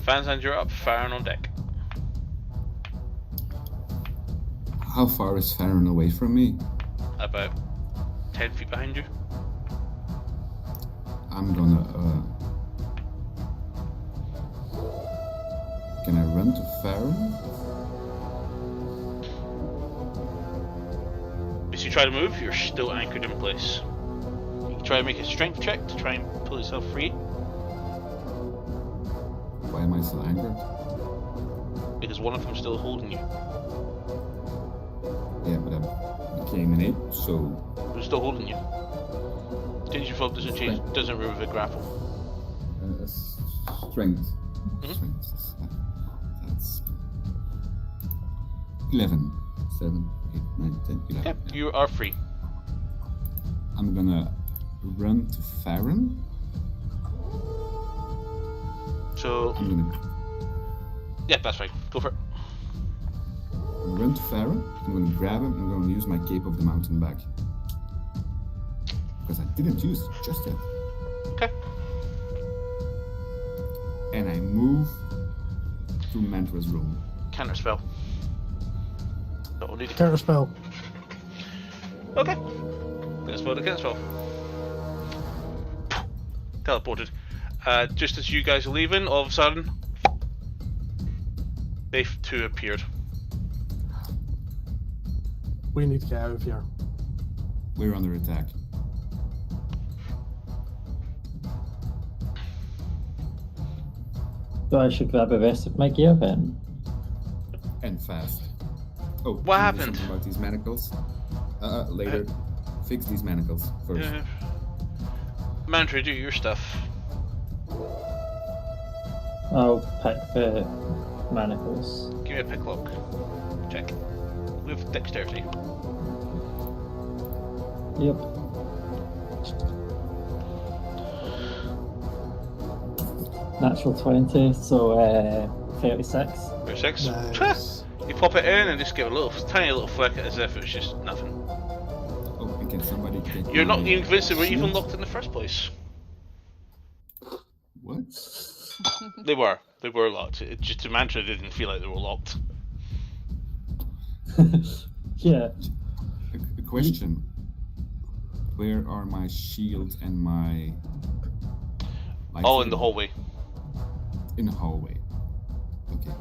Fanzand, you're up. Farron on deck. How far is Farron away from me? About 10 feet behind you. I'm gonna. Can I run to Farron? As you try to move, you're still anchored in place. You can try to make a strength check to try and pull yourself free. Why am I still anchored? Because one of them's still holding you. Yeah, but I became an ape, so They're still holding you. Change your fob doesn't change, doesn't remove a grapple. Strength. Mhm. Strength. That's 11. 7, 8, 9, 10, 11. Yep, you are free. I'm gonna run to Farron. So, I'm gonna yeah, that's fine. Go for it. run to Farron. I'm gonna grab him. I'm gonna use my Cape of the Mountain back. Because I didn't use it just yet. Okay. And I move to Mantra's room. Counter spell. That will need to. Counter spell. Okay. Counter spell to counter spell. Teleported. Just as you guys are leaving, all of a sudden, they too appeared. We need to get out of here. We're under attack. So I should grab the rest of my gear then. And fast. Oh, What can you do happened? something about these manacles? Later. fix these manacles first. Yeah. Mantra, do your stuff. I'll pick the manacles. Give me a pick lock. Check. With dexterity. Yep. Natural 20, so 36. 36. Nice. You pop it in and just give a little, tiny little flick as if it was just nothing. Oh, and can somebody take You're not my even convinced they were even shield? locked in the first place. What? They were locked. It just the mantra didn't feel like they were locked. Yeah. A question. Where are my shield and my... All in the lightsaber? hallway. In the hallway. Okay.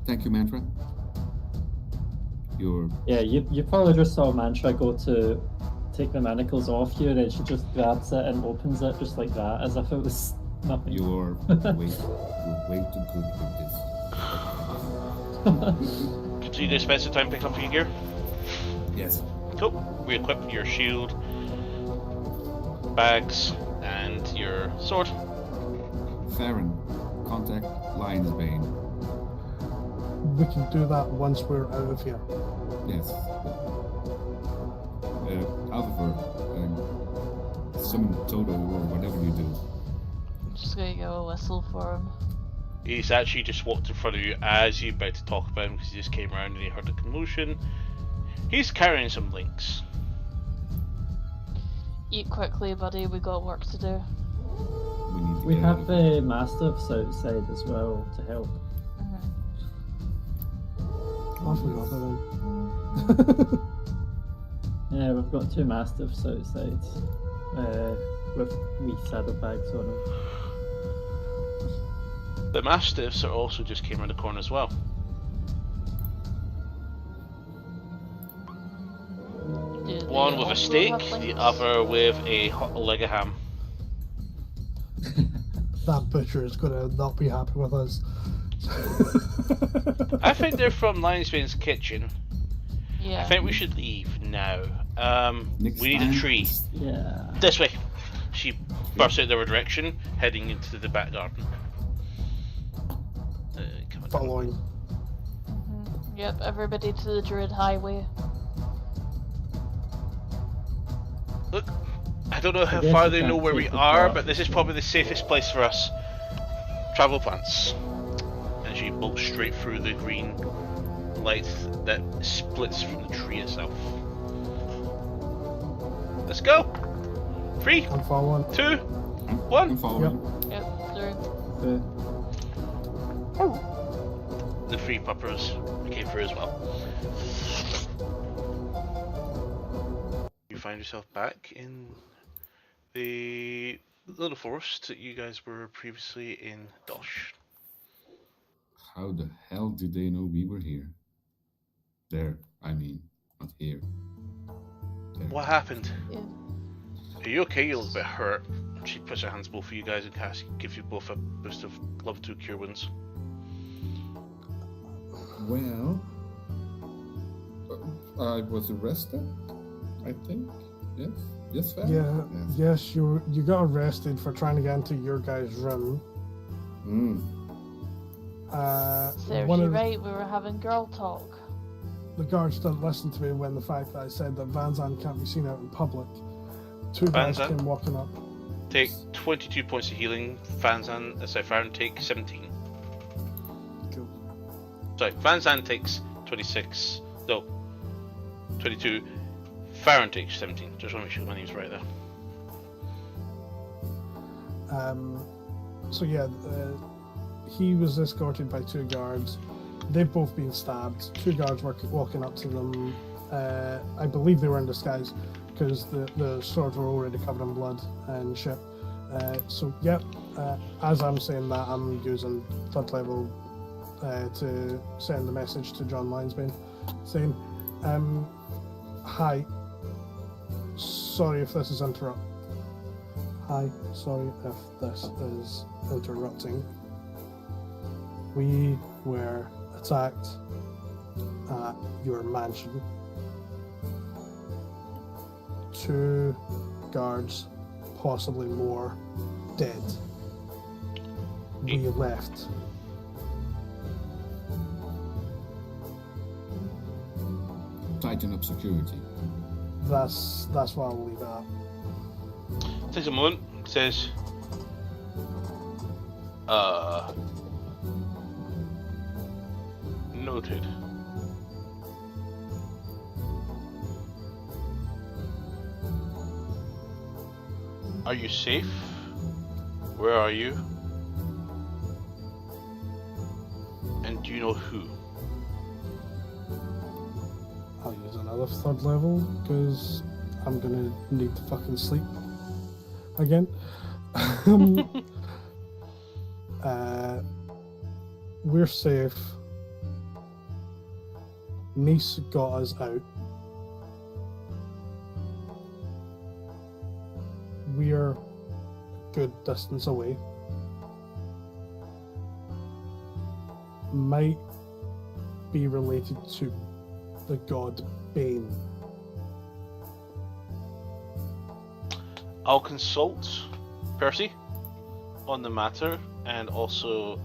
Thank you, Mantra. You're... Yeah, you probably just saw Mantra go to take the manacles off you, and then she just grabs it and opens it just like that, as if it was nothing. You're way too good with this. So you guys spend some time picking up your gear? Yes. Cool. Re-equip your shield, bags, and your sword. Farron, contact Lion's Bane. We can do that once we're out of here. Yes. Oliver, summon Toto or whatever you do. I'm just gonna go a whistle for him. He's actually just walked in front of you as you're about to talk about him because he just came around and he heard the commotion. He's carrying some links. Eat quickly, buddy. We got work to do. We need to We get out have of here. the mastiffs outside as well to help. Off we go then. Yeah, we've got 2 mastiffs outside with wee saddlebags on them. The mastiffs are also just came around the corner as well. Do they One with a also steak, have the links? other with a leg of ham. That butcher is gonna not be happy with us. I think they're from Lionsbane's kitchen. Yeah. I think we should leave now. Next We need time. a tree. Yeah. This way. She bursts out their direction, heading into the back garden. Come on. Following. Yep, everybody to the Druid Highway. Look, I don't know how guess far you they know can't where we take the are, car. but this is probably the safest place for us. Travel plants. And she bolts straight through the green light that splits from the tree itself. Let's go! 3, I'm following. 2, I'm 1. following. Yep, through. The 3 puppers came through as well. You find yourself back in the little forest that you guys were previously in Dosh. How the hell did they know we were here? There, I mean, not here. There. What happened? Yeah. Are you okay? You look a bit hurt. She puts her hands both for you guys and gives you both a boost of level 2 cure wounds. Well, I was arrested, I think. Yes? Yes, Farron? Yeah, yes, you got arrested for trying to get into your guy's room. Serves One you of right, we were having girl talk. the guards didn't listen to me when the fact that I said that Van Zandt can't be seen out in public. 2 Van guys Zandt? came walking up. Take 22 points of healing. Farron take 17. Cool. Sorry, Van Zandt takes 26. No, 22. Farron takes 17. Just want to make sure my name's right there. So yeah, he was escorted by 2 guards. They've both been stabbed. 2 guards were walking up to them. I believe they were in disguise because the swords were already covered in blood and shit. So yeah, as I'm saying that, I'm using 3rd level to send a message to John Linesbane saying, "Hi, sorry if this is interrupting. Hi, sorry if this is interrupting. We were attacked at your mansion. 2 guards, possibly more, dead. We left. Tighten up security. That's what I'll leave it at. Takes a moment. Says, noted. Are you safe? Where are you? And do you know who? I'll use another 3rd level because I'm gonna need to fucking sleep again. We're safe. Nice got us out. We're a good distance away. Might be related to the god Bane. I'll consult Percy on the matter and also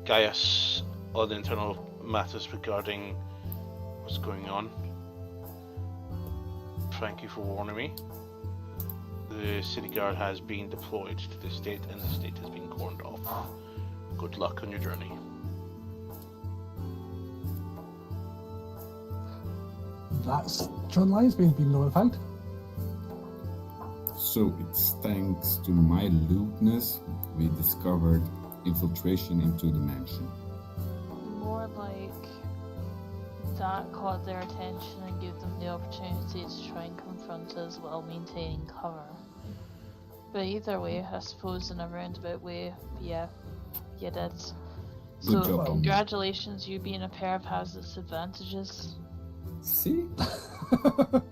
Gaius on the internal matters regarding what's going on. Thank you for warning me. The city guard has been deployed to the state and the state has been cordoned off. Good luck on your journey. That's John Linesby's been notified. So it's thanks to my lewdness we discovered infiltration into the mansion. More like that caught their attention and gave them the opportunity to try and confront us while maintaining cover. But either way, I suppose in a roundabout way, yeah, you did. Good So job, Tom. congratulations, you being a pair of has its advantages. See? I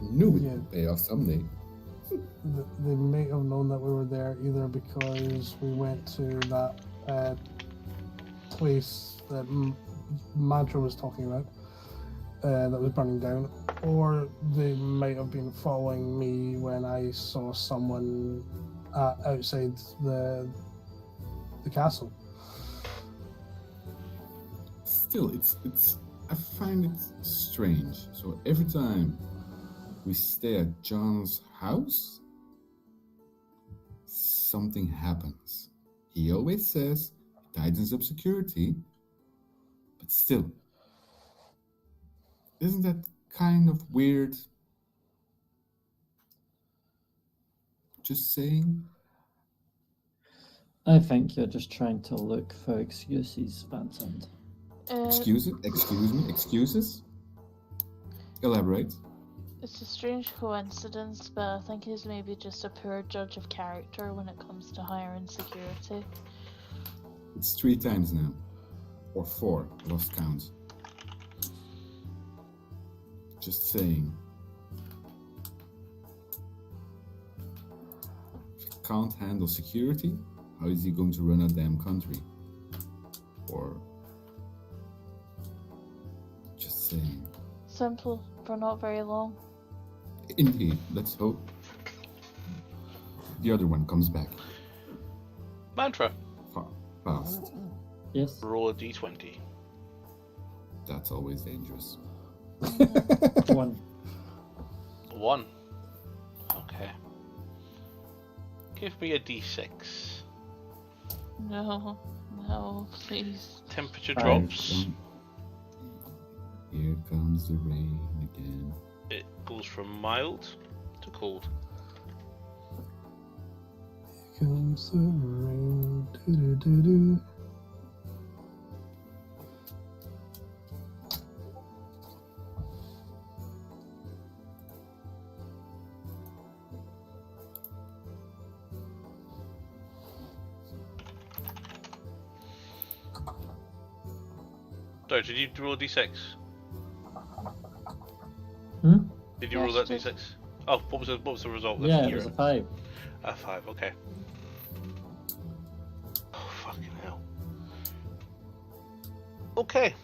knew it Yeah. would pay off someday. They may have known that we were there either because we went to that place that Mantra was talking about that was burning down, or they might have been following me when I saw someone outside the castle. Still, it's I find it strange. So every time we stay at John's house, something happens. He always says he tightens up security, but still, isn't that kind of weird? Just saying. I think you're just trying to look for excuses, Vincent. Excuses? Elaborate. It's a strange coincidence, but I think he's maybe just a poor judge of character when it comes to hiring security. It's 3 times now. Or 4, lost count. Just saying. If he can't handle security, how is he going to run a damn country? Or... just saying. Simple, for not very long. Indeed, let's hope the other one comes back Mantra, fast. Yes? roll a d20. That's always dangerous. 1. 1. Okay. Give me a d6. No, please. Temperature 5. drops. Here comes the rain again. It goes from mild to cold. Here comes the rain. Do-do-do-do. Sorry, did you roll a d6? Hmm? Did you roll that Yes, d6? Oh, what was the result? Let's Yeah, it hear was a 5. A 5, okay. Oh, fucking hell. Okay.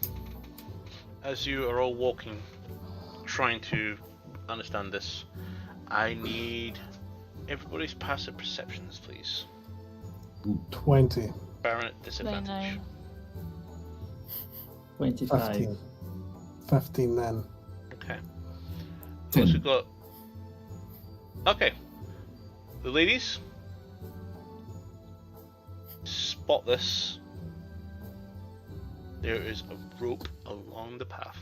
As you are all walking, trying to understand this, I need everybody's passive perceptions, please. 20. Baron at disadvantage. 29. 25. 15. 15 then. Okay. 10. Those who got. Okay. The ladies spot this. There is a rope along the path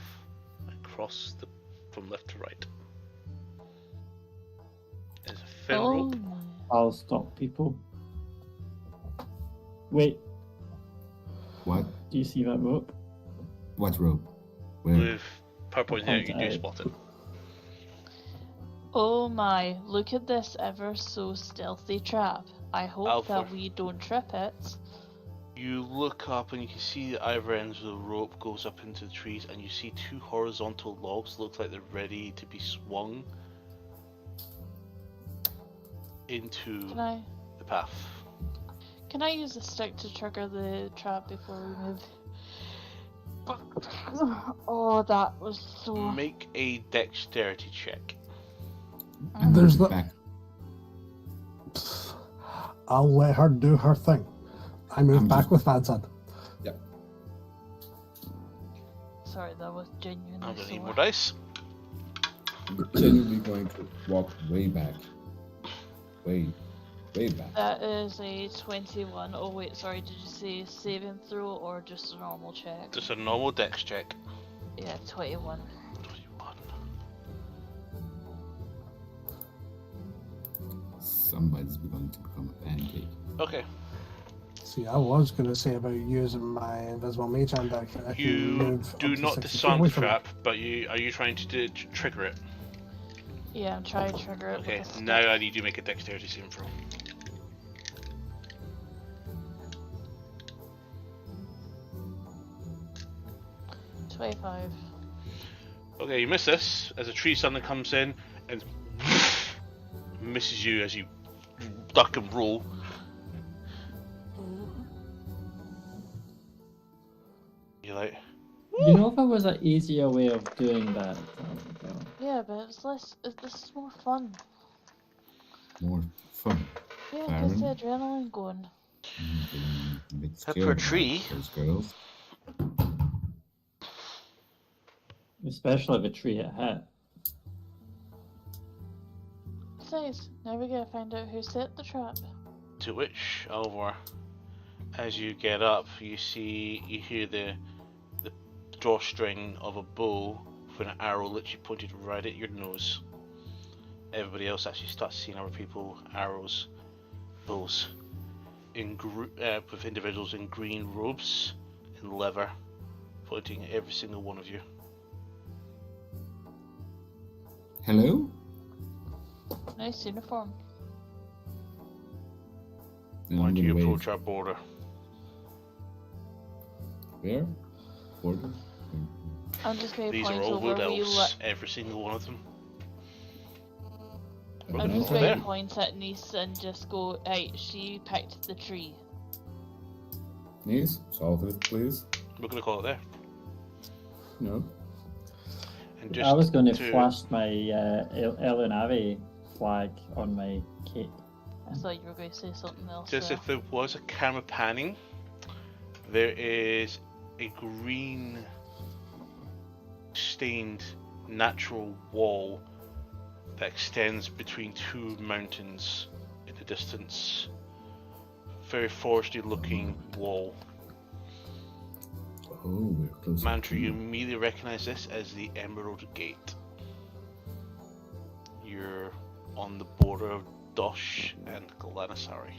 across the from left to right. There's a thin Oh rope. my. I'll stop people. Wait, What? do you see that rope? What rope? Where? With per point here, you do Okay. spot it. Oh my, look at this ever so stealthy trap. I hope Alpha. that we don't trip it. You look up and you can see the either ends of the rope goes up into the trees, and you see two horizontal logs look like they're ready to be swung into Can I the path. use a stick to trigger the trap before we move? Oh, that was so. Make a dexterity check. There's the the- back. I'll let her do her thing. I move I'm back just- with Madzad. Sorry, that was genuinely I'm gonna need so. more dice. Genuinely going to walk way back. Way back. That is a 21. Oh wait, sorry, did you say saving throw or just a normal check? Just a normal dex check. Yeah, 21. 21. Somebody's going to become a pancake. Okay. See, I was going to say about using my invisible mage hand that I can You move do up to not 60 feet disarm away the from it. trap, but are you trying to trigger it? Yeah, I'm trying to trigger it. Okay, with a stick. now I need you to make a dexterity saving throw. It's 25. Okay, you miss this as a tree suddenly comes in and misses you as you duck and roll. You're like, You know, if there was an easier way of doing that, Yeah, but it's less. This is more fun. More fun. Yeah, gets the Baron? adrenaline going. A bit Pepper scared about tree? those girls. especially if a tree hit hit. Besides, now we gotta find out who set the trap. to which, Alvar, as you get up, you hear the drawstring of a bow with an arrow literally pointed right at your nose. Everybody else actually starts seeing other people, arrows, bows, with individuals in green robes and leather, pointing at every single one of you. Hello? Nice uniform. And Why I'm do you gonna approach wave. our border? Where? Border? I'm just gonna These are point all over wood where you elves, every single one of them. We're I'm gonna just go gonna there. point at Nice and just go, hey, she picked the tree. Yes, solve it, please. We're gonna call it there. No. And just I was going to to- flash my Elinari flag on my cape. I thought you were going to say something else. Just there. if there was a camera panning, there is a green stained natural wall that extends between two mountains in the distance. Very foresty looking wall. Oh, we're close. Mantra, you immediately recognize this as the Emerald Gate. You're on the border of Dosh and Galanasari.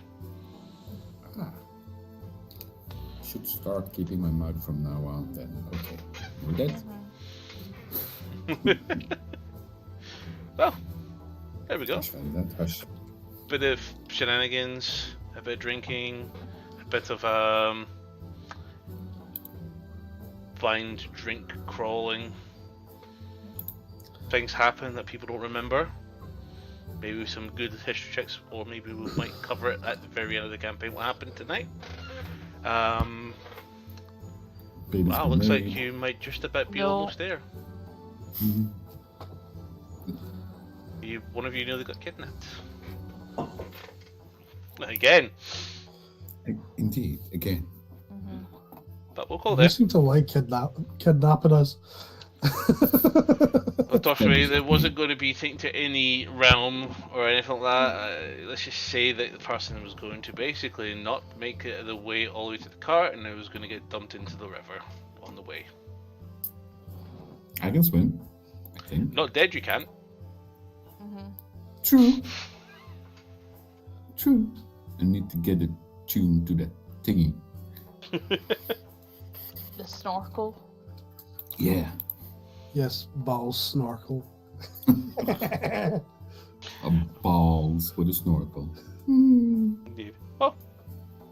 Ah. Should start keeping my mug from now on then. Okay. We're dead? Well, there we go. Hush, that hush. Bit of shenanigans, a bit of drinking, a bit of blind drink crawling. Things happen that people don't remember. Maybe some good history checks, or maybe we might cover it at the very end of the campaign. What happened tonight? Babies Wow, were looks like made. you might just about be No. almost there. Mhm. one of you nearly got kidnapped. Again. Indeed, again. Mhm. But we'll call They it. seem to like kidnapping us. But Doshray, there wasn't going to be taken to any realm or anything like that. Let's just say that the person was going to basically not make it the way all the way to the cart, and it was going to get dumped into the river on the way. I can swim, I think. Not dead, you can't. Mhm. True. True. I need to get it tuned to the thingy. The snorkel. Yeah. Yes, balls snorkel. A balls with a snorkel. Indeed. Well,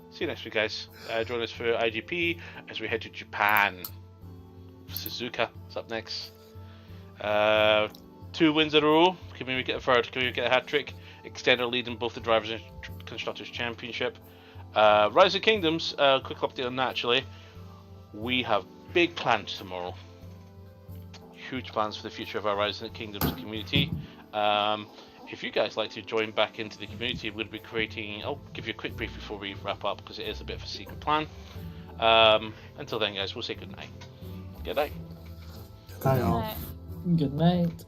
see you next week, guys. Join us for IGP as we head to Japan. Suzuka is up next. 2 wins in a row. Can we get a third? Can we get a hat trick? Extend our lead in both the Drivers and Constructors Championship. Rise of Kingdoms, quick update on that actually. We have big plans tomorrow. Huge plans for the future of our Rise of Kingdoms community. If you guys like to join back into the community, we're going to be creating... I'll give you a quick brief before we wrap up because it is a bit of a secret plan. Until then, guys, we'll say good night. Good night. Hi all. Right. Good night.